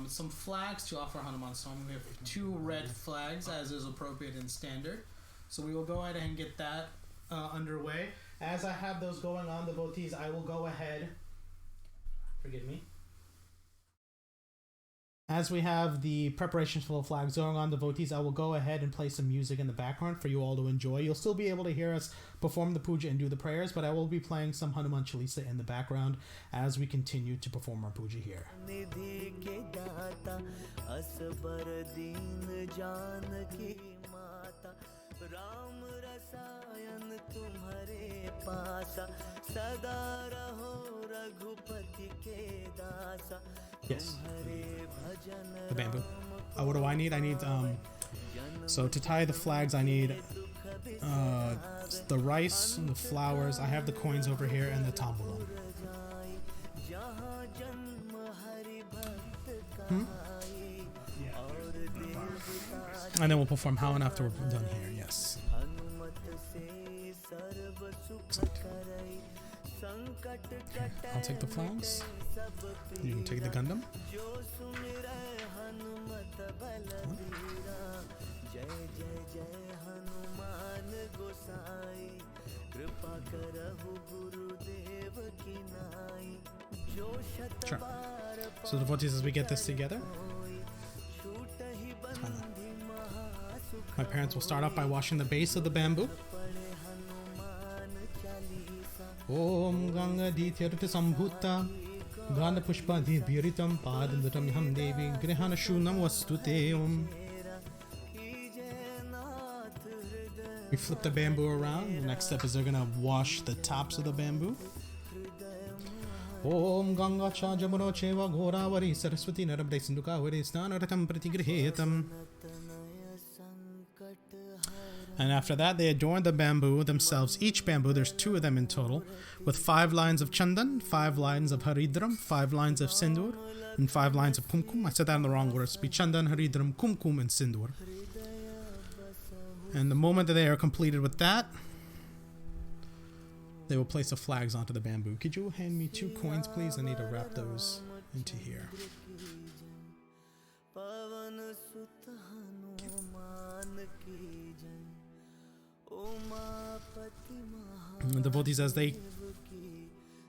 some flags to offer Hanuman Swami. We have 2 red flags, as is appropriate and standard. So we will go ahead and get that underway. As I have those going on, devotees, I will go ahead. Forgive me. As we have the preparations for the flags going on, devotees, I will go ahead and play some music in the background for you all to enjoy. You'll still be able to hear us perform the puja and do the prayers, but I will be playing some Hanuman Chalisa in the background as we continue to perform our puja here. निधि के दाता असबर दीन जानकी माता राम रसायन तुम्हारे पासा सदा रहो रघुपति के दासा Yes. तुम्हारे भजन The bamboo. What do I need? I need, so to tie the flags, I need the rice, the flowers. I have the coins over here and the tambulam. जहाँ जन्म हरि भक्त काई और देवता And then we'll perform Havan after we're done here. Yes. Hanumat से सर्व सुख करई संकट कटै I'll take the flags. सब You can take the Gundam. जो सुमिरै हनुमत बलबीरा जय जय जय हनुमान गोसाई कृपा करहु गुरुदेव की नाई जो शत Sure. Bar So devotees, as we get this together, छूटहि बंधि महासुख my parents will start off by washing the base of the bamboo. पढ़े Hanuman Chalisa Om Ganga Dityarta Sambhuta Ganda Pushpa Dibiritam Padam Ham Devi Grihana Shunam Wastute Om. कीजय नाथ हृदय We flip the bamboo around. The next step is they're gonna wash the tops of the bamboo. Om Ganga Cha Jamuna Cheva Goravari Saraswati Narabde Sindukavare Snanarakam Pratigrihetam. तनय संकट हर And after that, they adorn the bamboo themselves. Each bamboo, there's 2 of them in total, with 5 lines of chandan, 5 lines of haridram, 5 lines of sindur, and 5 lines of kumkum. I said that in the wrong order. It's be chandan, haridram, kumkum, and sindur. And the moment that they are completed with that, they will place the flags onto the bamboo. Could you hand me 2 coins, please? I need to wrap those into here. पवन सुत हनुमान की जय Umapati And the devotees, as they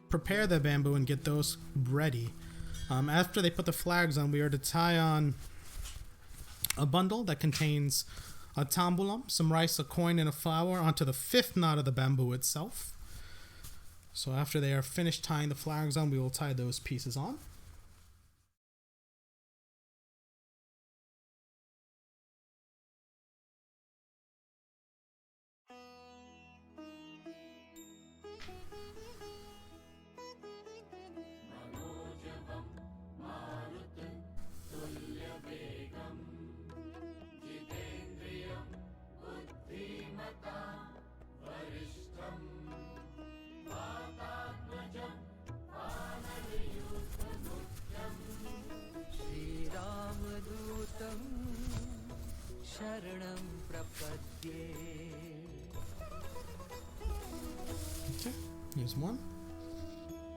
prepare the bamboo and get those ready, after they put the flags on, we are to tie on a bundle that contains a tambulam, some rice, a coin, and a flower onto the 5th knot of the bamboo itself. So after they are finished tying the flags on, we will tie those pieces on. श्रीरामदूतं शरणं प्रपद्ये Okay, here's 1.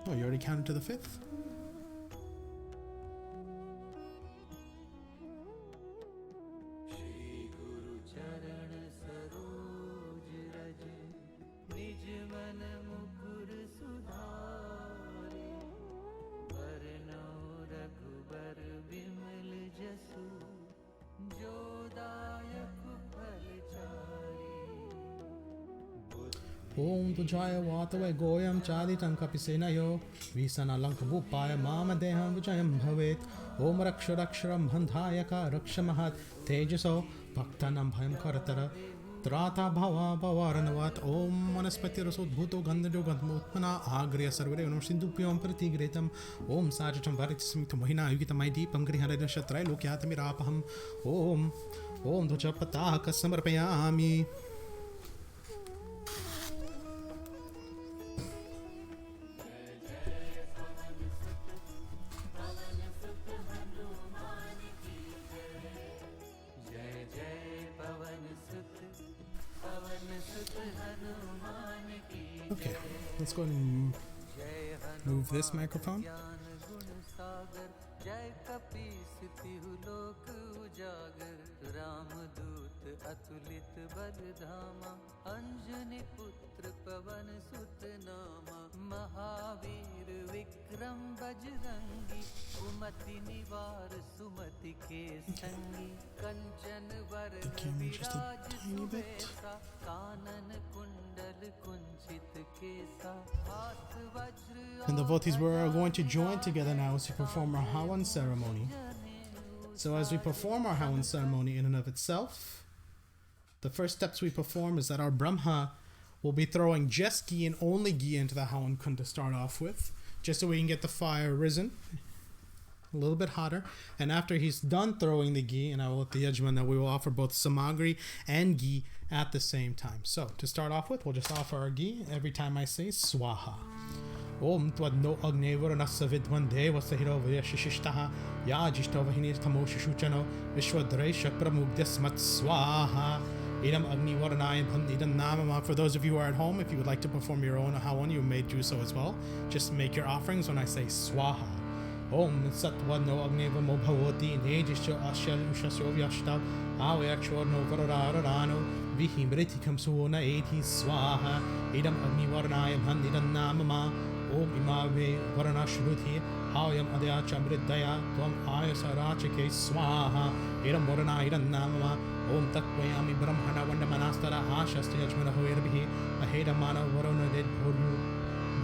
Oh, you already counted to the 5th? चरण सरोज रज निज मन मुकुर सुधारे वरनौ रघुबर विमल जसु जो दायक फल चारि Om Tujaya Vatave Goyam Chaditam Kapisenayo Visana Lankabupaya Mama Deham Vijayam Bhavet Om Raksharaksharam Handhayaka Rakshamahat Tejaso Bhaktanam Bhayam Karatara Trata bhava bhavaranavat Om Vanaspati Rasodbhuto Gandhajo Gandhmutmana Agriya Sarvare Om Sindupyam Pratigretam Om Sajatam Varitasmito Mahina Yugitamai Deepam Griharada Shatrai Lokyatamirapaham Om Dvajapataka Samarpayami. Okay, let's go ahead and move this microphone. जय कपीसति लोक उजागर रामदूत अतुलित बलधामा अंजनी पुत्र पवन सुत नामा महावीर विक्रम बजरंगी कुमति निवार सुमति के संगी कंचन वरण विराज सुबेसा कानन कुंडल कुंचित केसा हाथ वज्र. And the devotees, we're going to join together now as we perform our Hawan ceremony. So as we perform our Hawan ceremony in and of itself, the first steps we perform is that our Brahma will be throwing just ghee and only ghee into the Hawan Kund to start off with, just so we can get the fire risen a little bit hotter. And after he's done throwing the ghee, and I will let the Yajman know, we will offer both samagri and ghee at the same time. So to start off with, we'll just offer our ghee every time I say swaha. Om Twadno Agnevaranasa Vidwande Vasahiro Vyashishtaha Yajishto Vahini Tamo Shishuchano Vishwadresha Pramugdismat Swaha Idam Agni Varanai Idam Namama. For those of you who are at home, if you would like to perform your own Hawan, you may do so as well. Just make your offerings when I say Swaha. Om Satwadno Agneva Mobhavoti Nejisho Ashal Ushasyo Vyashta Avayakshorno Varararano Vihimritikam Suona Eti Swaha Idam Agni Varanai Idam Namama. Om Imave Varana Shruti Hayam Adya Chamridaya Tvam Ayasarachake Swaha Idam Varana Idam Namama Om Tatvayami Brahmana Vandamanastara Ashasti Yajmana Hoirbihi Aheda Mana Varana Ded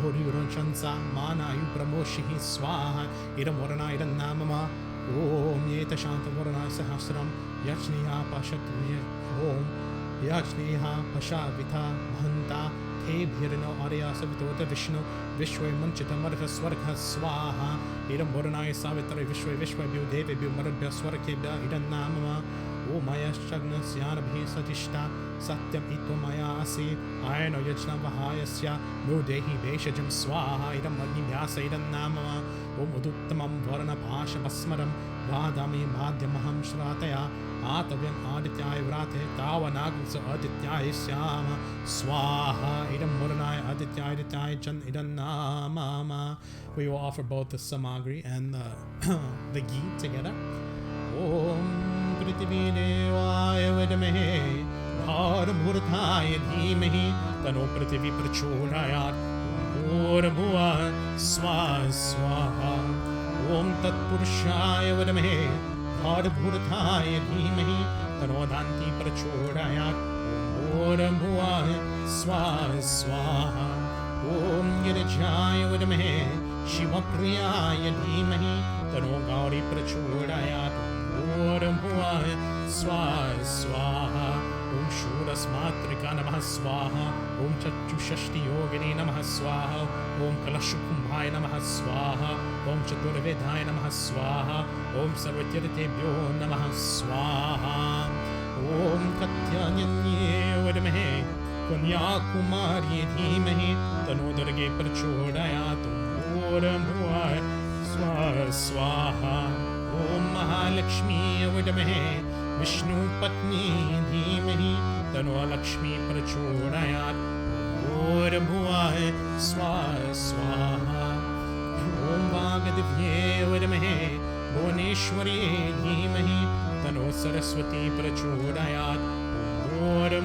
Bhori Runchansa Mana Yu Pramoshihi Swaha Idam Varana Idam Namama Om Yeta Shanta Varana Sahasram Yachniha Pashatviya Om Yachniha Pashavita Mahanta He Bhirino Arya Savitota Vishnu Vishwe Munchita Marha Swarga Swaha Idam Varanaya Savitari Vishwe Vishwe Bhudevi Bhumarabhya Swarakebya Idam Namama O Maya Shagna Syanabhi Satishta Satyam Ito Maya Asi Ayano Yajna Vahayasya No Dehi Veshajam Swaha Idam Agni Vyasa Idam Namama Om Uduttamam Varana Pasha Basmaram Vadami Madhyamaham Shrataya Atavyam Adityaya Vrate Tavanagsa Adityaya Syama Swaha Idam Varanaya Adityaya Adityaya Chan Idam Namama. We will offer both the samagri and the ghee together. Om Prithvi Devaya Vidamahe Bharamurthaya Dhimahi Tano Prithvi Prachodayat Bhura Swaha Swaha Om Tat Purushaya Vidamahe Bharamurthaya Dhimahi Tano Danti Prachodayat Bhura Swaha Swaha Om Girajaya Vidamahe Shiva Priyaya Dhimahi Tano Gauri Prachodayat Bhura Swaha Swaha Om Shuras Matrika Namaha Swaha Om Chachu Shashti Yogini Namaha Swaha Om Kalashukumbhaya Namaha Swaha Om Chaturvedhaya Namaha Swaha Om Sarvatirtebhyo Namaha Swaha Om Katyanyanye Vidamahe Kanyakumari Dhimahi Tano Durge Prachodayat Bhura Swaha Swaha Om Mahalakshmi Vidamahe Vishnu Patni Dhimahi Tano Lakshmi Prachodayat Bhura Swaha Swaha Om Vagadivye Vidamahe Bhuneshwari Dhimahi Tano Saraswati Prachodayat Bhura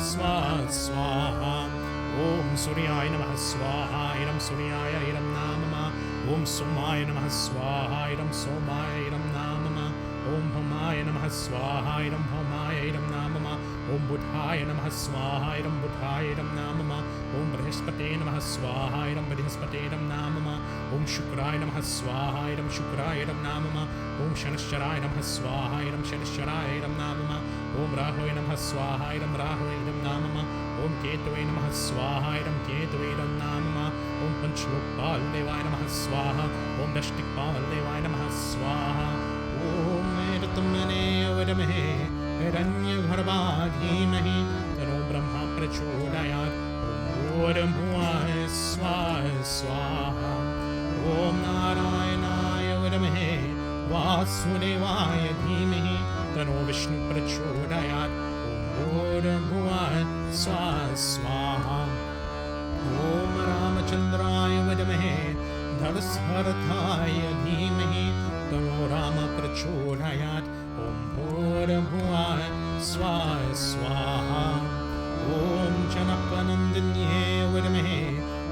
Swaha Swaha Om Suryaya Namaha Swaha Idam Suryaya Idam Namama Om Somaya Namaha Swaha Idam Somaya Idam Namama Om Homaya Namaha Swaha Idam Homaya Idam Namama Om Buddhaya Namaha Swaha Idam Buddhaya Idam Namama Om Brihaspate Namaha Swaha Idam Brihaspate Idam Namama Om Shukraya Namaha Swaha Idam Shukraya Idam Namama Om Shanishcharaya Namaha Swaha Idam Shanishcharaya Idam Namama Om Rahwe Namaha Swaha Idam Rahwe Idam Namama. Om Ketave Namaha Swaha Idam Ketave Idam Namama. Om Panchlokpal Devaya Namaha Swaha. Om Dashtikpal Devaya Namaha Swaha. Om Edatamane Avadamahe Hiranya Garbha Dhimahi Tano Brahma Prachodayat. Om Bhuva Swaha Swaha. Om Narayanaya Vidamahe Vasudevaya Dhimahi Tano Vishnu Prachodayat. Om Bhuva Swaha Swaha. Om Ramachandraya Vidamahe Dharastharathaya Dhimahi Tano Rama Prachodayat. Om Bhuva Swaha Swaha. Om Janapanandanye Vidamahe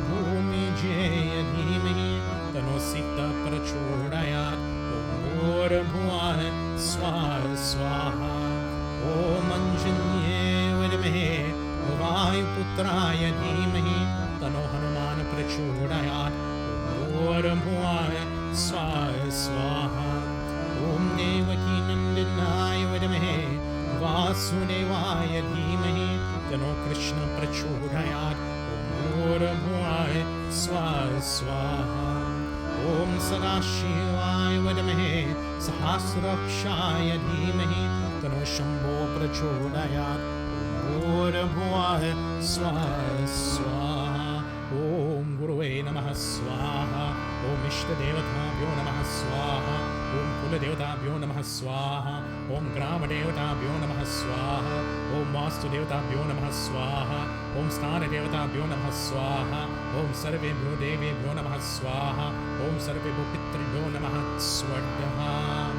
Bhumi Jaya Dhimahi Tano Sita Prachodayat. Om Bhuva Swaha Swaha. Om Anjanye Vidamahe Vayuputraya Dhimahi Tano Hanuman Prachodayat. Om Bhuva Swaha Swaha. Om Devaki Nandinaya Vidamahe Vasudevaya Dhimahi Tano Krishna Prachodayat. Om Bhuva Swaha Swaha. Om Sadashivaya Vidamahe Sahasrakshaya Dhimahi Tano Shambho Prachodayat. Om Bhuva Swaha Swaha. Om Gurave Namaha Swaha. Om Ishtadevatabhyo Namaha Swaha. Om Kuladevatabhyo Namaha Swaha. Om Gramadevatabhyo Namaha Swaha. Om Vastudevatabhyo Namaha Swaha. Om Stanadevatabhyo Namaha Swaha. Om Sarvebhyo Devebhyo Namaha Swaha. Om Sarvebhyo Pitribhyo Namaha Swaha.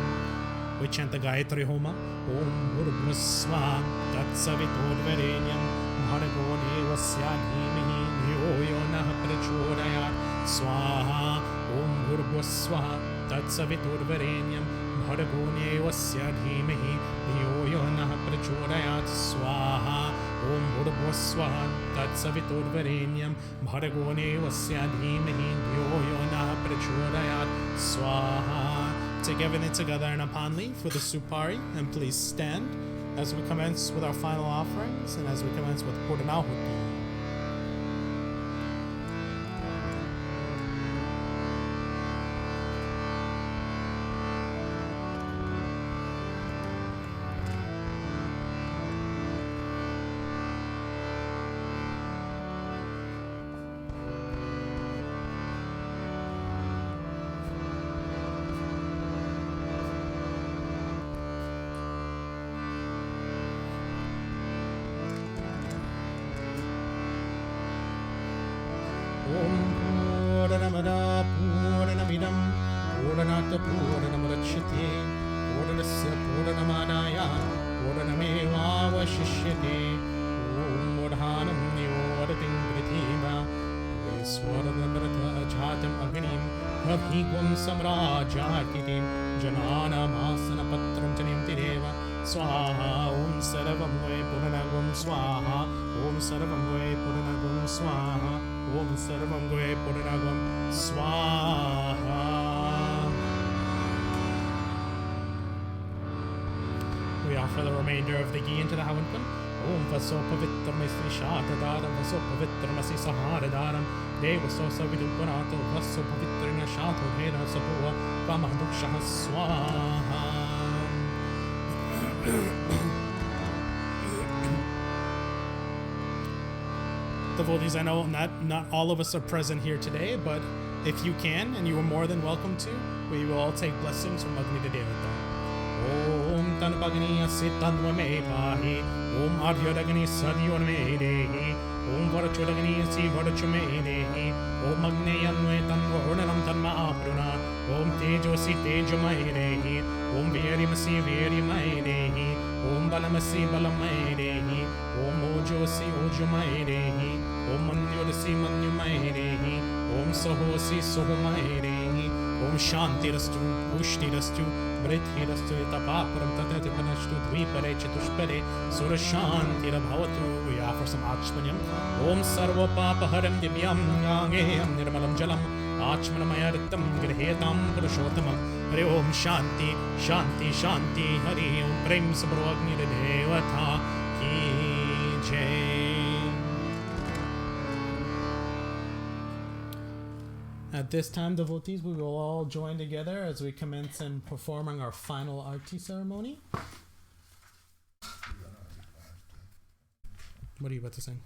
We chant the Gayatri Homa. Om Bhurvasva Tatsaviturvarenyam Bhargo Devasya Dhimahi Dhiyo Yo Nah Prachodayat. Swaha. Om Bhurvasva Tatsaviturvarenyam Bhargo Devasya Dhimahi Dhiyo Yo Nah Prachodayat. Swaha. Om Bhurvasva Tatsaviturvarenyam Bhargo Devasya Dhimahi Dhiyo Yo Nah Prachodayat. Swaha. Take everything together in a panli for the Supari, and please stand as we commence with our final offerings and as we commence with Purnauhuti. Om Purnamada Purnamidam Purnata Purnamudachyate Purnasya Purnamadaya Purnameva Vashishyate Om Mudhanam Nivadatim Prithiva Swaradamrata Jatam Agnim Bhavigvam Samrajatitim Janana Masana Patram Janim Tireva Swaha. Om Sarvam Ve Purnagam Swaha. Om Sarvam Ve Purnagam Swaha. Om Sarvam Ve Purnagam Swaha. We offer the remainder of the ghee into the Havanpan. Om Vaso Pavitramasi Shatadaram Vaso Pavitramasi Saharadaram Devaso Savidupanato Vaso Pavitrina Shato Hera Sapua Kamadukshaha Swaha. Devotees, I know not all of us are present here today, but if you can, and you are more than welcome to, we will all take blessings from Agni Devata. Om Tanpagni Asitanva Me Pahi. Om Adyodagni Sadyon Me Dehi. Om Varachudagni Si Varachu Me Dehi. Om Agni Anve Tanva Urdanam Tanma Apruna. Om Tejo Si Tejo Me Dehi. Om Verimasi Verimai Dehi. Om Balamasi Balamai Dehi. Om Ojo Si Ojo Mai Dehi. Om Manyurasi Manyu Mai Dehi. Om Sahosi Sohomai Dehi. Om Shanti Rastu Pushti Rastu Vrithi Rastu Tapaparam Tatati Panashtu Dvipare Chatushpare Surashanti Rabhavatu. We offer some Achmanyam. Om Sarva Papa Haram Divyam Gangeyam Nirmalam Jalam Achmanamayartam Grihetam Purushottamam Hare Om Shanti Shanti Shanti Hare Om Prem se bolo Agni Devata ki jai. At this time, devotees, we will all join together as we commence in performing our final arti ceremony. What are you about to sing?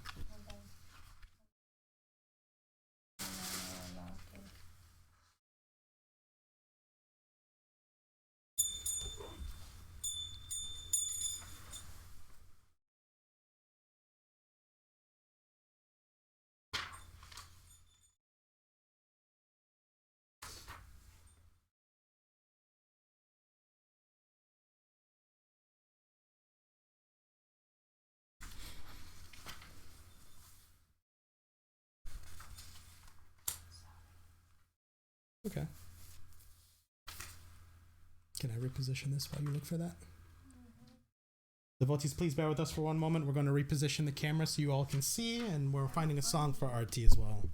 Okay. Can I reposition this while you look for that? Devotees, please bear with us for one moment. We're going to reposition the camera so you all can see, and we're finding a song for Arti as well.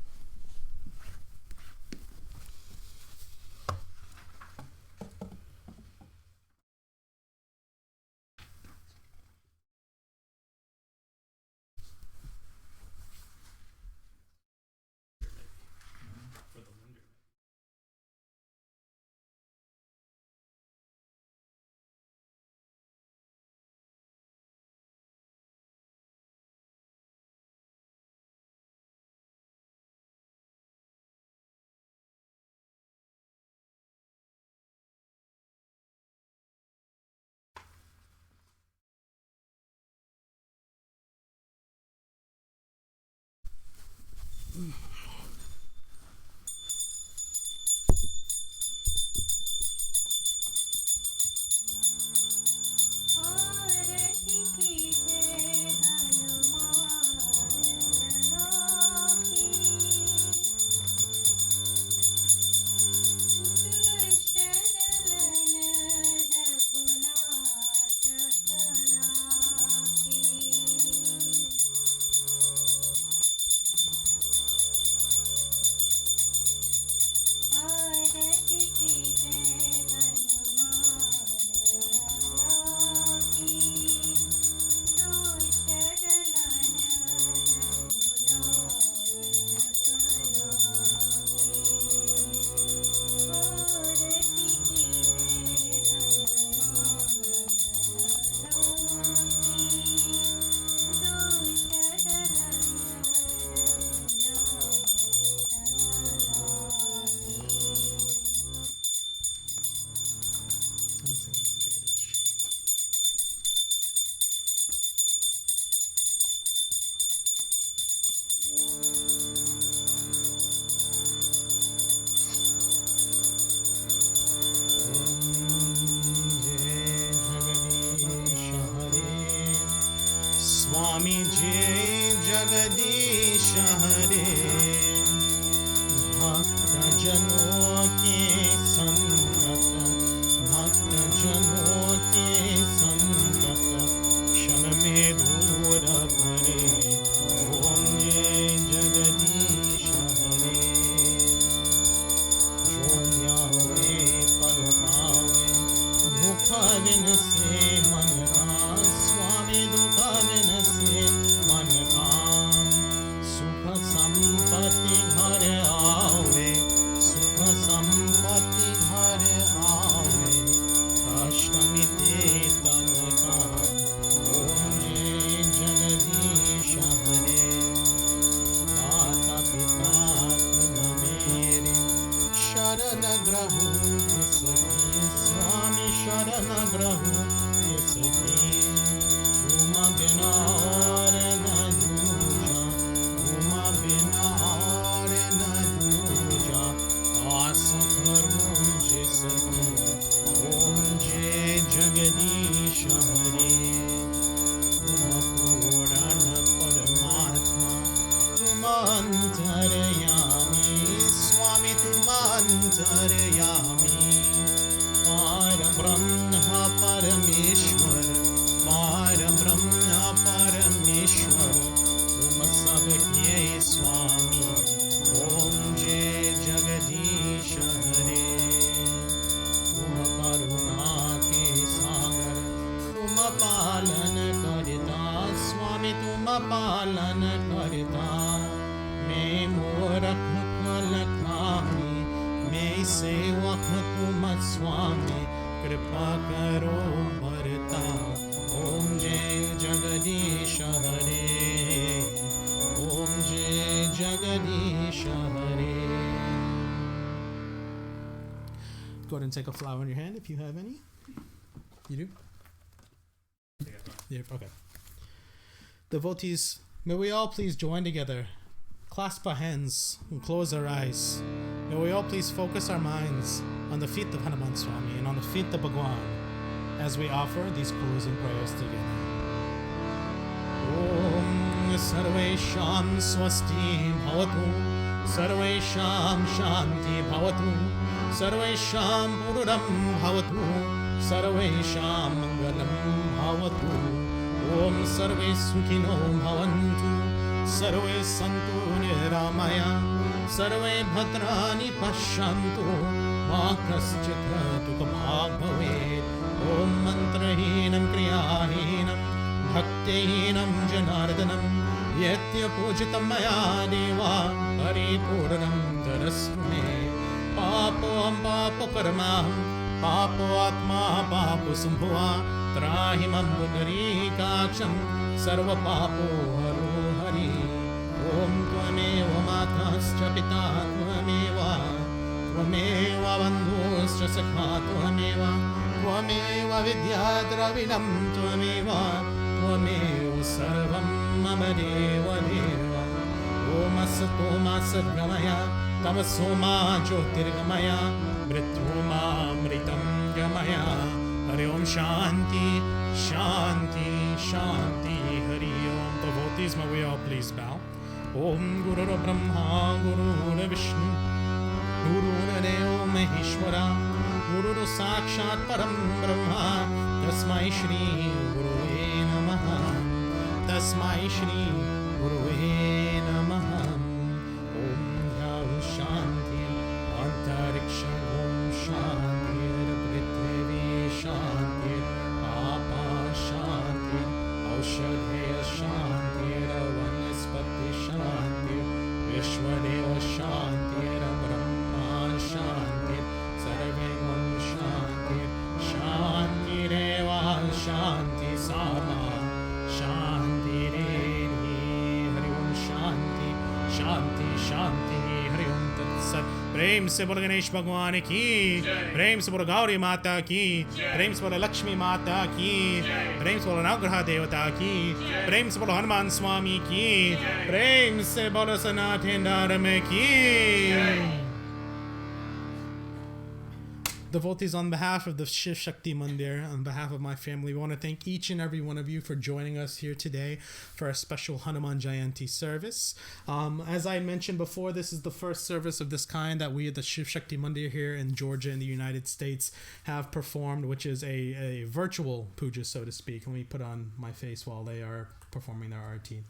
Swami Jai Jagadish Hare Bhakta Jano ke Sangat Bhakta Jano ke Sangat Kshan mein dur Hare Om Jai Jagadish Hare Jo Yahwe Parvave Dukha Vinase Manra Swami Dukha Vinase Manra Sukha Sampati Ghar aave Sukha Sampati पालन करता, स्वामी तुम पालन करता। मैं मूरख लखामी, मैं सेवक तुम स्वामी, कृपा करो भरता। ओम जय जगदीश हरे, ओम जय जगदीश हरे. Go ahead and take a flower in your hand if you have any. You do? Yeah, okay. Devotees, may we all please join together, clasp our hands and close our eyes. May we all please focus our minds on the feet of Hanuman Swami and on the feet of Bhagwan as we offer these closing prayers together. Om Sarvesham Swasti Bhavatu, Sarvesham Shanti Bhavatu, Sarvesham Pururam Bhavatu, Sarvesham Mangalam Bhavatu. Om Sarve Sukhino Bhavantu, Sarve Santu Niramaya, Sarve Bhadrani Pashyantu, Ma Kaschit Dukhabhag Bhavet. Om Mantrahinam Kriyahinam Bhaktihinam Janardanam Yatya Pujitam Maya Deva Paripurnam Darasme. Papam Papo Karmam Papo Atma Papo Sambhava Trahimam Buddharikaksham Sarva Papo Haro Hari. Om Tvameva Matascha Pita Tvameva, Tvameva Bandhuscha Sakha Tvameva, Tvameva Vidyadravinam Tvameva, Tvameva Sarvam Mama Deva Deva. Om Asatoma Sadgamaya, Tamasoma Jyotirgamaya, Mrityuma Mritam Gamaya. Hari Om Shanti, Shanti, Shanti, Hari Om. Devotees, may we all please bow. Om Guru Brahma, Guru Vishnu, Guru Deo Maheshwara, Guru Sakshat Param Brahma, Tasmai Shri Guruve Namaha, Tasmai Shri Guruve Namaha. Om Yau Shanti, Antariksha Om Shanti, Prithvi Shanti, Apa Shanti, Aushadheya Shanti, Vanaspati Shanti, Vishwadeva Shanti, Brahma Shanti, Sarve Om Shanti, Shanti Reva Shanti Sama, Shanti Revi, Hari Om Shanti, Shanti Shanti, Hari Om Tat Sat. प्रेम से बोलो गणेश भगवान की, प्रेम से बोलो गौरी माता की, प्रेम से बोलो लक्ष्मी माता की, प्रेम से बोलो नवग्रह देवता की, प्रेम से बोलो हनुमान स्वामी की, प्रेम से बोलो सनातन धर्म की. Devotees, on behalf of the Shiv Shakti Mandir, on behalf of my family, we want to thank each and every one of you for joining us here today for a special Hanuman Jayanti service. As I mentioned before, this is the first service of this kind that we at the Shiv Shakti Mandir here in Georgia in the United States have performed, which is a virtual puja, so to speak. Let me put on my face while they are performing their arati.